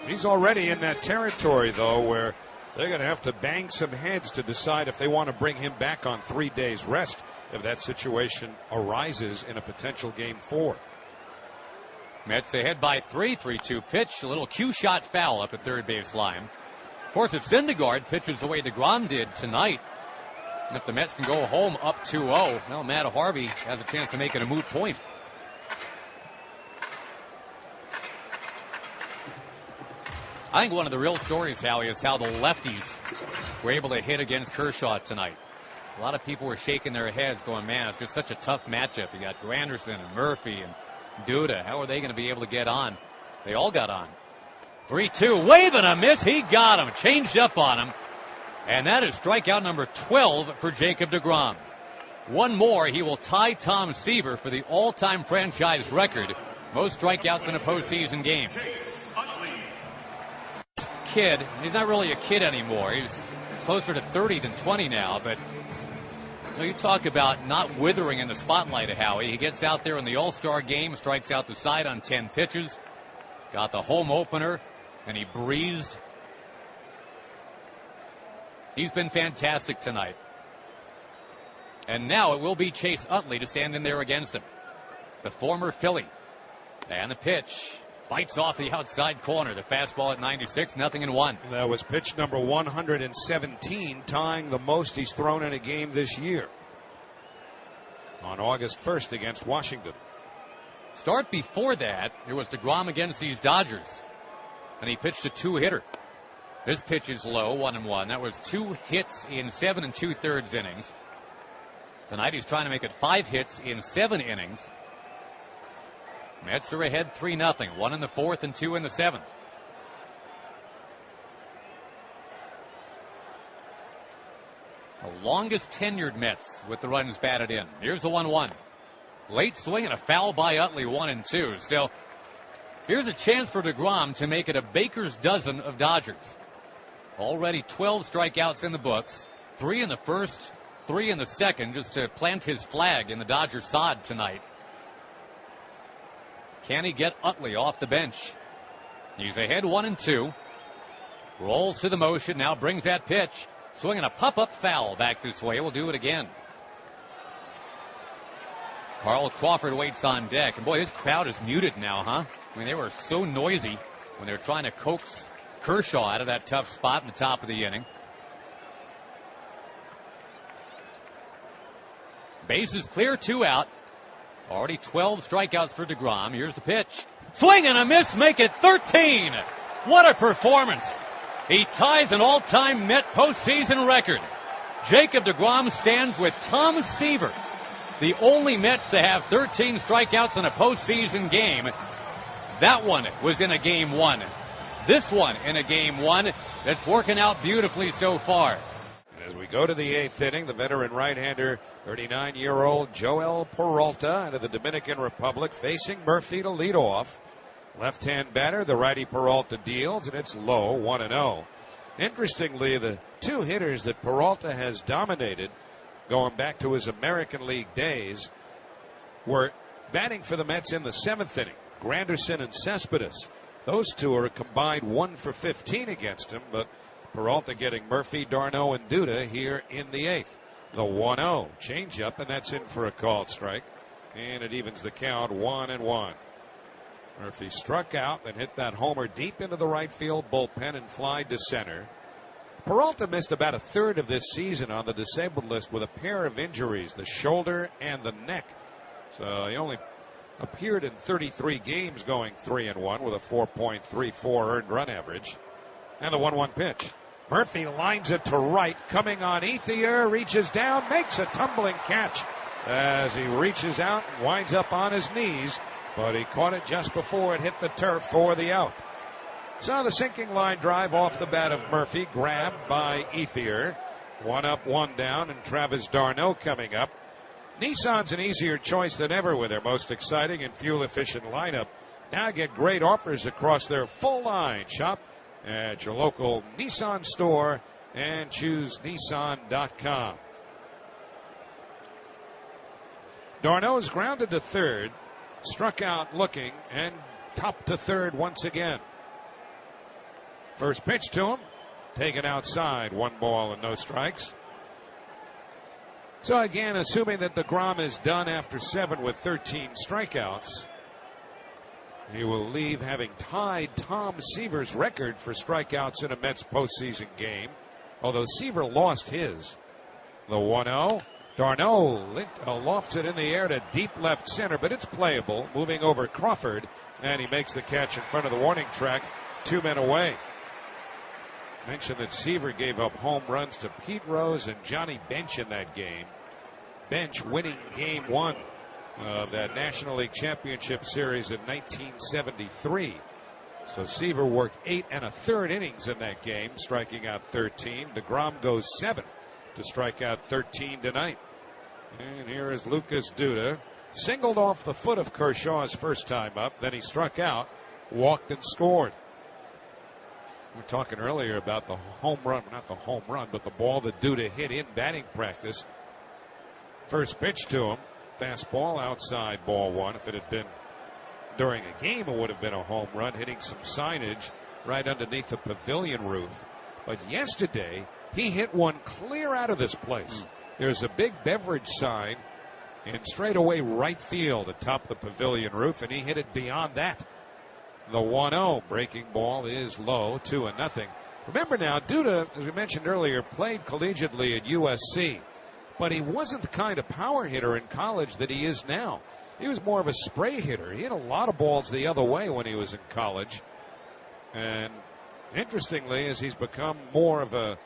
He's already in that territory, though, where they're going to have to bang some heads to decide if they want to bring him back on 3 days rest if that situation arises in a potential Game 4. Mets ahead by 3, 3-2 pitch. A little cue shot foul up at third base line. Of course, if Syndergaard pitches the way deGrom did tonight, and if the Mets can go home up 2-0, well, Matt Harvey has a chance to make it a moot point. I think one of the real stories, Howie, is how the lefties were able to hit against Kershaw tonight. A lot of people were shaking their heads going, man, it's just such a tough matchup. You got Granderson and Murphy and Duda. How are they going to be able to get on? They all got on. 3-2, wave and a miss. He got him. Changed up on him. And that is strikeout number 12 for Jacob deGrom. One more, he will tie Tom Seaver for the all-time franchise record. Most strikeouts in a postseason game. Kid, he's not really a kid anymore. He's closer to 30 than 20 now, but you talk about not withering in the spotlight of Howie. He gets out there in the All-Star game, strikes out the side on 10 pitches, got the home opener, and he breezed. He's been fantastic tonight. And now it will be Chase Utley to stand in there against him. The former Philly. And the pitch. Bites off the outside corner. The fastball at 96, 0-1. That was pitch number 117, tying the most he's thrown in a game this year. On August 1st against Washington. Start before that, it was deGrom against these Dodgers. And he pitched a 2-hitter. This pitch is low, 1-1. That was 2 hits in 7 2/3 innings. Tonight he's trying to make it 5 hits in 7 innings. Mets are ahead 3-0. 1 in the 4th and 2 in the 7th. The longest tenured Mets with the runs batted in. Here's the 1-1. Late swing and a foul by Utley, 1-2. So here's a chance for deGrom to make it a baker's dozen of Dodgers. Already 12 strikeouts in the books. 3 in the first, 3 in the second, just to plant his flag in the Dodger sod tonight. Can he get Utley off the bench? He's ahead 1-2. Rolls to the motion, now brings that pitch. Swinging a pop-up foul back this way. We'll do it again. Carl Crawford waits on deck. And boy, this crowd is muted now, huh? I mean, they were so noisy when they were trying to coax Kershaw out of that tough spot in the top of the inning. Bases clear, 2 out. Already 12 strikeouts for deGrom. Here's the pitch. Swing and a miss, make it 13. What a performance. He ties an all-time Met postseason record. Jacob deGrom stands with Tom Seaver, the only Mets to have 13 strikeouts in a postseason game. That one was in a Game 1. This one in a Game 1 that's working out beautifully so far. As we go to the 8th inning, the veteran right-hander, 39-year-old Joel Peralta out of the Dominican Republic, facing Murphy to lead off. Left-hand batter, the righty Peralta deals, and it's low, 1-0. Interestingly, the 2 hitters that Peralta has dominated, going back to his American League days, were batting for the Mets in the 7th inning. Granderson and Cespedes. Those 2 are a combined 1 for 15 against him, but Peralta getting Murphy, Darno, and Duda here in the 8th. The 1-0 changeup, and that's in for a called strike. And it evens the count, 1-1. Murphy struck out and hit that homer deep into the right field bullpen and fly to center. Peralta missed about a third of this season on the disabled list with a pair of injuries, the shoulder and the neck. So he only appeared in 33 games, going 3-1 with a 4.34 earned run average. And the 1-1 pitch. Murphy lines it to right, coming on Ethier, reaches down, makes a tumbling catch as he reaches out and winds up on his knees, but he caught it just before it hit the turf for the out. So the sinking line drive off the bat of Murphy, grabbed by Ethier. 1 up, 1 down, and Travis d'Arnaud coming up. Nissan's an easier choice than ever with their most exciting and fuel-efficient lineup. Now get great offers across their full line. Shop at your local Nissan store and choose Nissan.com. d'Arnaud's grounded to third, struck out looking, and topped to third once again. First pitch to him, taken outside, 1 ball and no strikes. So again, assuming that deGrom is done after 7 with 13 strikeouts, he will leave having tied Tom Seaver's record for strikeouts in a Mets postseason game, although Seaver lost his. The 1-0. d'Arnaud lofts it in the air to deep left center, but it's playable, moving over Crawford, and he makes the catch in front of the warning track, 2 men away. Mentioned that Seaver gave up home runs to Pete Rose and Johnny Bench in that game. Bench winning game 1 of that National League Championship Series in 1973. So Seaver worked 8 1/3 innings in that game, striking out 13. deGrom goes 7 to strike out 13 tonight. And here is Lucas Duda. Singled off the foot of Kershaw his first time up. Then he struck out, walked, and scored. We were talking earlier about the home run, not the home run, but the ball that Duda hit in batting practice. First pitch to him, fastball outside, ball 1. If it had been during a game, it would have been a home run, hitting some signage right underneath the pavilion roof. But yesterday, he hit one clear out of this place. There's a big beverage sign in straightaway right field atop the pavilion roof, and he hit it beyond that. The 1-0 breaking ball is low, 2-0. Remember now, Duda, as we mentioned earlier, played collegiately at USC, but he wasn't the kind of power hitter in college that he is now. He was more of a spray hitter. He hit a lot of balls the other way when he was in college. And interestingly, as he's become more of a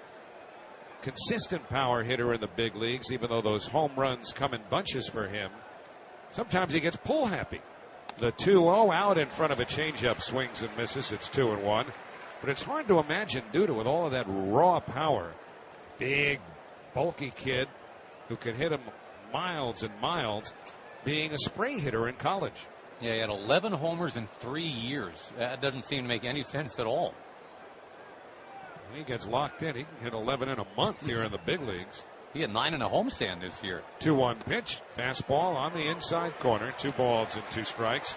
consistent power hitter in the big leagues, even though those home runs come in bunches for him, sometimes he gets pull happy. The 2-0 out in front of a changeup, swings and misses. It's 2-1. But it's hard to imagine Duda with all of that raw power. Big, bulky kid who can hit him miles and miles, being a spray hitter in college. Yeah, he had 11 homers in 3 years. That doesn't seem to make any sense at all. He gets locked in. He can hit 11 in a month here in the big leagues. He had 9 in a homestand this year. 2-1 pitch. Fastball on the inside corner. 2 balls and 2 strikes.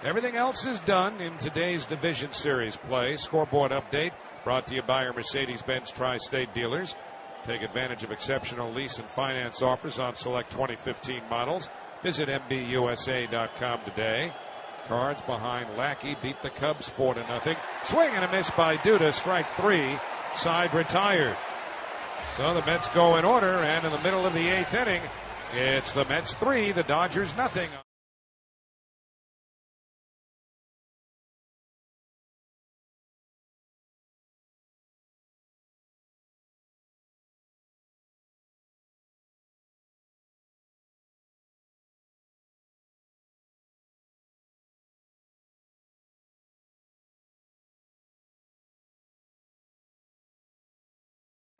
Everything else is done in today's Division Series play. Scoreboard update brought to you by your Mercedes-Benz Tri-State dealers. Take advantage of exceptional lease and finance offers on select 2015 models. Visit MBUSA.com today. Cards behind Lackey beat the Cubs 4-0. Swing and a miss by Duda. Strike 3. Side retired. So the Mets go in order, and in the middle of the 8th inning, it's the Mets 3, the Dodgers nothing.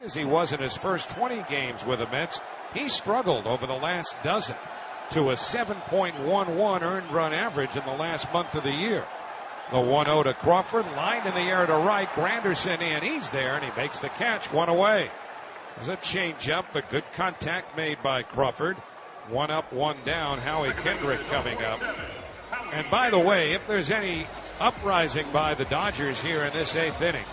As he was in his first 20 games with the Mets, he struggled over the last dozen to a 7.11 earned run average in the last month of the year. The 1-0 to Crawford, lined in the air to right. Granderson in, he's there, and he makes the catch, 1 away. There's a changeup, but good contact made by Crawford. 1 up, 1 down. Howie Kendrick coming up. And by the way, if there's any uprising by the Dodgers here in this 8th inning,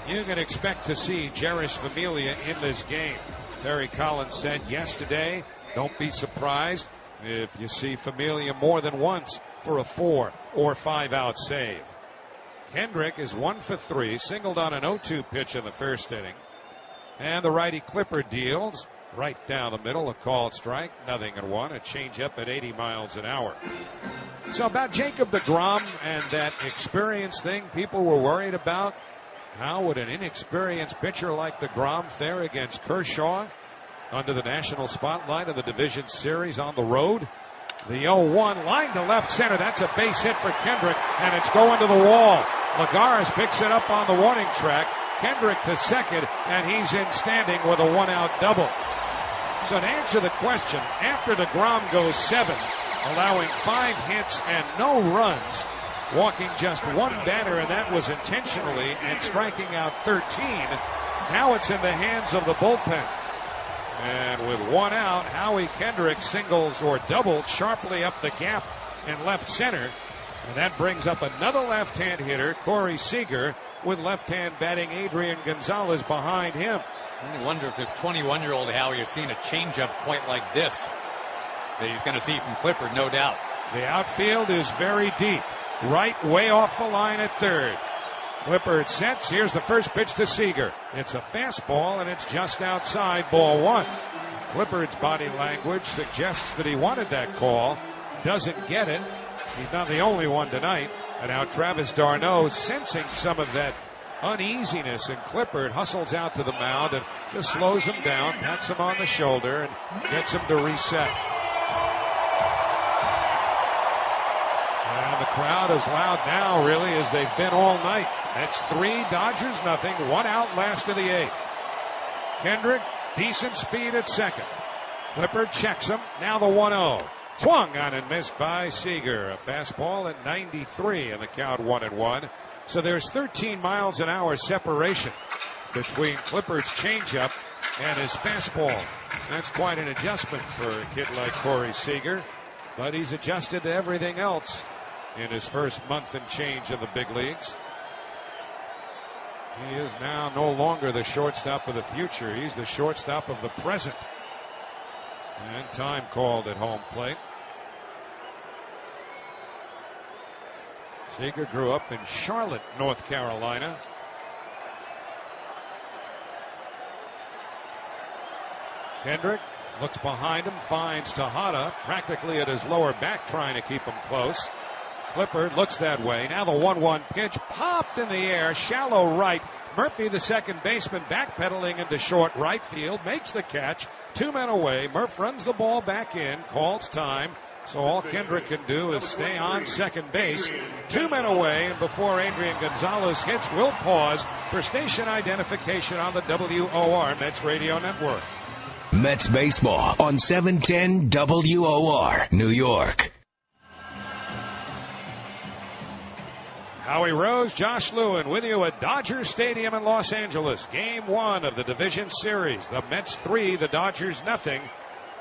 you can expect to see Jeurys Familia in this game. Terry Collins said yesterday, don't be surprised if you see Familia more than once for a 4 or 5 out save. Kendrick is 1 for 3, singled on an 0-2 pitch in the first inning. And the righty Clipper deals right down the middle, a called strike, 0-1, a changeup at 80 miles an hour. So about Jacob deGrom and that experience thing people were worried about. How would an inexperienced pitcher like deGrom fare against Kershaw under the national spotlight of the Division Series on the road? The 0-1 line to left center. That's a base hit for Kendrick, and it's going to the wall. Lagares picks it up on the warning track. Kendrick to second, and he's in standing with a 1-out double. So to answer the question, after deGrom goes 7, allowing 5 hits and no runs, walking just 1 batter, and that was intentionally, and striking out 13, now it's in the hands of the bullpen. And with 1 out, Howie Kendrick singles or doubles sharply up the gap in left center. And that brings up another left-hand hitter, Corey Seager, with left-hand batting Adrian Gonzalez behind him. I wonder if this 21-year-old Howie has seen a changeup quite like this that he's going to see from Clippard, no doubt. The outfield is very deep. Right way off the line at third. Clippard sets. Here's the first pitch to Seager. It's a fastball, and it's just outside, ball 1. Clippard's body language suggests that he wanted that call. Doesn't get it. He's not the only one tonight. And now Travis d'Arnaud, sensing some of that uneasiness, and Clippard hustles out to the mound and just slows him down, pats him on the shoulder, and gets him to reset. And the crowd is loud now, really, as they've been all night. That's 3, Dodgers nothing, 1 out last of the 8th. Kendrick, decent speed at second. Clippard checks him, now the 1-0. Swung on and missed by Seager. A fastball at 93 in the count, 1-1. So there's 13 miles an hour separation between Clippard's changeup and his fastball. That's quite an adjustment for a kid like Corey Seager, but he's adjusted to everything else in his first month and change in the big leagues. He is now no longer the shortstop of the future. He's the shortstop of the present. And time called at home plate. Seager grew up in Charlotte, North Carolina. Kendrick looks behind him, finds Tejada practically at his lower back, trying to keep him close. Clippard looks that way. Now the 1-1 pitch popped in the air, shallow right. Murphy, the second baseman, backpedaling into short right field, makes the catch. 2 men away. Murph runs the ball back in, calls time. So all Kendrick can do is stay on second base. 2 men away, and before Adrian Gonzalez hits, we'll pause for station identification on the WOR Mets Radio Network. Mets baseball on 710 WOR, New York. Howie Rose, Josh Lewin with you at Dodger Stadium in Los Angeles. Game 1 of the division series. The Mets 3, the Dodgers nothing.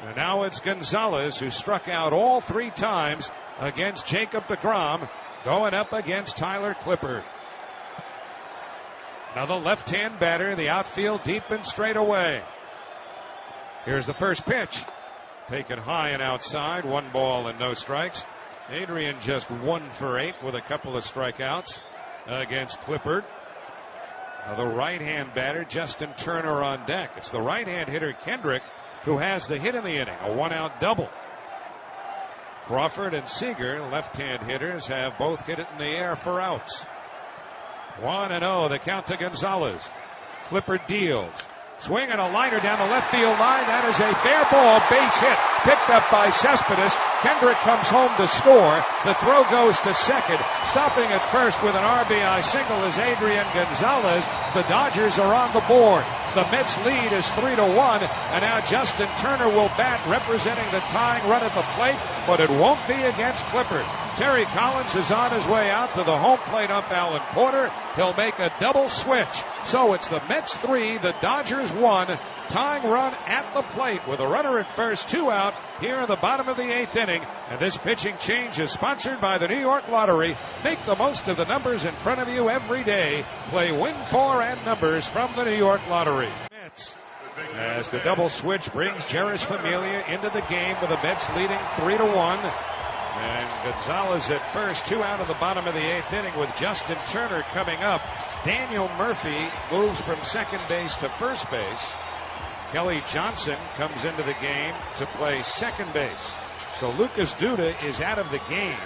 And now it's Gonzalez, who struck out all 3 times against Jacob deGrom, going up against Tyler Clippard. Another left-hand batter, the outfield deep and straight away. Here's the first pitch. Taken high and outside, 1 ball and no strikes. Adrian just 1 for 8 with a couple of strikeouts against Clippard. Now the right-hand batter, Justin Turner, on deck. It's the right-hand hitter, Kendrick, who has the hit in the inning, a 1-out double. Crawford and Seager, left-hand hitters, have both hit it in the air for outs. 1-0, the count to Gonzalez. Clippard deals. Swing and a liner down the left field line. That is a fair ball, base hit, picked up by Cespedes. Kendrick comes home to score. The throw goes to second. Stopping at first with an RBI single is Adrian Gonzalez. The Dodgers are on the board. The Mets lead is 3-1, and now Justin Turner will bat, representing the tying run at the plate, but it won't be against Clippard. Terry Collins is on his way out to the home plate up Alan Porter. He'll make a double switch. So it's the Mets 3, the Dodgers 1. Tying run at the plate with a runner at first, 2 out here in the bottom of the 8th inning. And this pitching change is sponsored by the New York Lottery. Make the most of the numbers in front of you every day. Play Win 4 and numbers from the New York Lottery. Mets, as the double switch brings Jeurys Familia into the game with the Mets leading 3-1. And Gonzalez at first, 2 out of the bottom of the 8th inning with Justin Turner coming up. Daniel Murphy moves from second base to first base. Kelly Johnson comes into the game to play second base. So Lucas Duda is out of the game.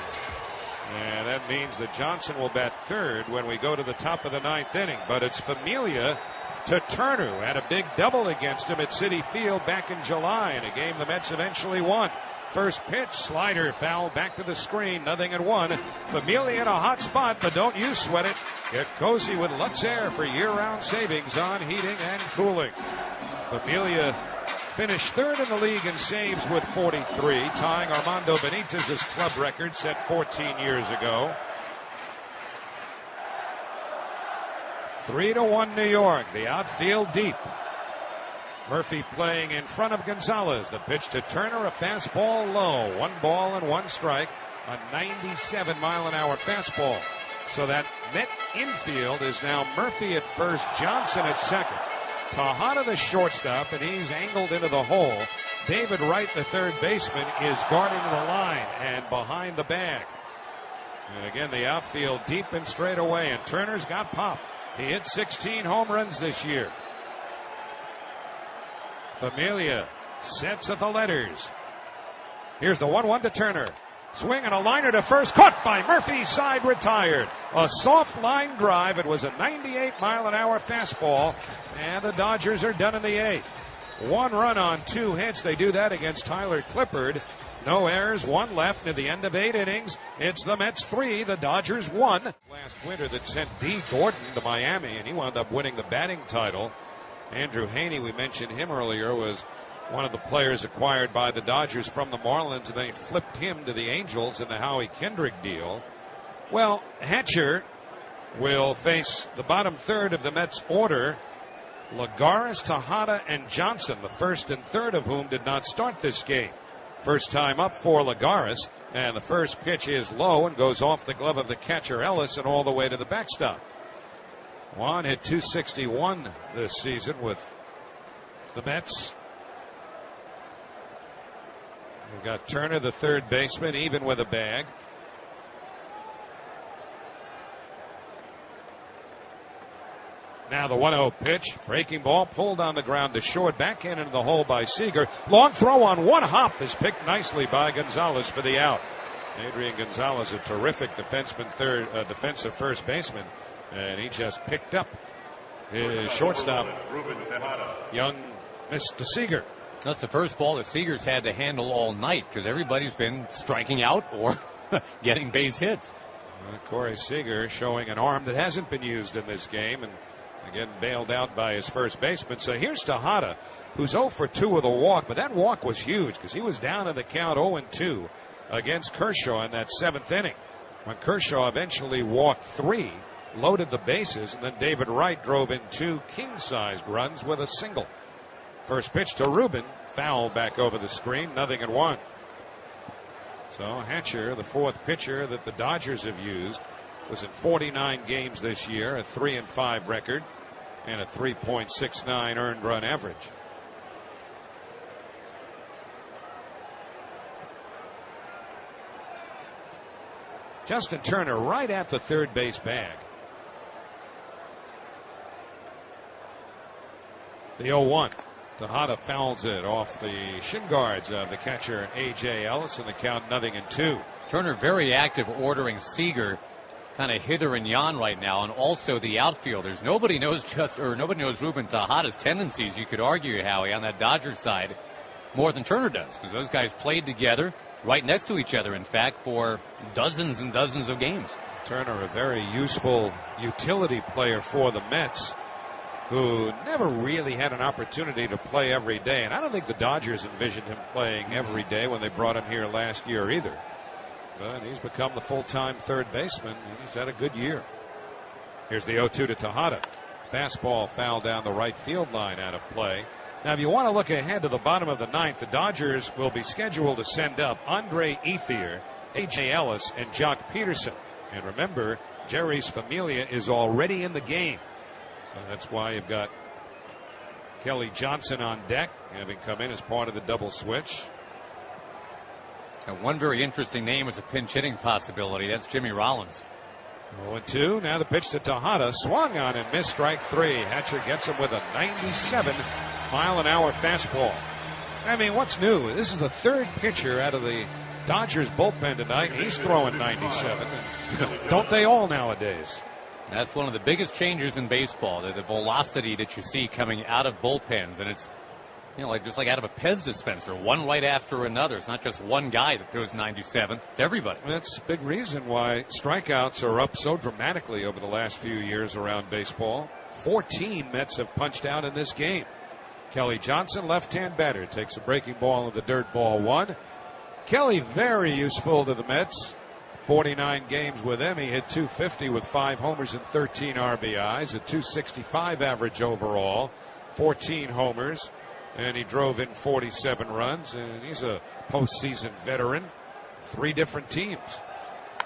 And that means that Johnson will bat third when we go to the top of the ninth inning. But it's Familia to Turner, who had a big double against him at Citi Field back in July in a game the Mets eventually won. First pitch, slider, foul back to the screen, 0-1. Familia in a hot spot, but don't you sweat it. Get cozy with Luxair for year-round savings on heating and cooling. Familia finished third in the league in saves with 43, tying Armando Benitez's club record set 14 years ago. 3-1 New York. The outfield deep. Murphy playing in front of Gonzalez. The pitch to Turner, a fastball low. 1 ball and 1 strike. A 97-mile-an-hour fastball. So that Met infield is now Murphy at first, Johnson at second. Tejada the shortstop, and he's angled into the hole. David Wright, the third baseman, is guarding the line and behind the bag. And again, the outfield deep and straight away, and Turner's got pop. He hit 16 home runs this year. Familia sets at the letters. Here's the 1-1 to Turner. Swing and a liner to first. Caught by Murphy. Side retired. A soft line drive. It was a 98-mile-an-hour fastball. And the Dodgers are done in the eighth. 1 run on 2 hits. They do that against Tyler Clippard. No errors, 1 left at the end of 8 innings. It's the Mets 3, the Dodgers 1. Last winter that sent D. Gordon to Miami, and he wound up winning the batting title. Andrew Haney, we mentioned him earlier, was one of the players acquired by the Dodgers from the Marlins, and they flipped him to the Angels in the Howie Kendrick deal. Well, Hatcher will face the bottom third of the Mets order. Lagares, Tejada, and Johnson, the first and third of whom did not start this game. First time up for Lagares, and the first pitch is low and goes off the glove of the catcher Ellis and all the way to the backstop. Juan hit .261 this season with the Mets. We've got Turner, the third baseman, even with a bag. Now the 1-0 pitch. Breaking ball pulled on the ground to short. Backhand into the hole by Seager. Long throw on 1 hop is picked nicely by Gonzalez for the out. Adrian Gonzalez, a terrific defensive first baseman. And he just picked up his shortstop, young Mr. Seager. That's the first ball that Seager's had to handle all night because everybody's been striking out or getting base hits. Corey Seager showing an arm that hasn't been used in this game, and again bailed out by his first baseman. So here's Tejada, who's 0 for 2 with a walk, but that walk was huge because he was down in the count 0-2 against Kershaw in that 7th inning. When Kershaw eventually walked 3, loaded the bases, and then David Wright drove in 2 king-sized runs with a single. First pitch to Rubin, foul back over the screen, 0-1. So Hatcher, the 4th pitcher that the Dodgers have used, was in 49 games this year, a 3-5 record, and a 3.69 earned run average. Justin Turner right at the third base bag. The 0-1. Tejada fouls it off the shin guards of the catcher A.J. Ellis, and the count 0-2. Turner very active ordering Seager kind of hither and yon right now, and also the outfielders. Nobody knows Ruben Tejada's tendencies, you could argue, Howie, on that Dodgers side more than Turner does, because those guys played together right next to each other, in fact, for dozens and dozens of games. Turner, a very useful utility player for the Mets, who never really had an opportunity to play every day. And I don't think the Dodgers envisioned him playing every day when they brought him here last year either. But he's become the full-time third baseman, and he's had a good year. Here's the 0-2 to Tejada. Fastball foul down the right field line, out of play. Now, if you want to look ahead to the bottom of the ninth, the Dodgers will be scheduled to send up Andre Ethier, A.J. Ellis, and Jock Peterson. And remember, Jerry's Familia is already in the game. So that's why you've got Kelly Johnson on deck, having come in as part of the double switch. And one very interesting name is a pinch hitting possibility. That's Jimmy Rollins. 0-2. Now the pitch to Tejada. Swung on and missed, strike 3. Hatcher gets him with a 97-mile-an-hour fastball. I mean, what's new? This is the third pitcher out of the Dodgers bullpen tonight. He's throwing 97. Don't they all nowadays? That's one of the biggest changes in baseball, the velocity that you see coming out of bullpens. And it's, just like out of a Pez dispenser, one right after another. It's not just one guy that throws 97. It's everybody. That's a big reason why strikeouts are up so dramatically over the last few years around baseball. 14 Mets have punched out in this game. Kelly Johnson, left-hand batter, takes a breaking ball in the dirt, ball one. Kelly very useful to the Mets. 49 games with them. He hit .250 with 5 homers and 13 RBIs, a .265 average overall, 14 homers, and he drove in 47 runs, and he's a postseason veteran. 3 different teams.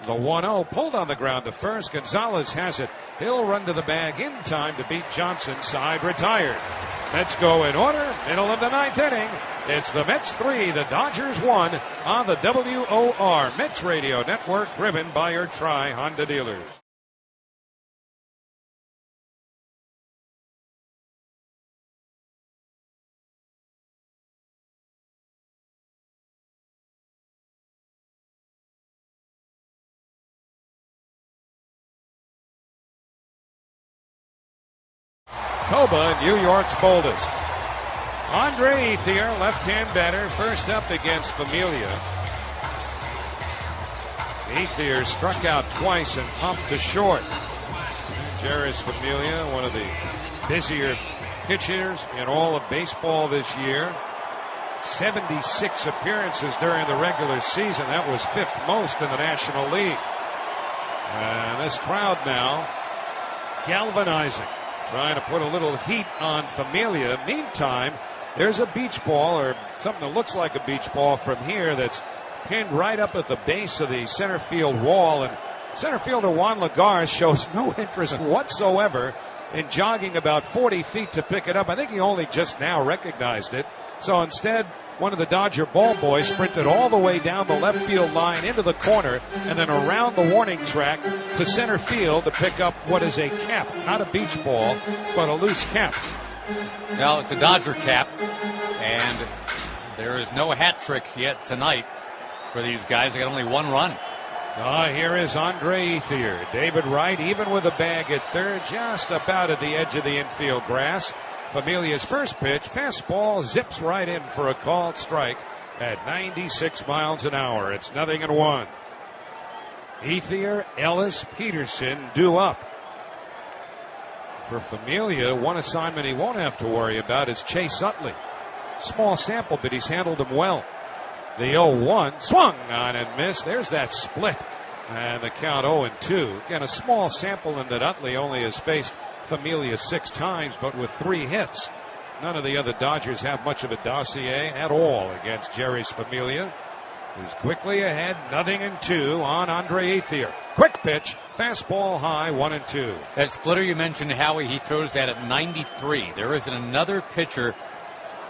The 1-0 pulled on the ground to first. Gonzalez has it. He'll run to the bag in time to beat Johnson. Side retired. Mets go in order. Middle of the 9th inning. It's the Mets 3, the Dodgers 1 on the WOR Mets Radio Network, driven by your Tri-Honda dealers. Toba, New York's boldest. Andre Ethier, left-hand batter, first up against Familia. Ethier struck out twice and pumped to short. Jeris Familia, one of the busier pitchers in all of baseball this year. 76 appearances during the regular season. That was 5th most in the National League. And this crowd now galvanizing, trying to put a little heat on Familia. Meantime, there's a beach ball, or something that looks like a beach ball from here, that's pinned right up at the base of the center field wall. And center fielder Juan Lagares shows no interest whatsoever in jogging about 40 feet to pick it up. I think he only just now recognized it. So instead, one of the Dodger ball boys sprinted all the way down the left field line into the corner and then around the warning track to center field to pick up what is a cap, not a beach ball, but a loose cap. Well, it's a Dodger cap, and there is no hat trick yet tonight for these guys. They got only 1 run. Here is Andre Ethier. David Wright, even with a bag at third, just about at the edge of the infield grass. Familia's first pitch, fastball, zips right in for a called strike at 96 miles an hour. It's 0-1. Ethier, Ellis, Peterson due up. For Familia, one assignment he won't have to worry about is Chase Utley. Small sample, but he's handled him well. The 0-1 swung on and missed. There's that split. And the count 0-2. Again, a small sample in that Utley only has faced Familia 6 times, but with 3 hits. None of the other Dodgers have much of a dossier at all against Jeris Familia, who's quickly ahead, 0-2 on Andre Ethier. Quick pitch, fastball high, 1-2. That splitter you mentioned, Howie, he throws that at 93. There isn't another pitcher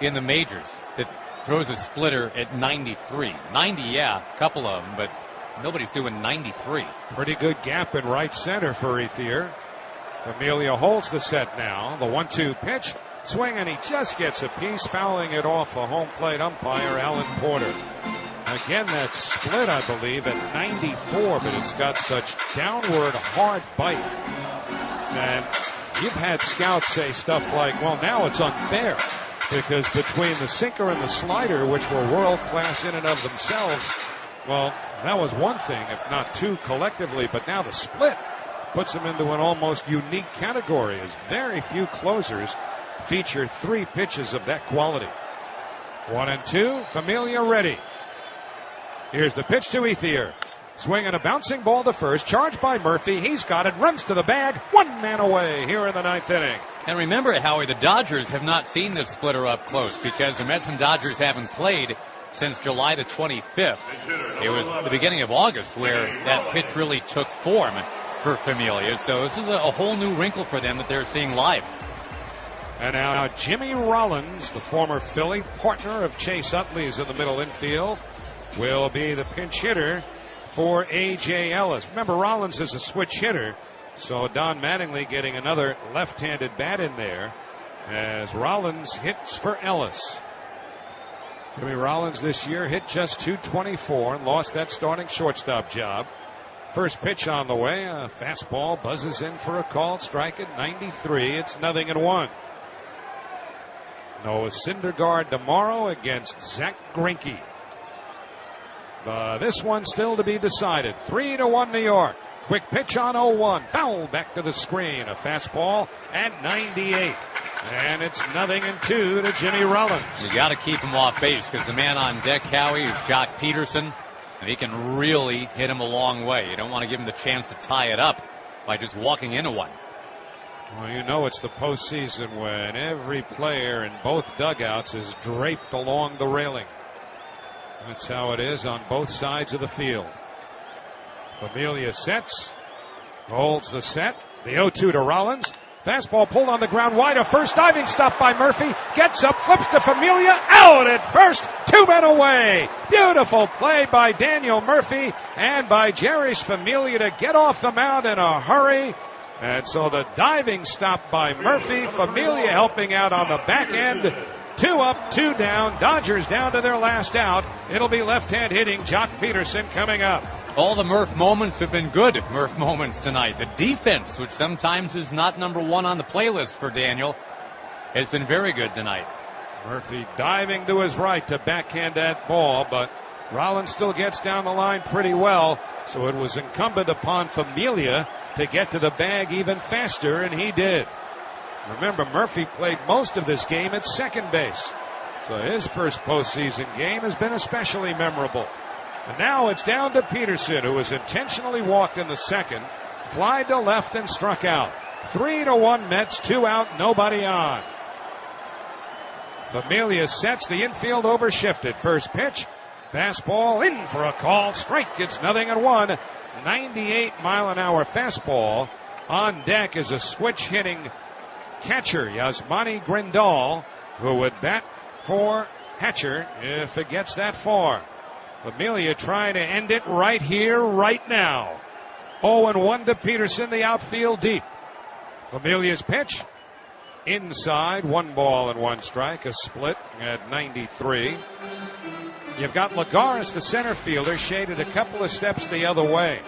in the majors that throws a splitter at 93. 90, yeah, a couple of them, but nobody's doing 93. Pretty good gap in right center for Ethier. Familia holds the set now. The 1-2 pitch, swing, and he just gets a piece, fouling it off a home plate umpire, Alan Porter. Again, that split, I believe, at 94, but it's got such downward hard bite. And you've had scouts say stuff like, well, now it's unfair, because between the sinker and the slider, which were world-class in and of themselves, well, that was one thing, if not two collectively, but now the split puts them into an almost unique category, as very few closers feature 3 pitches of that quality. 1-2, Familia ready. Here's the pitch to Ethier. Swinging a bouncing ball to first, charged by Murphy. He's got it, runs to the bag, 1 man away here in the 9th inning. And remember, Howie, the Dodgers have not seen this splitter up close because the Mets and Dodgers haven't played since July the 25th. It was the beginning of August where that pitch really took form for Familia. So this is a whole new wrinkle for them that they're seeing live. And now Jimmy Rollins, the former Philly partner of Chase Utley's in the middle infield, will be the pinch hitter for A.J. Ellis. Remember, Rollins is a switch hitter, so Don Mattingly getting another left-handed bat in there as Rollins hits for Ellis. Jimmy Rollins this year hit just .224 and lost that starting shortstop job. First pitch on the way. A fastball buzzes in for a called strike at 93. It's 0-1. Noah Syndergaard tomorrow against Zach Greinke. This one still to be decided. 3-1 New York. Quick pitch on 0-1. Foul back to the screen. A fastball at 98. And it's 0-2 to Jimmy Rollins. You got to keep him off base because the man on deck, Howie, is Jock Peterson. And he can really hit him a long way. You don't want to give him the chance to tie it up by just walking into one. Well, you know it's the postseason when every player in both dugouts is draped along the railing. That's how it is on both sides of the field. Familia sets, holds the set. The 0-2 to Rollins. Fastball pulled on the ground wide. A first diving stop by Murphy. Gets up, flips to Familia. Out at first. 2 men away. Beautiful play by Daniel Murphy and by Jeurys Familia to get off the mound in a hurry. And so the diving stop by Murphy. Familia helping out on the back end. 2 up, 2 down. Dodgers down to their last out. It'll be left-hand hitting Jock Peterson coming up. All the Murph moments have been good Murph moments tonight. The defense, which sometimes is not number one on the playlist for Daniel, has been very good tonight. Murphy diving to his right to backhand that ball, but Rollins still gets down the line pretty well, so it was incumbent upon Familia to get to the bag even faster, and he did. Remember, Murphy played most of this game at second base, so his first postseason game has been especially memorable. And now it's down to Peterson, who was intentionally walked in the second, flied to left and struck out. 3-1 Mets, 2 out, nobody on. Familia sets, the infield overshifted. First pitch, fastball in for a call strike. It's 0-1. 98-mile-an-hour fastball. On deck is a switch hitting catcher, Yasmani Grindal, who would bat for Hatcher if it gets that far. Familia trying to end it right here, right now. 0-1 to Peterson, the outfield deep. Familia's pitch, inside, 1 ball and 1 strike, a split at 93. You've got Lagares, the center fielder, shaded a couple of steps the other way.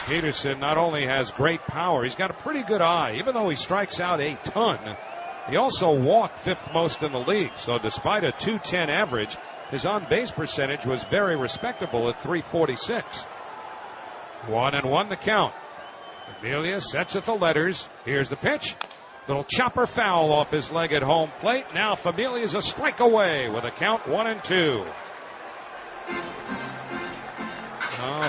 Peterson not only has great power, he's got a pretty good eye. Even though he strikes out a ton, he also walked 5th most in the league. So despite a .210 average, his on-base percentage was very respectable at .346. 1-1 the count. Familia sets at the letters. Here's the pitch. Little chopper foul off his leg at home plate. Now Familia's a strike away with a count 1-2.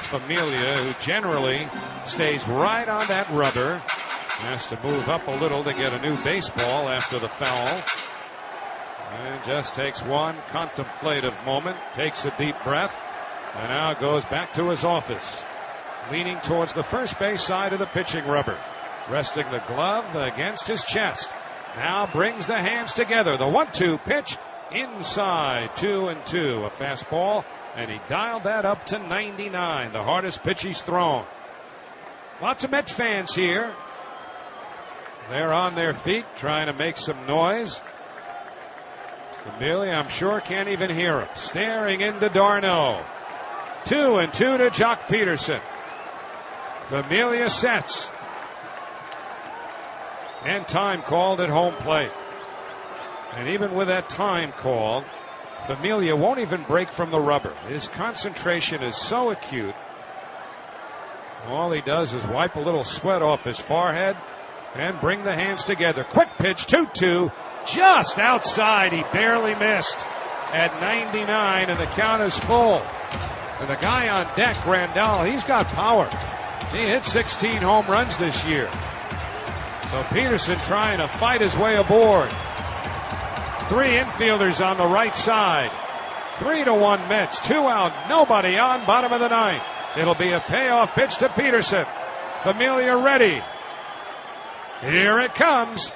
Familia, who generally stays right on that rubber, has to move up a little to get a new baseball after the foul. And just takes one contemplative moment, takes a deep breath, and now goes back to his office, leaning towards the first base side of the pitching rubber, resting the glove against his chest. Now brings the hands together. The 1-2 pitch inside, 2-2, a fastball, and he dialed that up to 99, the hardest pitch he's thrown. Lots of Mets fans here. They're on their feet trying to make some noise. Familia, I'm sure, can't even hear him. Staring into Darno. 2-2 to Jock Peterson. Familia sets. And time called at home plate. And even with that time called, Familia won't even break from the rubber. His concentration is so acute. All he does is wipe a little sweat off his forehead and bring the hands together. Quick pitch, 2-2. Just outside. He barely missed at 99, and the count is full. And the guy on deck, Grandal, he's got power. He hit 16 home runs this year. So Peterson trying to fight his way aboard. 3 infielders on the right side. 3-1 Mets. 2 out. Nobody on. Bottom of the 9th. It'll be a payoff pitch to Peterson. Familia ready. Here it comes.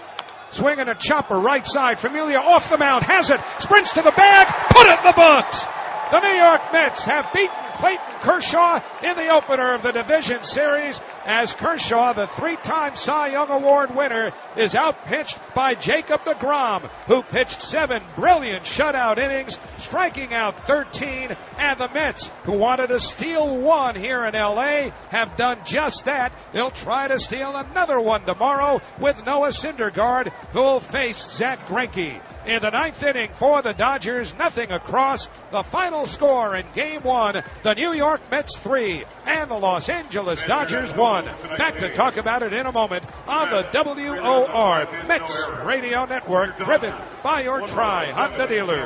Swinging a chopper right side. Familia off the mound. Has it. Sprints to the bag. Put it in the books. The New York Mets have beaten Clayton Kershaw in the opener of the division series as Kershaw, the 3-time Cy Young Award winner, is outpitched by Jacob deGrom, who pitched 7 brilliant shutout innings, striking out 13, and the Mets, who wanted to steal one here in L.A., have done just that. They'll try to steal another one tomorrow with Noah Syndergaard, who will face Zach Greinke. In the 9th inning for the Dodgers, nothing across. The final score in Game 1, the New York Mets 3 and the Los Angeles Dodgers 1. Back to talk about it in a moment on the WOR Mets Radio Network, driven by your Tri Honda dealers.